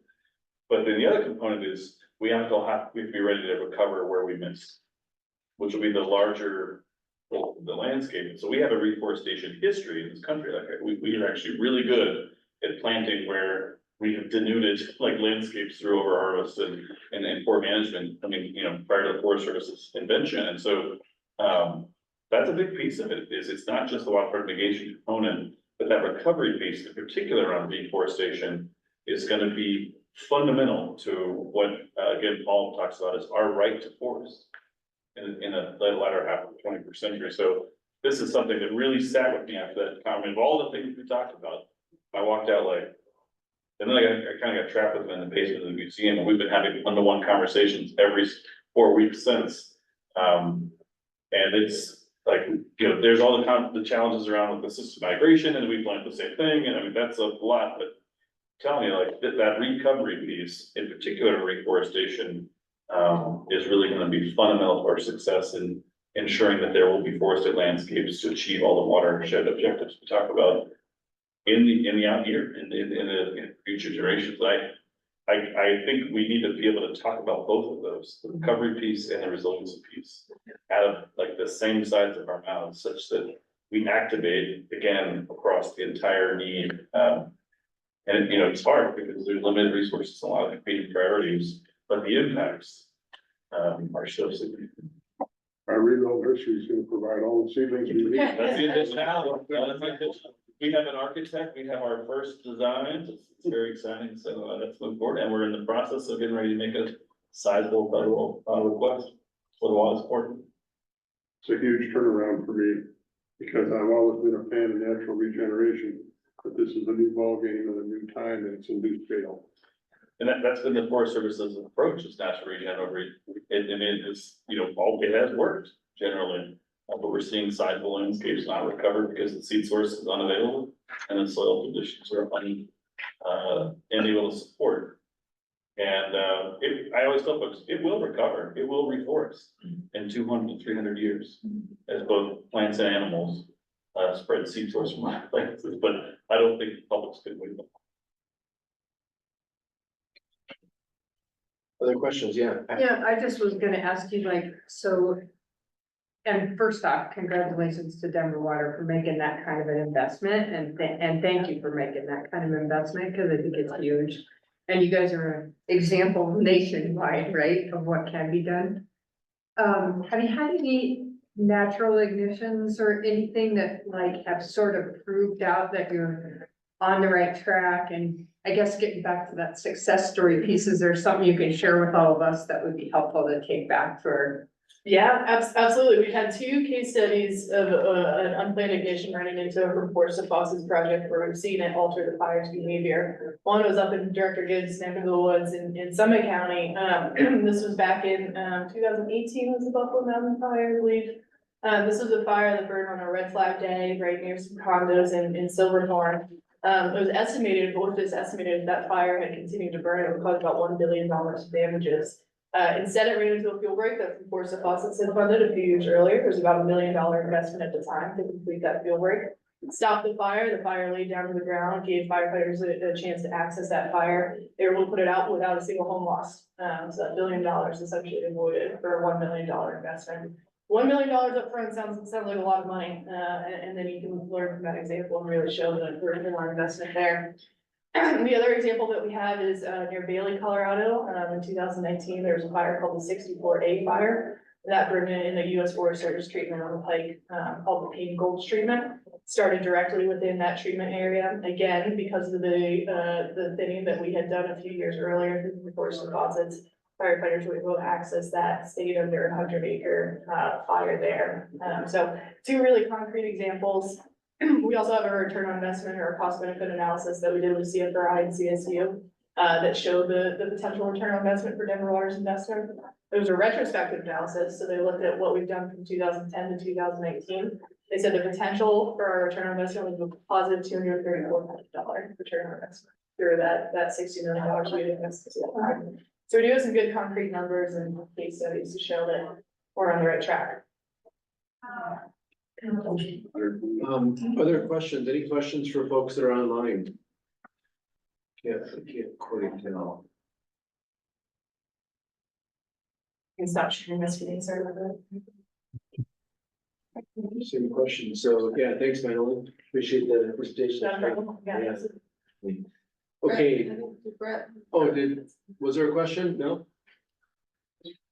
But then the other component is we have to be ready to recover where we missed, which will be the larger, the landscape. So we have a reforestation history in this country. Like we are actually really good at planting where we have denuded like landscapes through over harvest and poor management. I mean, you know, prior to the Forest Service's invention. And so that's a big piece of it, is it's not just the wildfire mitigation component, but that recovery piece, in particular around deforestation, is going to be fundamental to what, again, Paul talks about is our right to forest in the latter half of the 21st century. So this is something that really sat with me after that comment of all the things we talked about. I walked out like, and then I kind of got trapped with them in the basement of the museum, and we've been having one-to-one conversations every 4 weeks since. And it's like, you know, there's all the challenges around with the system migration, and we plan the same thing, and I mean, that's a lot, but I'm telling you, like, that recovery piece, in particular reforestation, is really gonna be fundamental to our success in ensuring that there will be forested landscapes to achieve all the watershed objectives we talk about in the out year, in the future generations. I think we need to be able to talk about both of those, the recovery piece and the resiliency piece, out of like the same sides of our mouths, such that we activate again across the entire need. And you know, it's hard because there's limited resources, a lot of competing priorities, but the impacts are so significant. Our rebuild nursery is gonna provide all the seedlings we need. That's the addition. We have an architect, we have our first design, it's very exciting, so let's move forward, and we're in the process of getting ready to make a sizable federal request for the water support. It's a huge turnaround for me, because I've always been a fan of natural regeneration, but this is a new ballgame and a new time, and it's a new scale. And that's been the Forest Service's approach, is natural regen over, and it is, you know, it has worked generally. But we're seeing sizable landscapes not recover because the seed source is unavailable and the soil conditions are unable to support. And I always tell folks, it will recover, it will reforest in 200 to 300 years as both plants and animals spread seed source from other places, but I don't think the public's good with them. Other questions? Yeah. Yeah, I just was gonna ask you like, so. And first off, congratulations to Denver Water for making that kind of an investment, and thank you for making that kind of investment, because I think it's huge. And you guys are an example nationwide, right, of what can be done. Have you had any natural ignitions or anything that like have sort of proved out that you're on the right track? And I guess getting back to that success story piece, is there something you can share with all of us that would be helpful to take back for? Yeah, absolutely. We had 2 case studies of an unplanned ignition running into a Forest Fosses project where we've seen it alter the fire's behavior. One was up in Director Gibbs' neck of the woods in Summit County. This was back in 2018 was the Buffalo Mountain Fire, I believe. This was a fire that burned on a red flag day right near some condos in Silverthorne. It was estimated, Wolf is estimated that fire had continued to burn, it would cause about $1 billion of damages. Instead, it ran into a fuel break that Forest Faucets had funded a few years earlier. There was about $1 million investment at the time to complete that fuel break. Stopped the fire laid down to the ground, gave firefighters a chance to access that fire. They were able to put it out without a single home lost. So $1 billion essentially avoided for a $1 million investment. $1 million upfront sounds like a lot of money, and then you can learn from that example and really show the return on investment there. The other example that we have is near Bailey, Colorado. In 2019, there was a fire called the 64A fire. That burned in the U.S. Forest Service treatment on the Pike, called the Payne Gulch treatment. Started directly within that treatment area. Again, because of the thinning that we had done a few years earlier through the Forest Faucets, firefighters were able to access that, stayed under 100-acre fire there. So 2 really concrete examples. We also have a return on investment or a cost benefit analysis that we did with CFRI and CSU that showed the potential return on investment for Denver Water's investment. It was a retrospective analysis, so they looked at what we've done from 2010 to 2018. They said the potential for our return on investment was a positive $234 million return on investment through that $60 million we invested. So we do have some good concrete numbers and case studies to show that we're on the right track. Other questions? Any questions for folks that are online? I can't quite tell. Can stop sharing this meeting, sorry about that. Same question. So, yeah, thanks, Madeline. Appreciate the presentation. Yeah. Okay. Oh, was there a question? No?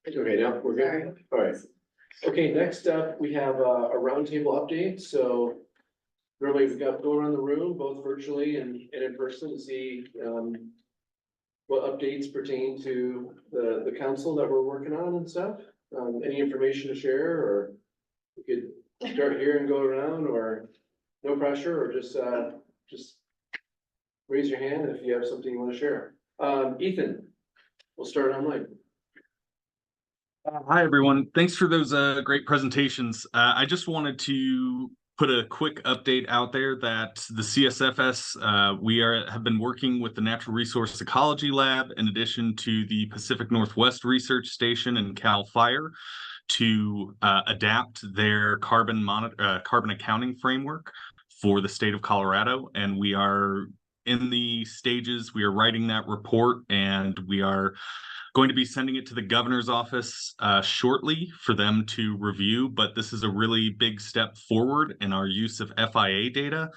Okay, now we're good. All right. Okay, next up, we have a roundtable update. So really, we've got to go around the room, both virtually and in person, to see what updates pertain to the council that we're working on and stuff. Any information to share, or we could start here and go around, or no pressure, or just raise your hand if you have something you want to share. Ethan, we'll start online. Hi, everyone. Thanks for those great presentations. I just wanted to put a quick update out there that the CSFS, we have been working with the Natural Resource Ecology Lab in addition to the Pacific Northwest Research Station and CAL FIRE to adapt their carbon accounting framework for the state of Colorado. And we are in the stages, we are writing that report, and we are going to be sending it to the governor's office shortly for them to review. But this is a really big step forward in our use of FIA data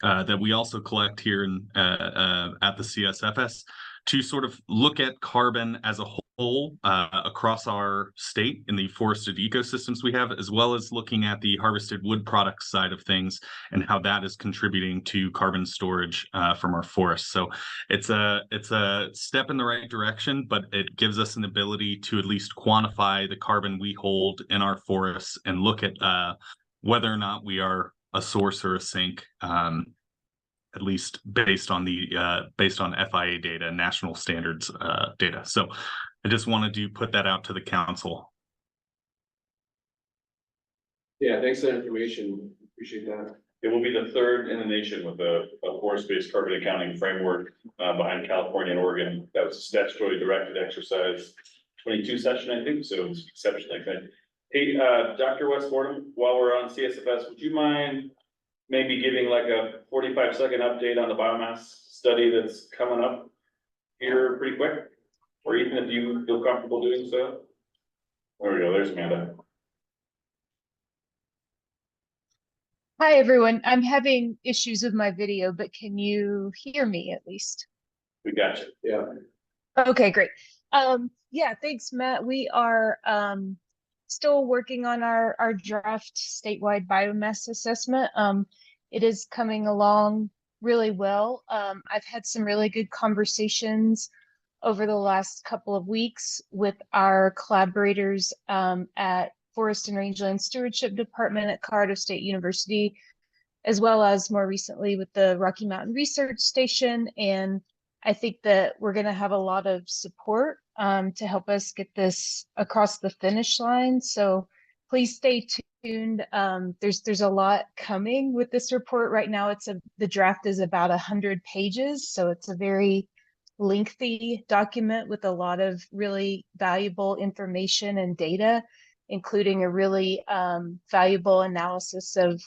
that we also collect here at the CSFS to sort of look at carbon as a whole across our state in the forested ecosystems we have, as well as looking at the harvested wood products side of things and how that is contributing to carbon storage from our forests. So it's a step in the right direction, but it gives us an ability to at least quantify the carbon we hold in our forests and look at whether or not we are a source or a sink, at least based on FIA data, national standards data. So I just wanted to put that out to the council. Yeah, thanks for that information. Appreciate that. It will be the third in the nation with a forest-based carbon accounting framework behind California and Oregon. That was a statutory directed exercise 22 session, I think, so it's exceptionally good. Hey, Dr. Westmore, while we're on CSFS, would you mind maybe giving like a 45-second update on the biomass study that's coming up here pretty quick? Or even if you feel comfortable doing so? There we go, there's Amanda. Hi, everyone. I'm having issues with my video, but can you hear me at least? We got you. Yeah. Okay, great. Yeah, thanks, Matt. We are still working on our draft statewide biomass assessment. It is coming along really well. I've had some really good conversations over the last couple of weeks with our collaborators at Forest and Rangeland Stewardship Department at Colorado State University, as well as more recently with the Rocky Mountain Research Station. And I think that we're going to have a lot of support to help us get this across the finish line. So please stay tuned. There's a lot coming with this report. Right now, the draft is about 100 pages. So it's a very lengthy document with a lot of really valuable information and data, including a really valuable analysis of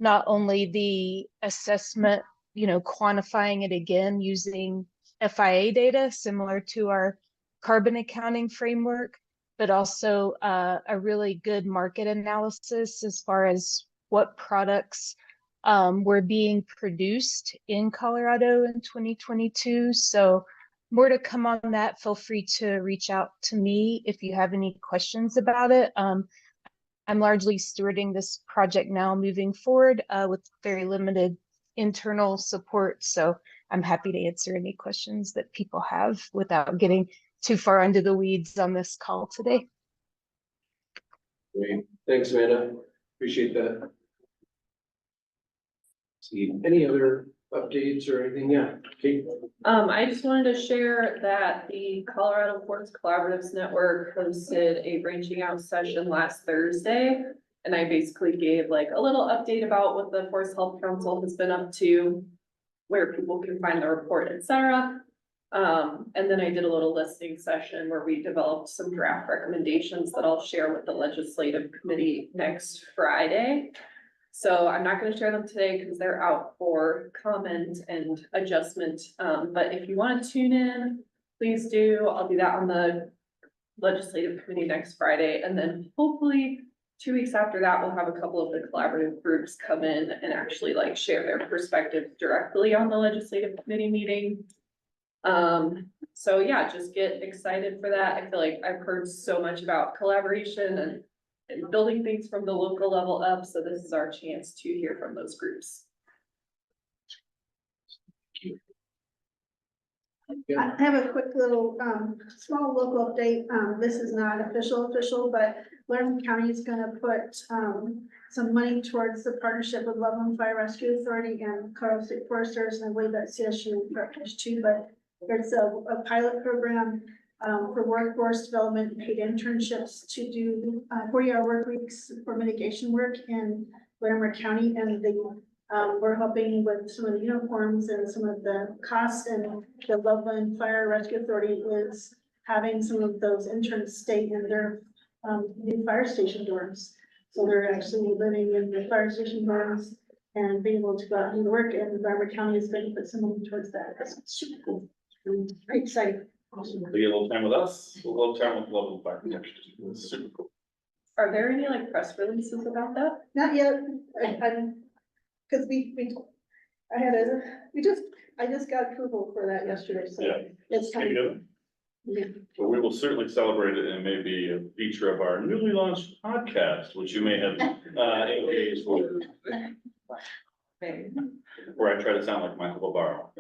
not only the assessment, quantifying it again using FIA data similar to our carbon accounting framework, but also a really good market analysis as far as what products were being produced in Colorado in 2022. So more to come on that. Feel free to reach out to me if you have any questions about it. I'm largely stewarding this project now moving forward with very limited internal support. So I'm happy to answer any questions that people have without getting too far into the weeds on this call today. Great, thanks, Amanda, appreciate that. See, any other updates or anything? Yeah, Kate? I just wanted to share that the Colorado Ports Collaboratives Network hosted a branching out session last Thursday. And I basically gave like a little update about what the Forest Health Council has been up to, where people can find the report, etc. And then I did a little listening session where we developed some draft recommendations that I'll share with the legislative committee next Friday. So I'm not going to share them today because they're out for comment and adjustment. But if you want to tune in, please do. I'll do that on the legislative committee next Friday. And then hopefully 2 weeks after that, we'll have a couple of the collaborative groups come in and actually like share their perspective directly on the legislative committee meeting. So yeah, just get excited for that. I feel like I've heard so much about collaboration and building things from the local level up. So this is our chance to hear from those groups. I have a quick little, small local update. This is not official, but Loudoun County is gonna put, some money towards the partnership with Loveland Fire Rescue Authority and Colorado State Foresters, and I believe that CSU partners too, but there's a pilot program for workforce development, paid internships to do 40-hour work weeks for mitigation work in Larimer County, and they we're helping with some of the uniforms and some of the costs, and the Loveland Fire Rescue Authority is having some of those interns stay in their new fire station dorms. So they're actually living in the fire station dorms and being able to go out and do work, and Larimer County is going to put some money towards that. That's super cool. Very exciting. Awesome. They get a little time with us, a little time with Loveland Fire Protection. It's super cool. Are there any like press releases about that? Not yet. Because I just got approval for that yesterday, so Yeah. it's Speaking time. of, Yeah. But we will certainly celebrate it, and it may be a feature of our newly launched podcast, which you may have engaged with. Where I try to sound like Michael Barbaro.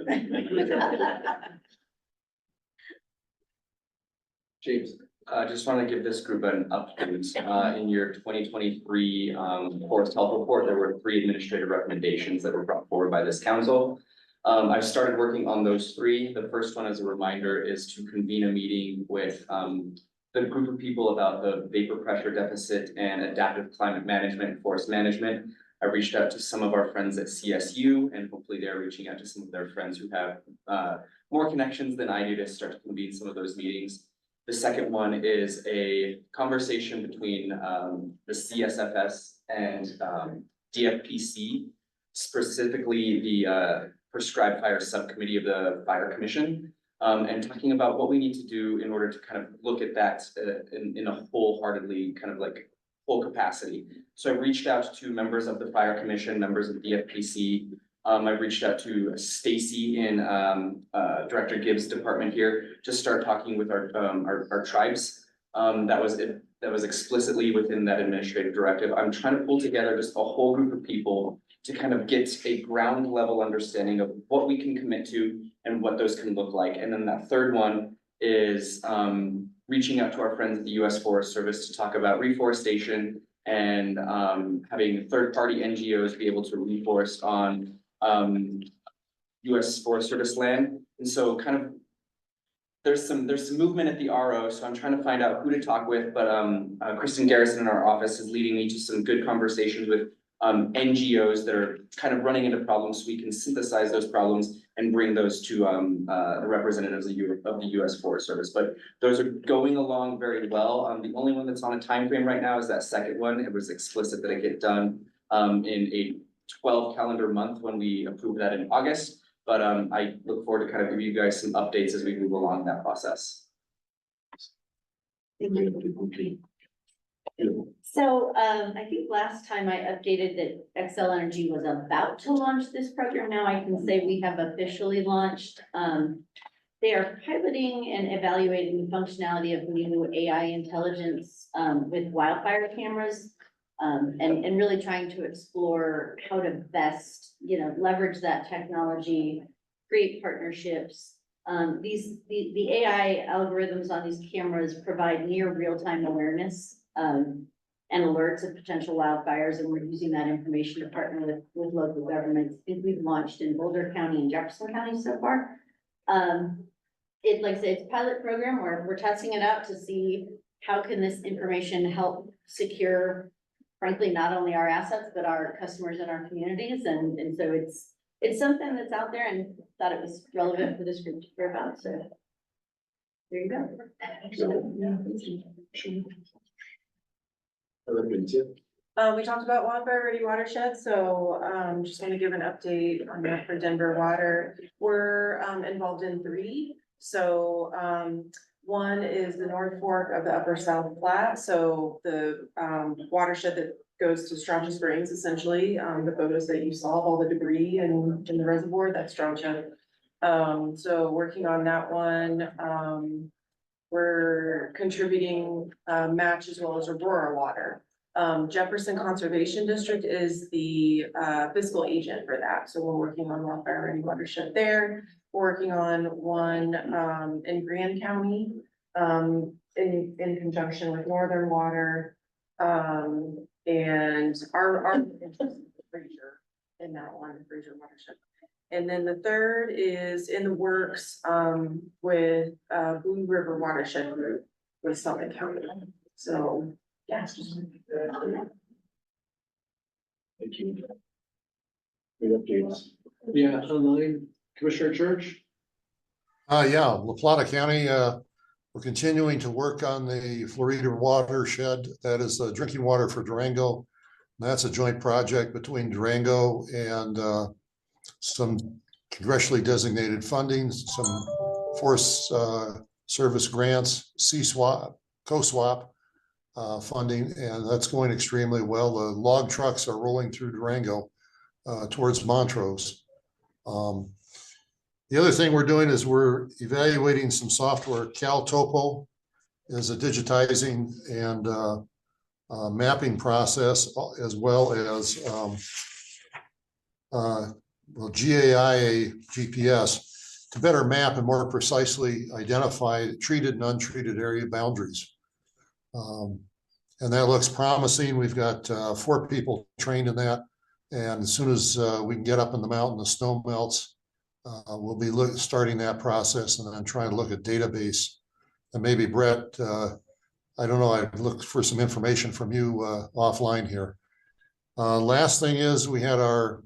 James. I just want to give this group an update. In your 2023 Forest Health Report, there were 3 administrative recommendations that were brought forward by this council. I've started working on those 3. The first one, as a reminder, is to convene a meeting with the group of people about the vapor pressure deficit and adaptive climate management and forest management. I reached out to some of our friends at CSU, and hopefully they're reaching out to some of their friends who have more connections than I do to start to convene some of those meetings. The second one is a conversation between the CSFS and DFPC, specifically the Prescribed Fire Subcommittee of the Fire Commission, and talking about what we need to do in order to kind of look at that in a wholeheartedly kind of like full capacity. So I reached out to members of the Fire Commission, members of the DFPC. I reached out to Stacy in Director Gibbs' department here to start talking with our tribes. That was explicitly within that administrative directive. I'm trying to pull together just a whole group of people to kind of get a ground level understanding of what we can commit to and what those can look like. And then that third one is reaching out to our friends at the U.S. Forest Service to talk about reforestation and having third-party NGOs be able to reforest on U.S. Forest Service land. And so kind of there's some movement at the RO, so I'm trying to find out who to talk with, but Kristen Garrison in our office is leading me to some good conversations with NGOs that are kind of running into problems, so we can synthesize those problems and bring those to the representatives of the US Forest Service. But those are going along very well. The only one that's on a time frame right now is that second one. It was explicit that it get done in a 12 calendar month when we approved that in August. But I look forward to kind of giving you guys some updates as we move along that process. So, I think last time I updated that Xcel Energy was about to launch this program. Now I can say we have officially launched. They are piloting and evaluating the functionality of new AI intelligence, with wildfire cameras. And really trying to explore how to best, leverage that technology, create partnerships. The AI algorithms on these cameras provide near real-time awareness, and alerts of potential wildfires, and we're using that information to partner with local governments. I think we've launched in Boulder County and Jefferson County so far. Like I said, it's a pilot program where we're testing it out to see how can this information help secure, frankly, not only our assets, but our customers and our communities. And so it's something that's out there, and thought it was relevant for this group to hear about, so. There you go. We talked about wildfire ready watershed, so just want to give an update on that for Denver Water. We're involved in 3. So one is the North Fork of the Upper South Platte, so the watershed that goes to Strauchan Springs, essentially, the photos that you saw, all the debris in the reservoir, that's Strauchan. So working on that one. We're contributing match as well as Aurora Water. Jefferson Conservation District is the fiscal agent for that, so we're working on wildfire ready watershed there. We're working on one in Grand County in conjunction with Northern Water. And our interest is Fraser in that one, Fraser watershed. And then the third is in the works with Blue River Watershed Group with Summit County. So, yeah. Thank you. Good updates. Yeah, online, Commissioner Church? Yeah, La Plata County, we're continuing to work on the Florida watershed. That is drinking water for Durango. That's a joint project between Durango and some congressionally designated funding, some Forest Service grants, C-SWAP, co-swap funding, and that's going extremely well. The log trucks are rolling through Durango towards Montrose. The other thing we're doing is we're evaluating some software. CalTopo is a digitizing and mapping process, as well as GAIA GPS to better map and more precisely identify treated and untreated area boundaries. And that looks promising. We've got 4 people trained in that. And as soon as we can get up in the mountain, the snow melts, we'll be starting that process and then trying to look at database. And maybe Brett, I don't know, I'd look for some information from you offline here. Last thing is we had our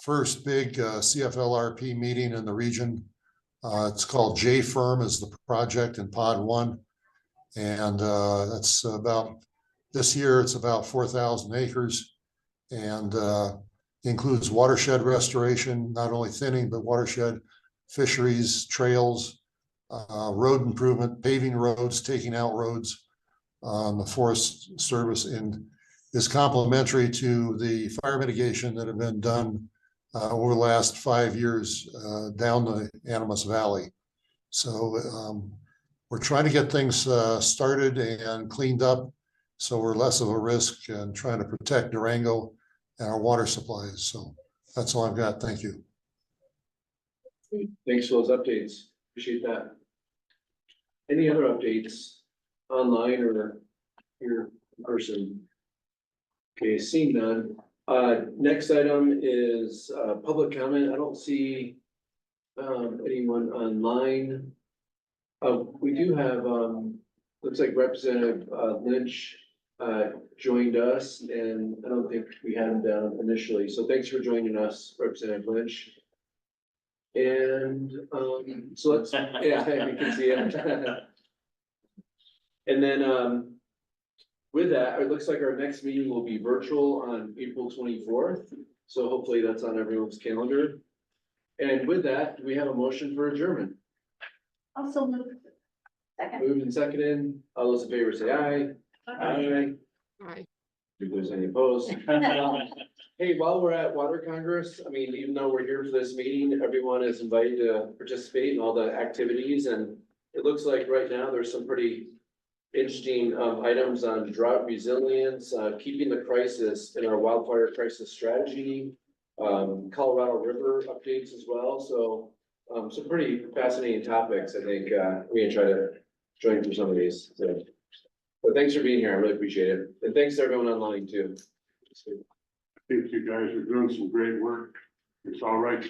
first big CFLRP meeting in the region. It's called J-Firm is the project in Pod 1. And that's about, this year it's about 4,000 acres and includes watershed restoration, not only thinning, but watershed, fisheries, trails, road improvement, paving roads, taking out roads. The Forest Service and is complementary to the fire mitigation that have been done over the last 5 years down the Animas Valley. So we're trying to get things started and cleaned up so we're less of a risk and trying to protect Durango and our water supplies. So that's all I've got. Thank you. Thanks for those updates. Appreciate that. Any other updates online or here in person? Okay, seeing none. Next item is public comment. I don't see anyone online. We do have looks like Representative Lynch joined us, and I don't think we had him down initially, so thanks for joining us, Representative Lynch. And, so let's, yeah, you can see it. And then, with that, it looks like our next meeting will be virtual on April 24th, so hopefully that's on everyone's calendar. And with that, we have a motion for adjournment. Also move. Second. Moved and seconded, all those in favor say aye. Aye. Aye. If there's any opposed. Hey, while we're at Water Congress, I mean, even though we're here for this meeting, everyone is invited to participate in all the activities, and it looks like right now there's some pretty interesting items on drought resilience, keeping the crisis in our wildfire crisis strategy, Colorado River updates as well, so some pretty fascinating topics. I think we can try to join through some of these. So, but thanks for being here. I really appreciate it, and thanks to everyone online too. I think you guys are doing some great work. It's all right to